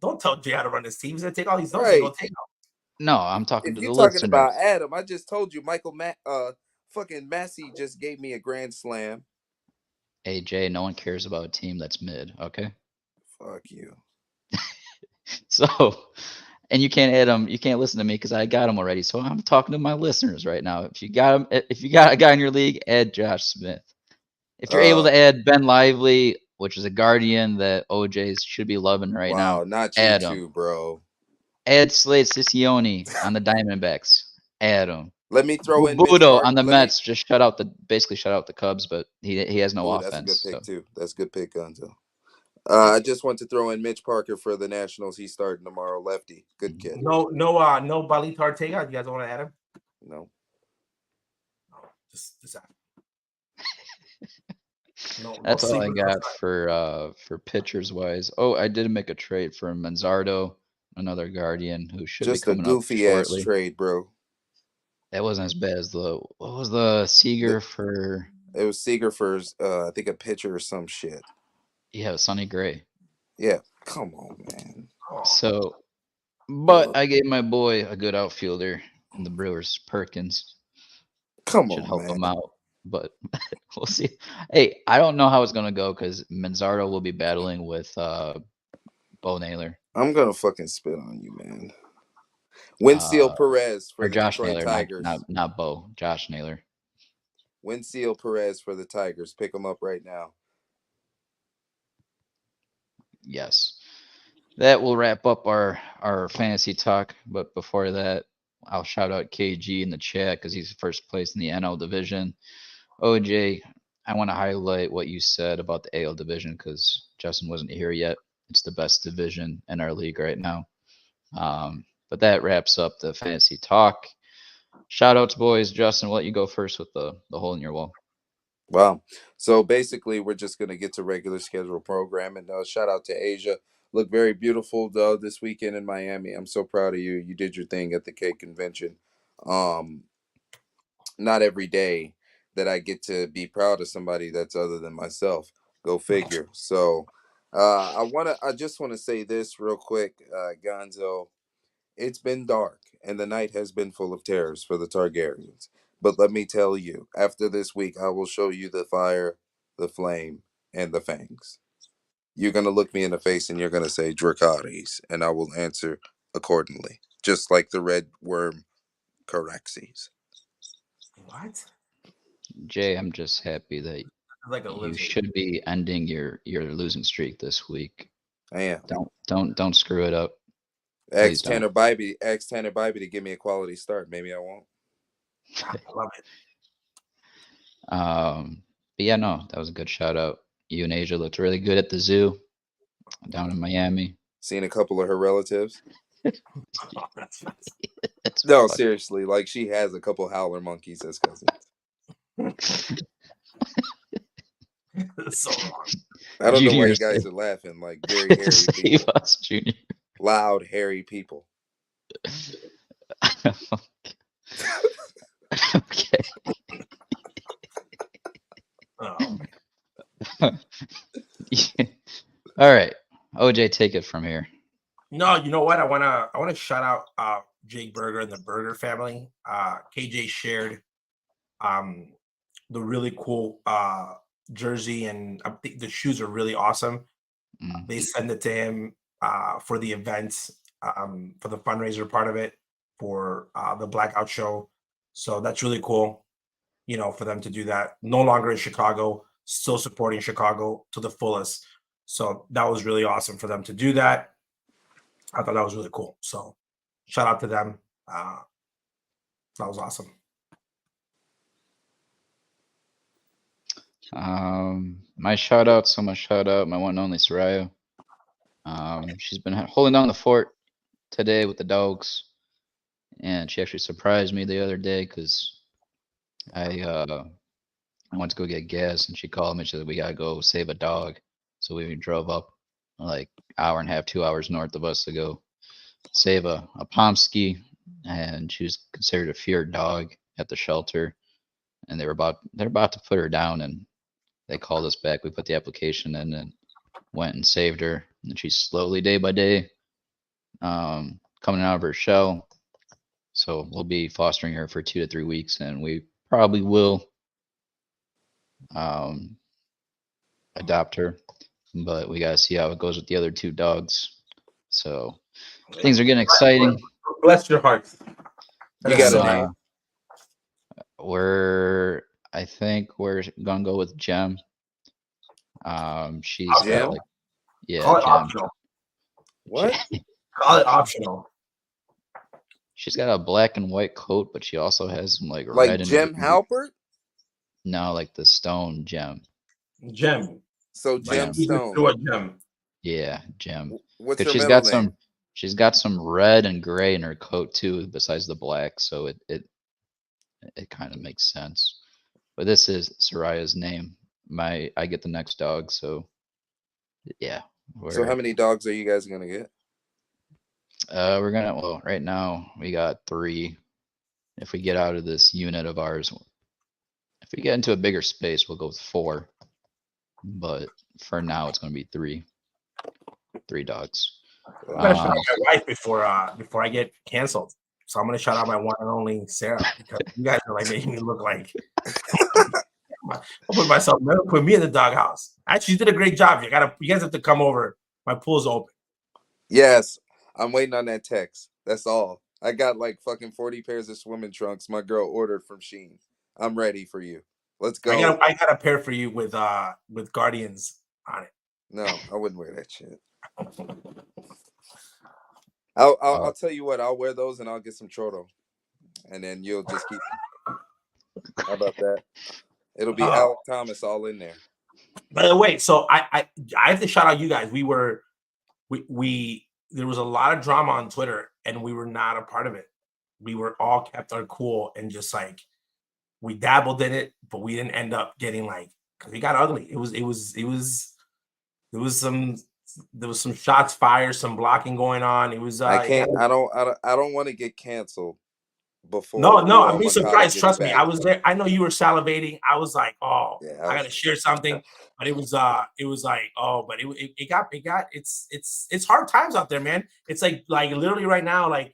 Don't tell Jay how to run his team. He's going to take all these notes and go take them. No, I'm talking to the listeners. listeners. If you're talking about Adam, I just told you fucking Massey just gave me a grand slam. Hey, Jay, no one cares about a team that's mid, okay? Fuck you. So, and you can't add them. You can't listen to me because I got them already. So I'm talking to my listeners right now. If you got 'em, if you got a guy in your league, add Josh Smith. If you're able to add Ben Lively, which is a Guardian that OJ's should be loving right Wow, now, not you add too, him. bro. Add Slade Ciccione on the Diamondbacks. Add him. Let me throw in Mitch Budo Park. on the Let me. Mets just basically shut out the Cubs, but he has no Oh, that's a good offense. pick So too. That's a good pick, Gonzo. I just want to throw in Mitch Parker for the Nationals. He's starting tomorrow. Lefty, good kid. No Balita Ortega. You guys want to add him? No. No, just add him. No, that's all I secret got outside. for pitchers wise. Oh, I did make a trade for Manzardo, another Guardian who should Just be a coming up goofy ass shortly. trade, bro. That wasn't as bad as what was the Seager for? It was Seager for I think a pitcher or some shit. Yeah, Sonny Gray. Yeah, come on, man. So, but I gave my boy a good outfielder in the Brewers, Perkins. Come Should on, help man. him out, but we'll see. Hey, I don't know how it's gonna go because Manzardo will be battling with Bo Naylor. I'm gonna fucking spit on you, man. Winfield Perez for or the Josh Detroit Naylor, Tigers. not Bo, Josh Naylor. Winfield Perez for the Tigers. Pick him up right now. Yes. That will wrap up our fantasy talk. But before that, I'll shout out KG in the chat because he's first place in the NL division. OJ, I want to highlight what you said about the AL division because Justin wasn't here yet. It's the best division in our league right now. But that wraps up the fantasy talk. Shout outs, boys. Justin, we'll let you go first with the hole in your wall. Wow. So basically, we're just going to get to regular schedule programming. Shout out to Asia. Look very beautiful this weekend in Miami. I'm so proud of you. You did your thing at the Cake Convention. Not every day that I get to be proud of somebody that's other than myself. Go figure. So I just want to say this real quick, Gonzo. It's been dark, and the night has been full of terrors for the Targaryens. But let me tell you, after this week, I will show you the fire, the flame, and the fangs. You're going to look me in the face and you're going to say Dracarys, and I will answer accordingly, just like the red worm Caraxes. What? Jay, I'm just happy that Like a you lizard. should be ending your losing streak this week. I am. Don't screw it up. Ask Tanner Bybee to give me a quality start. Maybe I won't. I love it. But yeah, no, that was a good shout out. You and Asia looked really good at the zoo down in Miami. Seen a couple of her relatives. Oh, that's No, funny. seriously, like she has a couple howler monkeys as cousins. so wrong. I don't know why Junior you guys are laughing. Like very hairy Save people. us, Junior. Loud, hairy people. Okay. Oh. All right, OJ, take it from here. No, you know what? I wanna shout out Jake Berger and the Berger family. KJ shared the really cool jersey, and I think the shoes are really awesome. They send it to him for the events, for the fundraiser part of it, for the Blackout Show. So that's really cool, for them to do that. No longer in Chicago, still supporting Chicago to the fullest. So that was really awesome for them to do that. I thought that was really cool. So shout out to them. That was awesome. My shout out, my one and only Soraya. She's been holding down the fort today with the dogs, and she actually surprised me the other day because I went to go get gas, and she called me. She said we gotta go save a dog, so we drove up like hour and a half, 2 hours north of us to go save a Pomsky, and she was considered a feared dog at the shelter, and they're about to put her down, and they called us back. We put the application in and went and saved her, and she's slowly, day by day, coming out of her shell. So we'll be fostering her for 2 to 3 weeks, and we probably will adopt her, but we gotta see how it goes with the other 2 dogs. So things are getting exciting. Bless your heart. You got a name? I think we're gonna go with Gem. She's Gem? got like, yeah, Call it Gem. optional. What? Call it optional. She's got a black and white coat, but she also has some like Like red and Jim green. Halpert? No, like the stone gem. Gem. So Like, Gem you just Stone. do a gem. Yeah, Gem. What's Because her middle name? she's got some red and gray in her coat too, besides the black. So it kind of makes sense. But this is Soraya's name. I get the next dog, so yeah. So how many dogs are you guys gonna get? We're gonna, well, right now we got 3. If we get out of this unit of ours, if we get into a bigger space, we'll go with 4. But for now, it's gonna be 3 dogs. I'm gonna shout out my wife before I get canceled. So I'm gonna shout out my one and only Sarah, because you guys are like making me look like I'll put myself, put me in the doghouse. Actually, you did a great job. You guys have to come over. My pool's open. Yes, I'm waiting on that text. That's all. I got like fucking 40 pairs of swimming trunks my girl ordered from Shein. I'm ready for you. Let's go. I got a pair for you with Guardians on it. No, I wouldn't wear that shit. I'll tell you what, I'll wear those and I'll get some Troto. And then you'll just keep them. How about that? It'll be Alec Thomas all in there. By the way, so I have to shout out you guys. We there was a lot of drama on Twitter and we were not a part of it. We were all kept our cool and just like we dabbled in it, but we didn't end up getting like, because it got ugly. There was some shots fired, some blocking going on. It was I don't want to get canceled before. No, I'm being surprised. Trust me, I was there. I know you were salivating. I was like, oh, yeah, I gotta share something. But it was like, oh, but it's hard times out there, man. It's like literally right now, like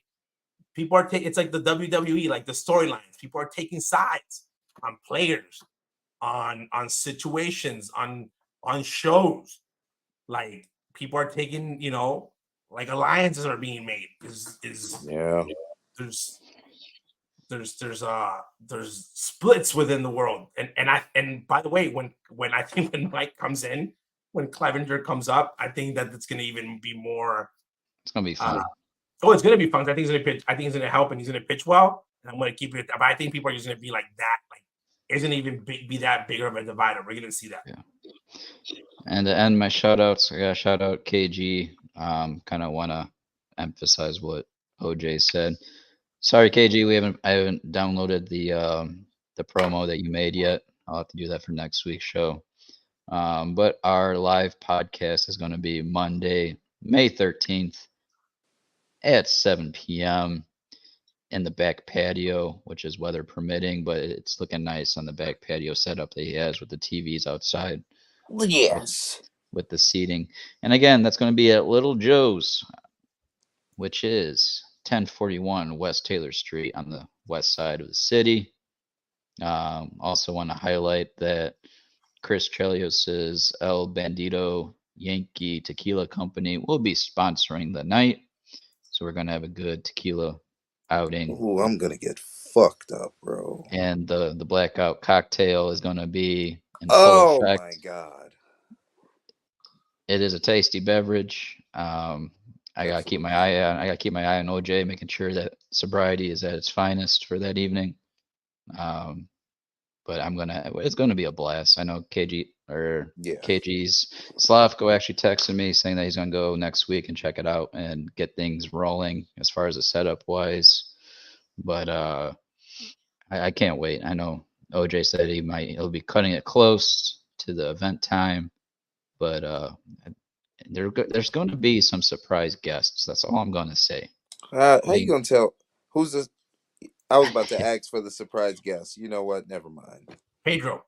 people are taking, it's like the WWE, like the storylines. People are taking sides on players, on situations, on shows. Like people are taking, like alliances are being made. There's splits within the world, and by the way, when I think when Mike comes in, when Clevenger comes up, I think that it's going to even be more. It's going to be fun. It's going to be fun. I think he's going to pitch. I think he's going to help, and he's going to pitch well. And I'm going to keep it. But I think people are just going to be like that. Like, it's going to even be that bigger of a divider. We're going to see that. Yeah. And to end my shout outs, I got to shout out KG. Kind of want to emphasize what OJ said. Sorry, KG, I haven't downloaded the promo that you made yet. I'll have to do that for next week's show. But our live podcast is going to be Monday, May 13th at 7 p.m. in the back patio, which is weather permitting, but it's looking nice on the back patio setup that he has with the TVs outside. Yes. With the seating. And again, that's going to be at Little Joe's, which is 1041 West Taylor Street on the west side of the city. Also want to highlight that Chris Chelios's El Bandito Yankee Tequila Company will be sponsoring the night. So we're going to have a good tequila outing. Ooh, I'm going to get fucked up, bro. And the Blackout cocktail is going to be in full effect. Oh, my God. It is a tasty beverage. I gotta keep my eye on OJ, making sure that sobriety is at its finest for that evening. But it's gonna be a blast. I know KG's Slavko actually texted me saying that he's gonna go next week and check it out and get things rolling as far as the setup wise. But I can't wait. I know OJ said he'll be cutting it close to the event time, but there's going to be some surprise guests. That's all I'm going to say. How you going to tell? Who's this? I was about to ask for the surprise guest. You know what? Never mind. Pedro.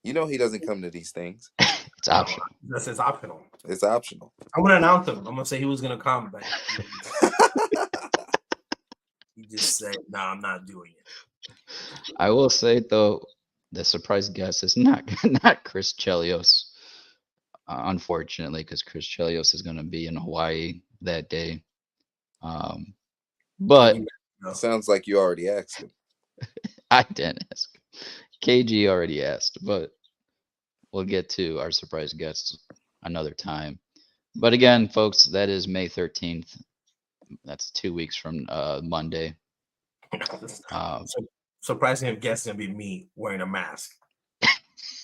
You know he doesn't come to these things. It's optional. This is optional. It's optional. I'm going to announce him. I'm going to say he was going to come, but he just said, no, I'm not doing it. I will say, though, the surprise guest is not Chris Chelios. unfortunately, because Chris Chelios is going to be in Hawaii that day. But sounds like you already asked him. I didn't ask. KG already asked, but we'll get to our surprise guests another time. But again, folks, that is May 13th. That's 2 weeks from Monday. Surprising if guests gonna be me wearing a mask.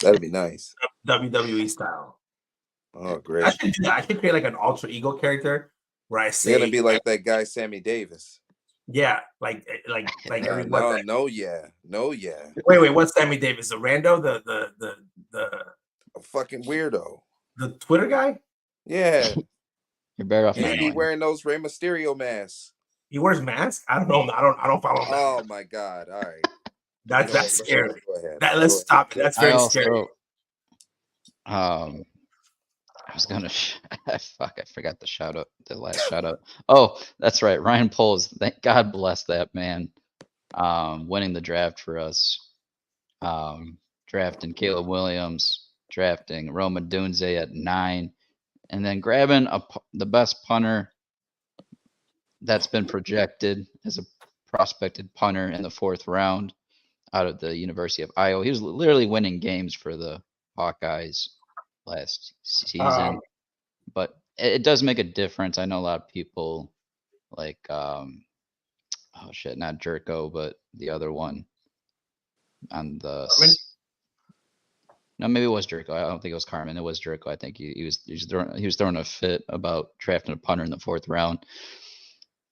That'd be nice. WWE style. Oh, great. I should do that. I should create like an alter ego character where I say you're gonna be like that guy Sammy Davis. Yeah, like no, yeah. Wait, what's Sammy Davis? The rando, the a fucking weirdo. The Twitter guy? Yeah. You're better off. He be wearing those Rey Mysterio masks. He wears masks? I don't know. I don't follow him. Oh my god! All right. That's scary. Go ahead. Let's stop it. That's very scary. I was gonna. Fuck! I forgot the shout out. The last shout out. Oh, that's right. Ryan Poles. Thank God bless that man. Winning the draft for us. Drafting Caleb Williams. Drafting Roma Dunze at 9, and then grabbing the best punter that's been projected as a prospected punter in the 4th round out of the University of Iowa. He was literally winning games for the Hawkeyes last season, but it does make a difference. I know a lot of people like, not Jerko, but the other one on the. No, maybe it was Jerko. I don't think it was Carmen. It was Jerko. I think he was throwing a fit about drafting a punter in the 4th round.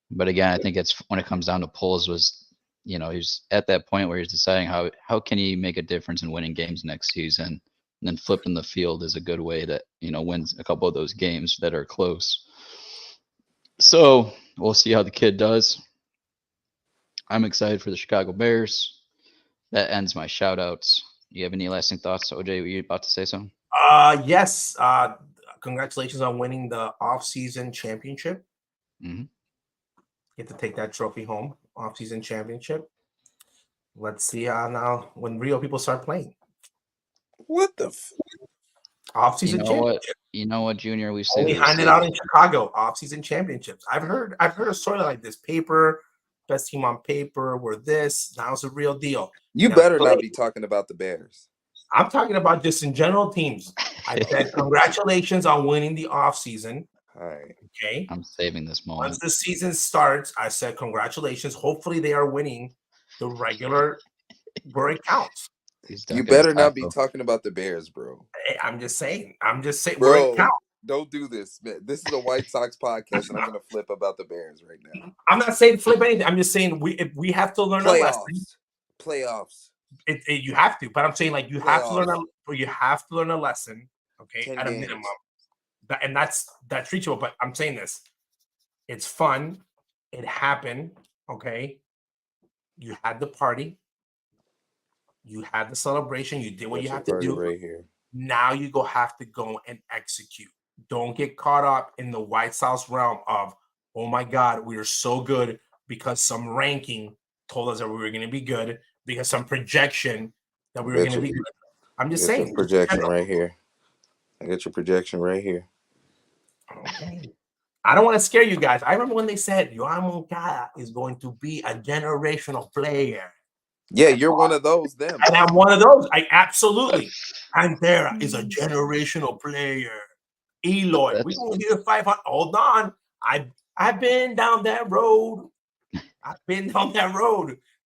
But again, I think it's when it comes down to Poles was, he's at that point where he's deciding how can he make a difference in winning games next season. And then flipping the field is a good way to, win a couple of those games that are close. So we'll see how the kid does. I'm excited for the Chicago Bears. That ends my shout outs. You have any lasting thoughts, OJ? Were you about to say something? Yes. Congratulations on winning the off-season championship. Mm-hmm. Get to take that trophy home, off-season championship. Let's see now when real people start playing. What the off-season championship? You know what, Junior? We say we handed out in Chicago off-season championships. I've heard a story like this. Best team on paper. We're this. Now it's a real deal. You better not be talking about the Bears. I'm talking about just in general teams. I said congratulations on winning the offseason. All right. Okay. I'm saving this moment. Once the season starts, I said congratulations. Hopefully they are winning the regular where it counts. You better not be talking about the Bears, bro. I'm just saying. Bro, where it counts. Don't do this, man. This is a White Sox podcast, and I'm going to flip about the Bears right now. I'm not saying flip anything. I'm just saying we have to learn a lesson. Playoffs. You have to, but I'm saying like you have to learn a lesson. Okay, at a minimum. And that's reachable. But I'm saying this. It's fun. It happened. Okay. You had the party. You had the celebration. You did what you have to do. Right here. Now you have to go and execute. Don't get caught up in the White Sox realm of, oh my God, we are so good because some ranking told us that we were going to be good, because some projection that we were going to be good. I'm just saying. Projection right here. I got your projection right here. Okay. I don't want to scare you guys. I remember when they said Yoan Moncada is going to be a generational player. Yeah, you're one of those. Them. And I'm one of those. Absolutely. Pantera is a generational player. Eloy, we won't hear 500. Hold on. I've been down that road.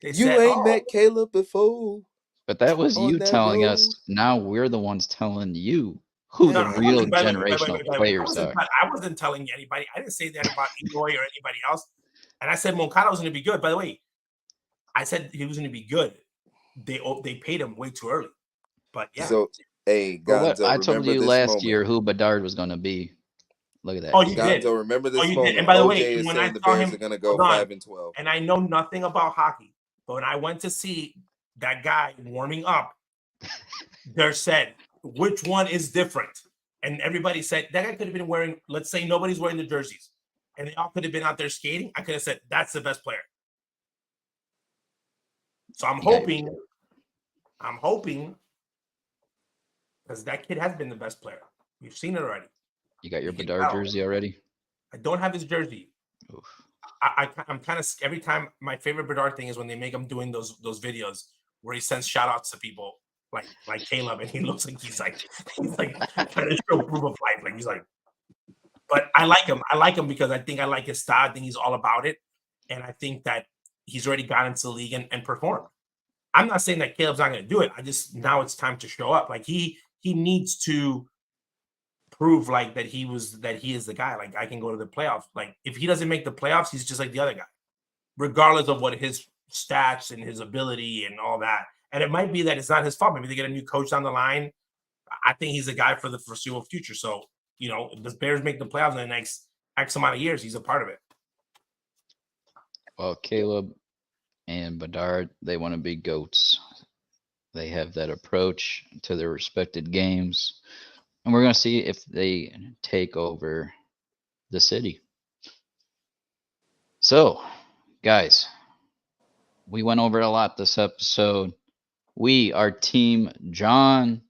You ain't met Caleb before. But that was you telling us. Now we're the ones telling you who the real generational players are. I wasn't telling anybody. I didn't say that about Eloy or anybody else. And I said Moncada was going to be good. By the way, I said he was going to be good. They paid him way too early. But yeah. So, hey, Gonzo, I told you last year who Bedard was going to be. Look at that. Oh, you did. Gonzo, remember this moment. And by the way, OJ is when saying I the saw Bears him, are going to go 5-12. And I know nothing about hockey, but when I went to see that guy warming up, they said, which one is different? And everybody said, that guy could have been wearing, let's say nobody's wearing the jerseys, and they all could have been out there skating. I could have said, that's the best player. So I'm hoping, because that kid has been the best player. We've seen it already. You got your You can Bedard tell. jersey already? I don't have his jersey. Oof. I'm kind of every time. My favorite Bedard thing is when they make him doing those videos where he sends shout outs to people like Caleb, and he looks like he's like trying to show proof of life. Like he's like, but I like him. I like him because I think I like his style. I think he's all about it, and I think that he's already got into the league and performed. I'm not saying that Caleb's not going to do it. I just now it's time to show up. Like he needs to prove like that he is the guy. Like I can go to the playoffs. Like if he doesn't make the playoffs, he's just like the other guy, regardless of what his stats and his ability and all that. And it might be that it's not his fault. Maybe they get a new coach down the line. I think he's a guy for the foreseeable future. So, if the Bears make the playoffs in the next X amount of years, he's a part of it. Well, Caleb and Bedard, they want to be GOATs. They have that approach to their respected games. And we're going to see if they take over the city. So, guys, we went over a lot this episode. We are Team John,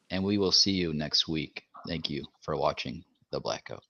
and we will see you next week. Thank you for watching The Blackout.